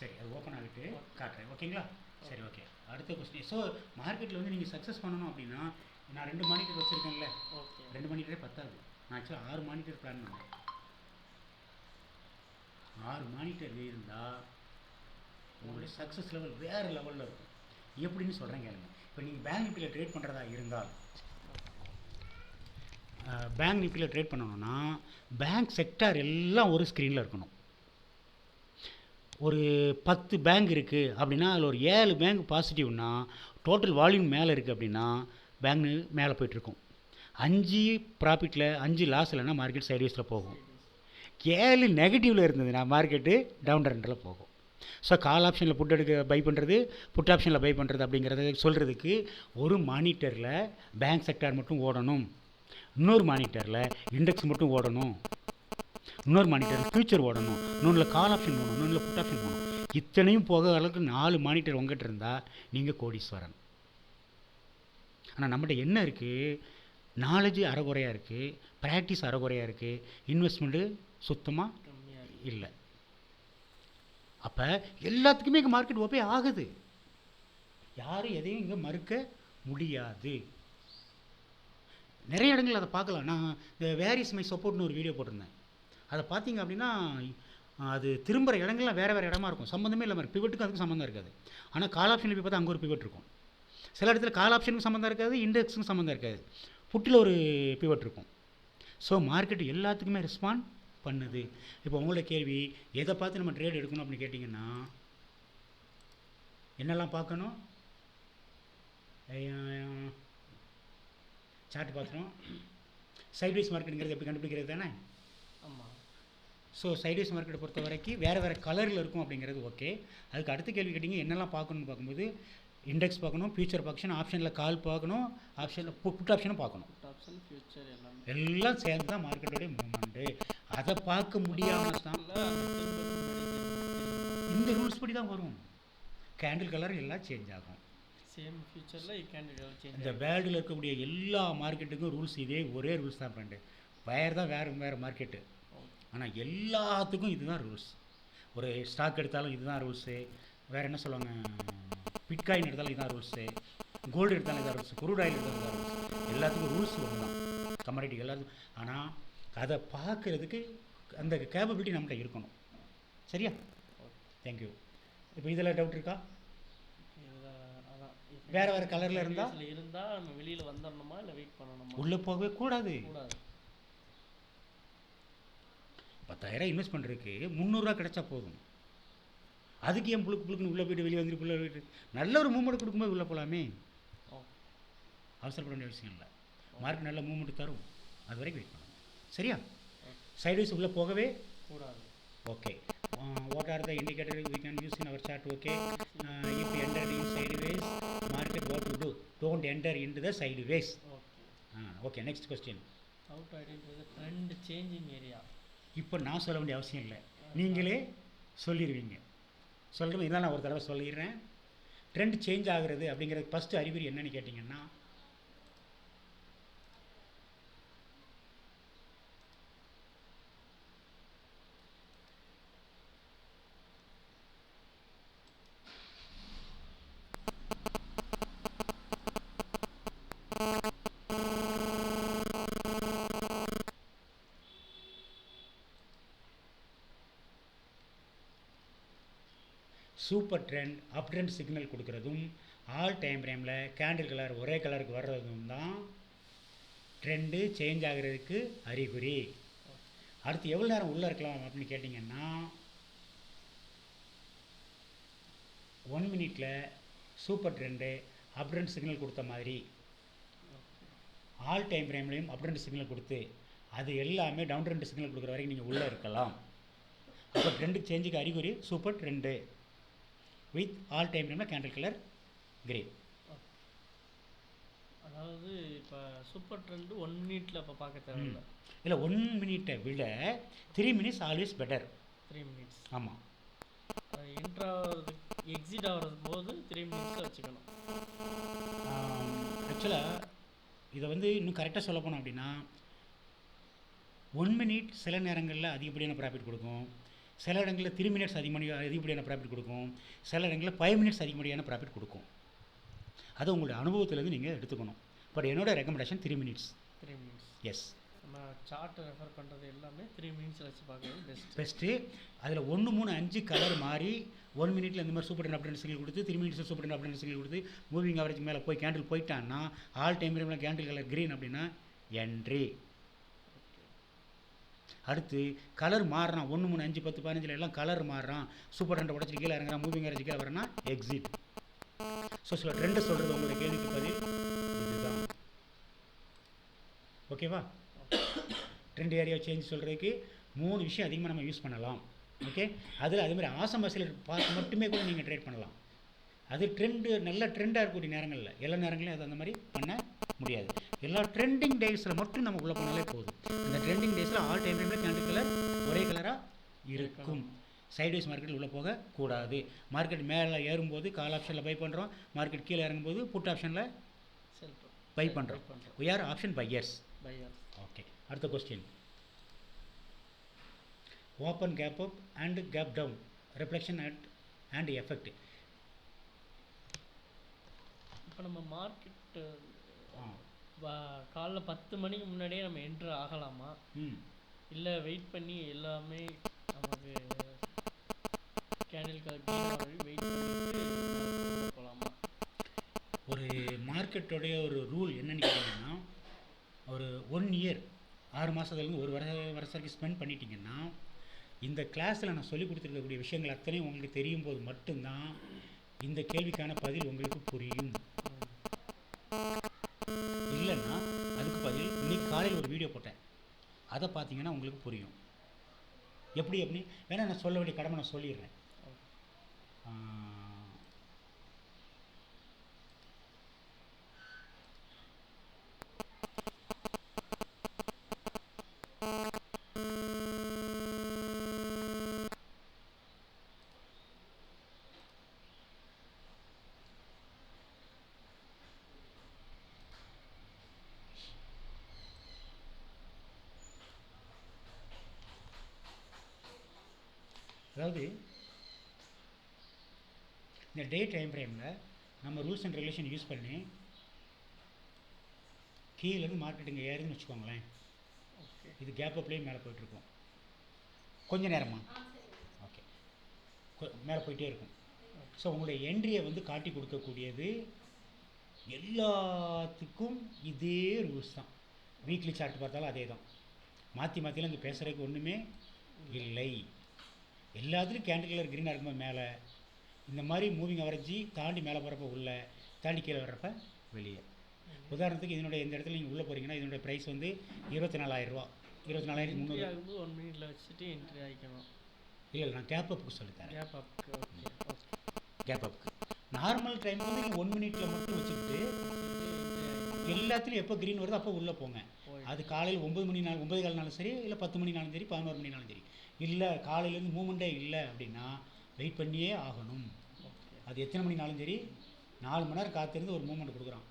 சரி, அது ஓப்பன் ஆகிட்டு காட்டுறேன், ஓகேங்களா? சரி, ஓகே. அடுத்த கொஸ்டின். ஸோ மார்க்கெட்டில் வந்து நீங்கள் சக்ஸஸ் பண்ணணும் அப்படின்னா, நான் 2 மானிட்டர் வச்சுருக்கேன்ல, ஓகே. 2 மானிட்டரே பத்தாது. நான் ஆக்சுவலாக 6 மானிட்டர் பிளான் பண்ணேன். 6 மானிட்டர் இருந்தால் உங்களுடைய சக்ஸஸ் லெவல் வேறு லெவலில் இருக்கும். எப்படின்னு சொல்கிறேன் கேளுங்க. இப்போ நீங்கள் பேங்க் நிஃப்டியில் ட்ரேட் பண்ணுறதா இருந்தால், பேங்க் நிஃப்டியில் ட்ரேட் பண்ணணும்னா பேங்க் செக்டார் எல்லாம் ஒரு ஸ்க்ரீனில் இருக்கணும். ஒரு 10 பேங்க் இருக்குது அப்படின்னா அதில் ஒரு 7 பேங்க் பாசிட்டிவ்னா டோட்டல் வால்யூம் மேலே இருக்குது அப்படின்னா பேங்க் மேலே போயிட்டுருக்கும். 5 ப்ராஃபிட்டில் 5 லாஸ் இல்லைன்னா மார்க்கெட் சைட்வேஸில் போகும். 7 நெகட்டிவில் இருந்ததுன்னா மார்க்கெட்டு டவுன் ட்ரெண்டில் போகும். ஸோ கால் ஆப்ஷனில் புட் எடுக்க பை பண்ணுறது, புட் ஆப்ஷனில் பை பண்ணுறது அப்படிங்கிறத சொல்கிறதுக்கு ஒரு மானிட்டரில் பேங்க் செக்டார் மட்டும் ஓடணும், இன்னொரு மானிட்டரில் இண்டெக்ஸ் மட்டும் ஓடணும், இன்னொரு மானிட்டரில் ஃபியூச்சர் ஓடணும், இன்னொன்றில் கால் ஆப்ஷன் போகணும், இன்னொன்றில் புட் ஆப்ஷன் போகணும். இத்தனையும் போக அளவுக்கு 4 மானிட்டர் உங்ககிட்ட இருந்தால் நீங்கள் கோடீஸ்வரன். ஆனால் நம்மகிட்ட என்ன இருக்குது? நாலேஜ் அரைகுறையாக இருக்குது, ப்ராக்டிஸ் அரைகுறையாக இருக்குது, இன்வெஸ்ட்மெண்ட்டு சுத்தமாக இல்லை. அப்போ எல்லாத்துக்குமே இங்கே மார்க்கெட் ஓப்பே ஆகுது. யாரும் எதையும் இங்கே மறுக்க முடியாது. நிறைய இடங்கள் அதை பார்க்கலாம். நான் இந்த வேரிஸ் மை சப்போர்ட்னு ஒரு வீடியோ போட்டிருந்தேன். அதை பார்த்தீங்க அப்படின்னா அது திரும்புகிற இடங்கள்லாம் வேறு வேறு இடமா இருக்கும், சம்மந்தமே இல்லாமல் இருக்கும். பிவட்டுக்கும் அதுக்கும் சம்மந்தம் இருக்காது. ஆனால் கால் ஆப்ஷனில் போய் பார்த்தா அங்கே ஒரு பிவட் இருக்கும். சில இடத்துல கால் ஆப்ஷனுக்கும் சம்மந்தம் இருக்காது, இண்டெக்ஸுக்கும் சம்மந்தம் இருக்காது, புட்டில் ஒரு பிவட் இருக்கும். ஸோ மார்க்கெட் எல்லாத்துக்குமே ரெஸ்பாண்ட் பண்ணுது. இப்போ உங்களோட கேள்வி, எதை பார்த்து நம்ம ட்ரேட் எடுக்கணும் அப்படின்னு கேட்டிங்கன்னா என்னெல்லாம் பார்க்கணும்? சார்ட் பார்த்துட்டோம். சைட்வேஸ் மார்க்கெட்டுங்கிறது எப்படி கண்டுபிடிக்கிறது தானே? ஆமாம். ஸோ சைட்வேஸ் மார்க்கெட்டை பொறுத்த வரைக்கும் வேறு வேறு கலரில் இருக்கும் அப்படிங்கிறது ஓகே. அதுக்கு அடுத்த கேள்வி கேட்டிங்க என்னெல்லாம் பார்க்கணும்னு பார்க்கும்போது இண்டெக்ஸ் பார்க்கணும், ஃபியூச்சர் பார்க்கணும், ஆப்ஷனில் கால் பார்க்கணும், ஆப்ஷனில் புட் ஆப்ஷனும் பார்க்கணும். புட் ஆப்ஷன், ஃபியூச்சர் எல்லாம் சேர்ந்து தான் மார்க்கெட்டோடைய மூவ்மெண்ட்டு. அதை பார்க்க முடியாமல் தான் இந்த ரூல்ஸ் படி தான் வரும். கேண்டில் கலர் எல்லாம் சேஞ்ச் ஆகும். சேம் ஃபியூச்சரில் கேண்டில் சேஞ்ச். இந்த வேர்ல்டில் இருக்கக்கூடிய எல்லா மார்க்கெட்டுக்கும் ரூல்ஸ் இதே ஒரே ரூல்ஸ் தான் ஃப்ரெண்டு. வேறு தான் வேறு மார்க்கெட்டு, ஆனால் எல்லாத்துக்கும் இதுதான் ரூல்ஸ். ஒரு ஸ்டாக் எடுத்தாலும் இதுதான் ரூல்ஸு. வேறு என்ன சொல்லுவாங்க, பிட்காயின் எடுத்தாலும் இதுதான் ரூல்ஸு, கோல்டு எடுத்தாலும் இதான் ரூல்ஸ், குரூட் ஆயில் எடுத்தாலும் இதான் ரூல்ஸ். எல்லாத்துக்கும் ரூல்ஸ் ஒன்று தான், கமாடிட்டி எல்லாத்துக்கும். ஆனால் அதை பார்க்குறதுக்கு அந்த கேப்பபிலிட்டி நம்மகிட்ட இருக்கணும். சரியா? தேங்க்யூ. இப்போ இதில் டவுட் இருக்கா? வேறு வேறு கலரில் இருந்தால் நம்ம வெளியில் வந்துடணுமா இல்லை வெயிட் பண்ணணுமா? உள்ளே போகவே கூடாது. 10,000 இன்வெஸ்ட் பண்ணுறதுக்கு 300 கிடைச்சா போதும். அதுக்கு ஏன் புழுக்குன்னு உள்ளே போய்ட்டு வெளியே வந்துட்டு உள்ளே போய்ட்டு நல்ல ஒரு மூவ்மெண்ட் கொடுக்கும்போது உள்ளே போகலாமே. அவசரப்பட வேண்டிய விஷயம் இல்லை. மார்க்கெட் நல்ல மூவ்மெண்ட் தரும், அது வரைக்கும் வெயிட் பண்ணணும். சரியா? சைட்வைஸ் உள்ளே போகவே கூடாது. Okay. What are the indicator we can use in our chart? Okay, if you enter in sideways market, what to do? Don't enter into the sideways. Okay, next question. How to identify the trend changing area? இப்போ நான் சொல்ல வேண்டிய அவசியம் இல்லை, நீங்களே சொல்லிடுவீங்க. சொல்கிறது இதான், நான் ஒரு தடவை சொல்லிடுறேன். ட்ரெண்ட் சேஞ்ச் ஆகுறது அப்படிங்கிறது ஃபஸ்ட்டு அறிகுறி என்னன்னு கேட்டிங்கன்னா, சூப்பர் ட்ரெண்ட் அப் ட்ரெண்ட் சிக்னல் கொடுக்குறதும் ஆல் டைம் ஃப்ரேமில் கேண்டில் கலர் ஒரே கலருக்கு வர்றதும் தான் ட்ரெண்டு சேஞ்ச் ஆகிறதுக்கு அறிகுறி. அடுத்து எவ்வளோ நேரம் உள்ளே இருக்கலாம் அப்படின்னு கேட்டிங்கன்னா, 1 மினிட்டில் super trend up trend signal கொடுத்த மாதிரி ஆல் டைம் ஃப்ரேம்லேயும் அப் ட்ரெண்ட் சிக்னல் கொடுத்து அது எல்லாமே டவுன் ட்ரெண்ட் சிக்னல் கொடுக்குற வரைக்கும் நீங்கள் உள்ளே இருக்கலாம். அப்போ ட்ரெண்டு சேஞ்சுக்கு அறிகுறி super trend with all time ஃப்ரேமில் கேண்டில் கலர் கிரே. அதாவது இப்போ சூப்பர் ட்ரெண்டு 1 மினிட்டில் இப்போ பார்க்க தேவையில்லை. இல்லை, 1 மினிட்டை விட 3 மினிட்ஸ் ஆல்வேஸ் பெட்டர். 3 மினிட்ஸ். ஆமாம். என்ட்ரு ஆகிறது எக்ஸிட் ஆகிறது போது 3 மினிட்ஸில் வச்சுக்கணும். ஆக்சுவலாக இதை வந்து இன்னும் கரெக்டாக சொல்ல போனோம் அப்படின்னா, 1 மினிட் சில நேரங்களில் அதிகப்படியான ப்ராஃபிட் கொடுக்கும், சில இடங்களில் 3 மினிட்ஸ் அதிகப்படியான ப்ராஃபிட் கொடுக்கும், சில இடங்களில் 5 மினிட்ஸ் அதிகப்படியான ப்ராஃபிட் கொடுக்கும். அது உங்களுடைய அனுபவத்திலேருந்து நீங்கள் எடுத்துக்கணும். பட் என்னோட ரெக்கமெண்டேஷன் 3 மினிட்ஸ். 3 மினிட்ஸ். எஸ். நம்ம சார்ட் ரெஃபர் பண்ணுறது எல்லாமே 3 மினிட்ஸில் வச்சு பார்க்குறது பெஸ்ட்டு. அதில் 1, 3, 5 கலர் மாறி 1 மினிட்ல இந்த மாதிரி சூப்பர் டென் அப்டென்ட் சிங்கிள் கொடுத்து 3 minutes super ten obtained single கொடுத்து மூவிங் ஆவரேஜ் மேலே போய் கேண்டில் போயிட்டான்னா ஆல் டைம் ஃப்ரேமில் கேண்டில் கலர் க்ரீன் அப்படின்னா என்ட்ரி. அடுத்து கலர் மாறுறான் 1, 3, 5, 10, 15 எல்லாம் கலர் மாறுறான், சூப்பர் டென்ட்டை உடச்சிட்டு கீழே இறங்குறான், மூவிங் ஆவரேஜ் கீழே வரனா எக்ஸிட். ஸோ சில ட்ரெண்டை சொல்கிறது உங்களுடைய கேள்விக்கு பதில் இதுதான். ஓகேவா? ட்ரெண்ட் ஏரியா சேஞ்ச் சொல்கிறதுக்கு 3 விஷயம் அதிகமாக நம்ம யூஸ் பண்ணலாம். ஓகே, அதில் அதேமாதிரி ஆசம் ஆசிலர் பார்த்து மட்டுமே கூட நீங்கள் ட்ரேட் பண்ணலாம். அது ட்ரெண்டு நல்ல ட்ரெண்டாக இருக்கக்கூடிய நேரங்களில் எல்லா நேரங்களையும் அது அந்த மாதிரி பண்ண முடியாது. எல்லா ட்ரெண்டிங் டேஸில் மட்டும் நம்ம உள்ளே போனாலே போதும். அந்த ட்ரெண்டிங் டேஸில் ஆல் டைம் டைமில் கேண்டில் கலர் ஒரே கலராக இருக்கும். சைட்வைஸ் மார்க்கெட்டில் உள்ளே போகக்கூடாது. மார்க்கெட் மேலே ஏறும்போது கால் ஆப்ஷனில் பை பண்ணுறோம், மார்க்கெட் கீழே இறங்கும்போது புட் ஆப்ஷனில் பை பண்ணுறோம். we are option buyers. Okay, அடுத்த question. Open gap up and gap down reflection and effect. இப்போ நம்ம மார்க்கெட் காலைல 10 மணிக்கு முன்னாடியே நம்ம என்ட்ரு ஆகலாமா, இல்லை வெயிட் பண்ணி எல்லாமே நமக்கு கேண்டில் கலர் வெயிட் பண்ணிட்டு போகலாமா? ஒரு மார்க்கெட்டோடைய ஒரு ரூல் என்னன்னு கேட்டிங்கன்னா, ஒரு 1 இயர் 6 மாதத்துலேருந்து ஒரு வருஷம் வரைக்கும் ஸ்பெண்ட் பண்ணிட்டீங்கன்னா இந்த கிளாஸில் நான் சொல்லிக் கொடுத்துருக்கக்கூடிய விஷயங்கள் அத்தனையும் உங்களுக்கு தெரியும் போது மட்டும்தான் இந்த கேள்விக்கான பதில் உங்களுக்கு புரியும். இல்லைன்னா அதுக்கு பதில் இன்னைக்கு காலையில் ஒரு வீடியோ போட்டேன், அதை பார்த்தீங்கன்னா உங்களுக்கு புரியும். எப்படி வேணா நான் சொல்ல வேண்டிய கடமை நான் சொல்லிடுறேன். அதாவது இந்த டே டைம் ஃப்ரேமில் நம்ம ரூல்ஸ் அண்ட் ரெகுலேஷன் யூஸ் பண்ணி கீழேருந்து மார்க்கெட்டுங்க ஏறுதுன்னு வச்சுக்கோங்களேன். இது கேப் அப்லேயே மேலே போயிட்டுருக்கோம் கொஞ்சம் நேரமாக. ஓகே, மேலே போயிட்டே இருக்கும். ஸோ உங்களுடைய என்ட்ரியை வந்து காட்டி கொடுக்கக்கூடியது எல்லாத்துக்கும் இதே ரூல்ஸ் தான். வீக்லி சார்ட் பார்த்தாலும் அதே தான். மாற்றிலாம் இங்கே பேசுகிறதுக்கு ஒன்றுமே இல்லை. எல்லாத்துலேயும் கேண்டில் கலர் க்ரீனாக இருக்கும்போது மேலே, இந்த மாதிரி மூவிங் அவரேஜ் தாண்டி மேலே போகிறப்ப உள்ளே, தாண்டி கீழே வர்றப்ப வெளியே. உதாரணத்துக்கு இதனுடைய இந்த இடத்துல நீங்கள் உள்ளே போகிறீங்கன்னா இதனுடைய ப்ரைஸ் வந்து 24,000 ரூபா. 24,300 1 மினிட்ல வச்சுட்டு என்ட்ரி ஆகிக்கணும். இல்லை, நான் கேப் அப்புக்கு சொல்லித்தரேன். கேப் அப்புக்கு நார்மல் டைம் வந்து நீங்கள் 1 மினிட்ல மட்டும் வச்சுக்கிட்டு எல்லாத்துலேயும் எப்போ க்ரீன் வருதோ அப்போ உள்ளே போங்க. அது காலையில் 9 மணினாலும் 9:15 சரி, இல்லை 10 மணினாலும் சரி, 11 மணினாலும் சரி. இல்லை காலையிலேருந்து மூமெண்ட்டே இல்லை அப்படின்னா வெயிட் பண்ணியே ஆகணும். அது எத்தனை மணினாலும் சரி, 4 மணி நேரம் காத்திருந்து ஒரு மூமெண்ட் கொடுக்குறான்.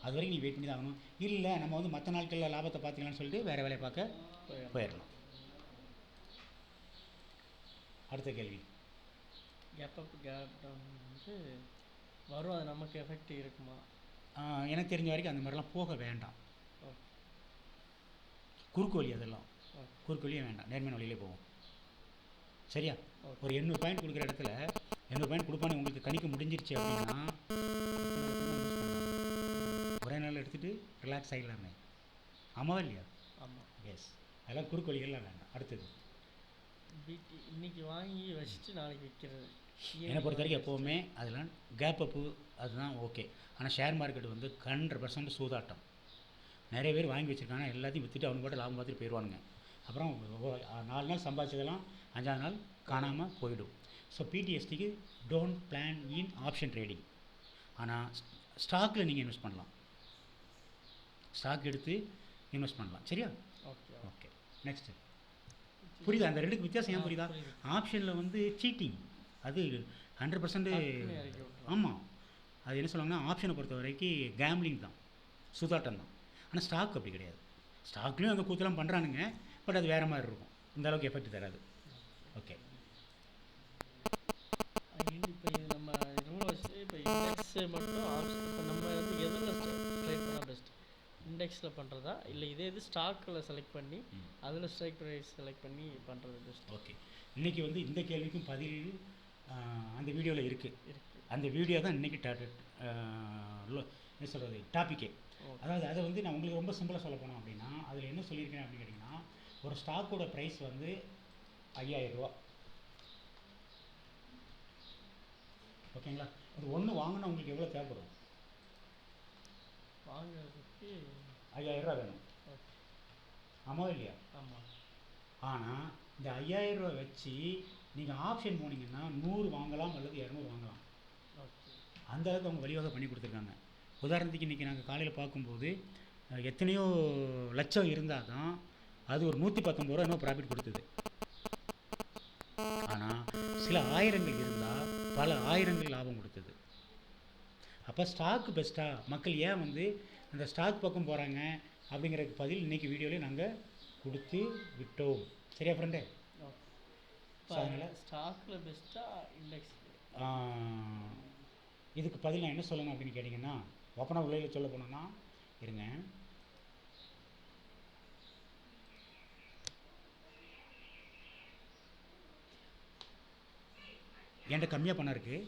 அது வரைக்கும் நீ வெயிட் பண்ணி தான் ஆகணும். இல்லை நம்ம வந்து மற்ற நாட்களில் லாபத்தை பார்த்துக்கலாம்னு சொல்லிட்டு வேறு வேலையை பார்க்க போயிடலாம். அடுத்த கேள்வி. கேப் அப் கேப் டவுன் வந்து வரும், அது நமக்கு எஃபெக்ட் இருக்குமா? எனக்கு தெரிஞ்ச வரைக்கும் அந்த மாதிரிலாம் போக வேண்டாம். குறுக்கு வழி அதெல்லாம் குறுக்கு வழியே வேண்டாம், நேர்மையான வழியிலே போவோம். சரியா? ஒரு 800 பாயிண்ட் கொடுக்குற இடத்துல 800 பாயிண்ட் கொடுப்பான்னு உங்களுக்கு கணிக்க முடிஞ்சிருச்சு அப்படின்னா ஒரே நாள் எடுத்துகிட்டு ரிலாக்ஸ் ஆகிடலாமே. ஆமாவா இல்லையா? ஆமாம். எஸ், அதெல்லாம் குறுக்கு வழிகள்லாம் வேண்டாம். அடுத்தது இன்னைக்கு வாங்கி வச்சுட்டு நாளைக்கு விற்கிறது. என்னை பொறுத்த வரைக்கும் எப்போவுமே அதெல்லாம் கேப் அப்பு அதுதான் ஓகே. ஆனால் ஷேர் மார்க்கெட் வந்து 100% சூதாட்டம். நிறைய பேர் வாங்கி வச்சுருக்காங்க, எல்லாத்தையும் விற்றுட்டு அவங்க பாட்டு லாபம் பார்த்துட்டு போயிடுவானுங்க. அப்புறம் 4 நாள் சம்பாதிச்சதெல்லாம் 5ஆவது நாள் காணாமல் போயிடும். ஸோ பிடிஎஸ்டிக்கு don't plan in option trading. ஆனால் ஸ்டாக்கில் நீங்கள் இன்வெஸ்ட் பண்ணலாம், ஸ்டாக் எடுத்து இன்வெஸ்ட் பண்ணலாம். சரியா? Okay okay, next. புரியுதா? அந்த ரெண்டுக்கு வித்தியாசம் ஏன் புரியுதா? ஆப்ஷனில் வந்து சீட்டிங், அது 100%. ஆமாம், அது என்ன சொல்லுவாங்கன்னா ஆப்ஷனை பொறுத்த வரைக்கும் கேம்லிங் தான், சூதாட்டம் தான். ஆனால் ஸ்டாக் அப்படி கிடையாது. ஸ்டாக்லேயும் அந்த கூத்தெல்லாம் பண்ணுறானுங்க, பட் அது வேறு மாதிரி இருக்கும், இந்த அளவுக்கு எஃபெக்ட் தராது. ஓகே. இப்போ நம்ம ரூலை வச்சுட்டு இப்போ இண்டெக்ஸு மட்டும் ஆப்ஷன் இப்போ நம்ம வந்து எதில் ட்ரேட் பண்ணால் பெஸ்ட்? இண்டெக்ஸில் பண்ணுறதா இல்லை இதே இது ஸ்டாக்கில் செலக்ட் பண்ணி அதில் ஸ்ட்ரைக் ப்ரைஸ் செலக்ட் பண்ணி பண்ணுறது பெஸ்ட்? ஓகே. இன்றைக்கி வந்து இந்த கேள்விக்கும் பதில் அந்த வீடியோவில் இருக்குது. அந்த வீடியோ தான் இன்றைக்கி என்ன சொல்கிறது டாப்பிக்கே. அதாவது அதை வந்து நான் உங்களுக்கு ரொம்ப சிம்பிளாக சொல்ல போனோம் அப்படின்னா, அதில் என்ன சொல்லியிருக்கேன் அப்படின்னு கேட்டிங்கன்னா, ஒரு ஸ்டாக்கோட ப்ரைஸ் வந்து 5000 ரூபா. ஓகேங்களா? இது ஒன்று வாங்கினா உங்களுக்கு எவ்வளோ தேவைப்படும்? வாங்குறதுக்கு 5000 ரூபா வேணும். ஆமாவா இல்லையா? ஆமாம். ஆனால் இந்த 5000 ரூபா வச்சு நீங்கள் ஆப்ஷன் போனீங்கன்னா 100 வாங்கலாம் அல்லது 200 வாங்கலாம். அந்த அளவுக்கு அவங்க வழிவகை பண்ணி கொடுத்துருக்காங்க. உதாரணத்துக்கு இன்றைக்கி நாங்கள் காலையில் பார்க்கும்போது எத்தனையோ லட்சம் இருந்தால் தான் அது ஒரு 119 ரூபா இன்னும் ப்ராஃபிட் கொடுத்தது. ஆனால் சில ஆயிரங்கள் இருந்தால் பல ஆயிரங்கள் லாபம் கொடுத்தது. அப்போ ஸ்டாக்கு பெஸ்ட்டாக மக்கள் ஏன் வந்து அந்த ஸ்டாக் பக்கம் போகிறாங்க அப்படிங்கிறதுக்கு பதில் இன்றைக்கி வீடியோவில் நாங்கள் கொடுத்து விட்டோம். சரியா ஃப்ரெண்டு? அதனால் ஸ்டாக்கில் பெஸ்ட்டாக இண்டெக்ஸ்? இதுக்கு பதில் நான் என்ன சொல்லணும் அப்படின்னு கேட்டிங்கன்னா, ஓப்பனாக உலகில் சொல்ல போனோன்னா இருங்க, என்கிட்ட கம்மியாக பணம் இருக்குது,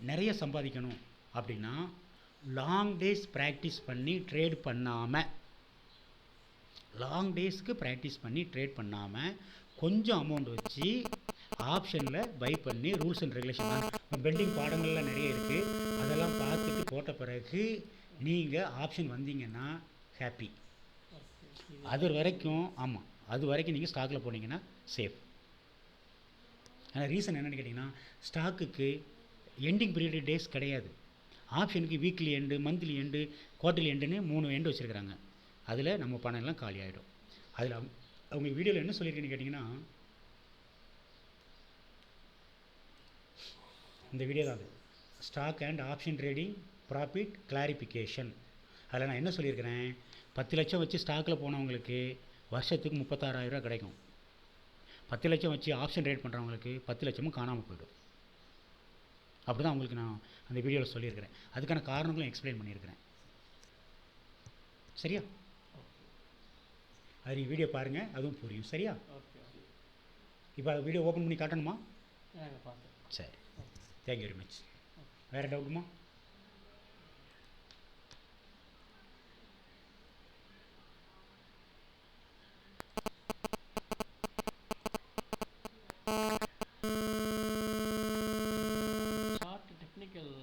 நிறைய சம்பாதிக்கணும் அப்படின்னா லாங் டேஸ் ப்ராக்டிஸ் பண்ணி ட்ரேட் பண்ணாமல், லாங் டேஸ்க்கு ப்ராக்டிஸ் பண்ணி ட்ரேட் பண்ணாமல் கொஞ்சம் அமௌண்ட் வச்சு ஆப்ஷனில் பை பண்ணி ரூல்ஸ் அண்ட் ரெகுலேஷன் பெண்டிங் பாடங்கள்லாம் நிறைய இருக்குது, அதெல்லாம் பார்த்துட்டு போட்ட பிறகு நீங்கள் ஆப்ஷன் வந்தீங்கன்னா ஹாப்பி. அது வரைக்கும் ஆமாம், அது வரைக்கும் நீங்கள் ஸ்டாக்கில் போனீங்கன்னா சேஃப். ஆனால் ரீசன் என்னென்னு கேட்டிங்கன்னா, ஸ்டாக்குக்கு எண்டிங் பீரியட் டேஸ் கிடையாது. ஆப்ஷனுக்கு weekly end, monthly end, quarterly எண்டுன்னு 3 எண்டு வச்சுருக்கிறாங்க. அதில் நம்ம பணம் எல்லாம் காலி ஆகிடும். அதில் அவங்க வீடியோவில் என்ன சொல்லியிருக்கேன்னு கேட்டிங்கன்னா, இந்த வீடியோ தான் அது, stock and option trading profit clarification. அதில் நான் என்ன சொல்லியிருக்கிறேன், 10 லட்சம் வச்சு ஸ்டாக்கில் போனவங்களுக்கு வருஷத்துக்கு 36,000 ரூபா கிடைக்கும். 10 லட்சம் வச்சு ஆப்ஷன் ட்ரேட் பண்ணுறவங்களுக்கு 10 லட்சமும் காணாமல் போய்டும். அப்படி தான் அவங்களுக்கு நான் அந்த வீடியோவில் சொல்லியிருக்கிறேன். அதுக்கான காரணங்களும் எக்ஸ்பிளைன் பண்ணியிருக்கிறேன். சரியா? அது நீங்கள் வீடியோ பாருங்கள், அதுவும் புரியும். சரியா? இப்போ வீடியோ ஓப்பன் பண்ணி காட்டணுமா? சரி, தேங்க்யூ வெரி மச். வேறு டவுட்டுமா? ஷார்ட் டெக்னிக்கல்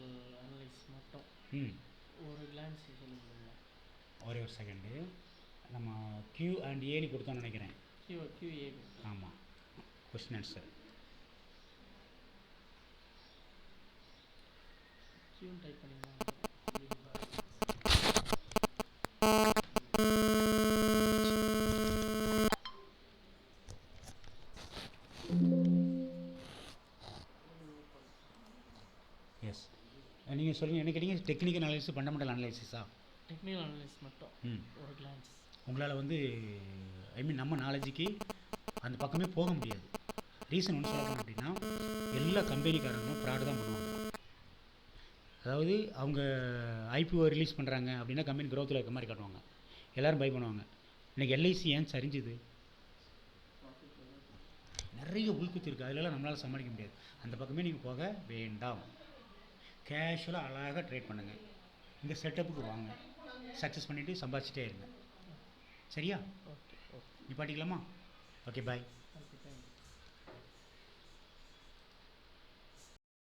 அனலைஸ் மட்டும் ஒரு கிளான்ஸ் சொல்லுங்க. ஒரே ஒரு செகண்டு, நம்ம Q and Aன்னு கொடுத்தோன்னு நினைக்கிறேன். QA. ஆமாம், கொஸ்டின் ஆன்சர். Qன்னு டைப் பண்ணிங்கன்னா எஸ், நீங்கள் சொல்லுங்கள். என்ன கேட்டீங்க? டெக்னிக்கல் அனலைசிஸ், ஃபண்டமெண்டல் அனலைசிஸா? டெக்னிக்கல் அனலைஸ் மட்டும் ஒரு கிளான்ஸ். உங்களால் வந்து நம்ம நாலேஜுக்கு அந்த பக்கமே போக முடியாது. ரீசன் ஒன்று சொல்லணும் அப்படின்னா, எல்லா கம்பெனிக்காரங்களும் ப்ராடு தான் பண்ணுவாங்க. அதாவது அவங்க ஐபிஓ ரிலீஸ் பண்ணுறாங்க அப்படின்னா கம்பெனி க்ரோத்தில் இருக்க மாதிரி காட்டுவாங்க, எல்லோரும் பை பண்ணுவாங்க. இன்றைக்கி எல்ஐசி ஏன் சரிஞ்சுது? நிறைய உள்குத்து இருக்குது, அதிலெல்லாம் நம்மளால் சமாளிக்க முடியாது. அந்த பக்கமே நீங்கள் போக வேண்டாம். கேஷுவலாக அழகாக ட்ரேட் பண்ணுங்கள். இந்த செட்டப்புக்கு வாங்க, சக்ஸஸ் பண்ணிவிட்டு சம்பாதிச்சிட்டே இருங்க. சரியா? நிப்பாட்டிக்கலாமா? ஓகே, பாய்.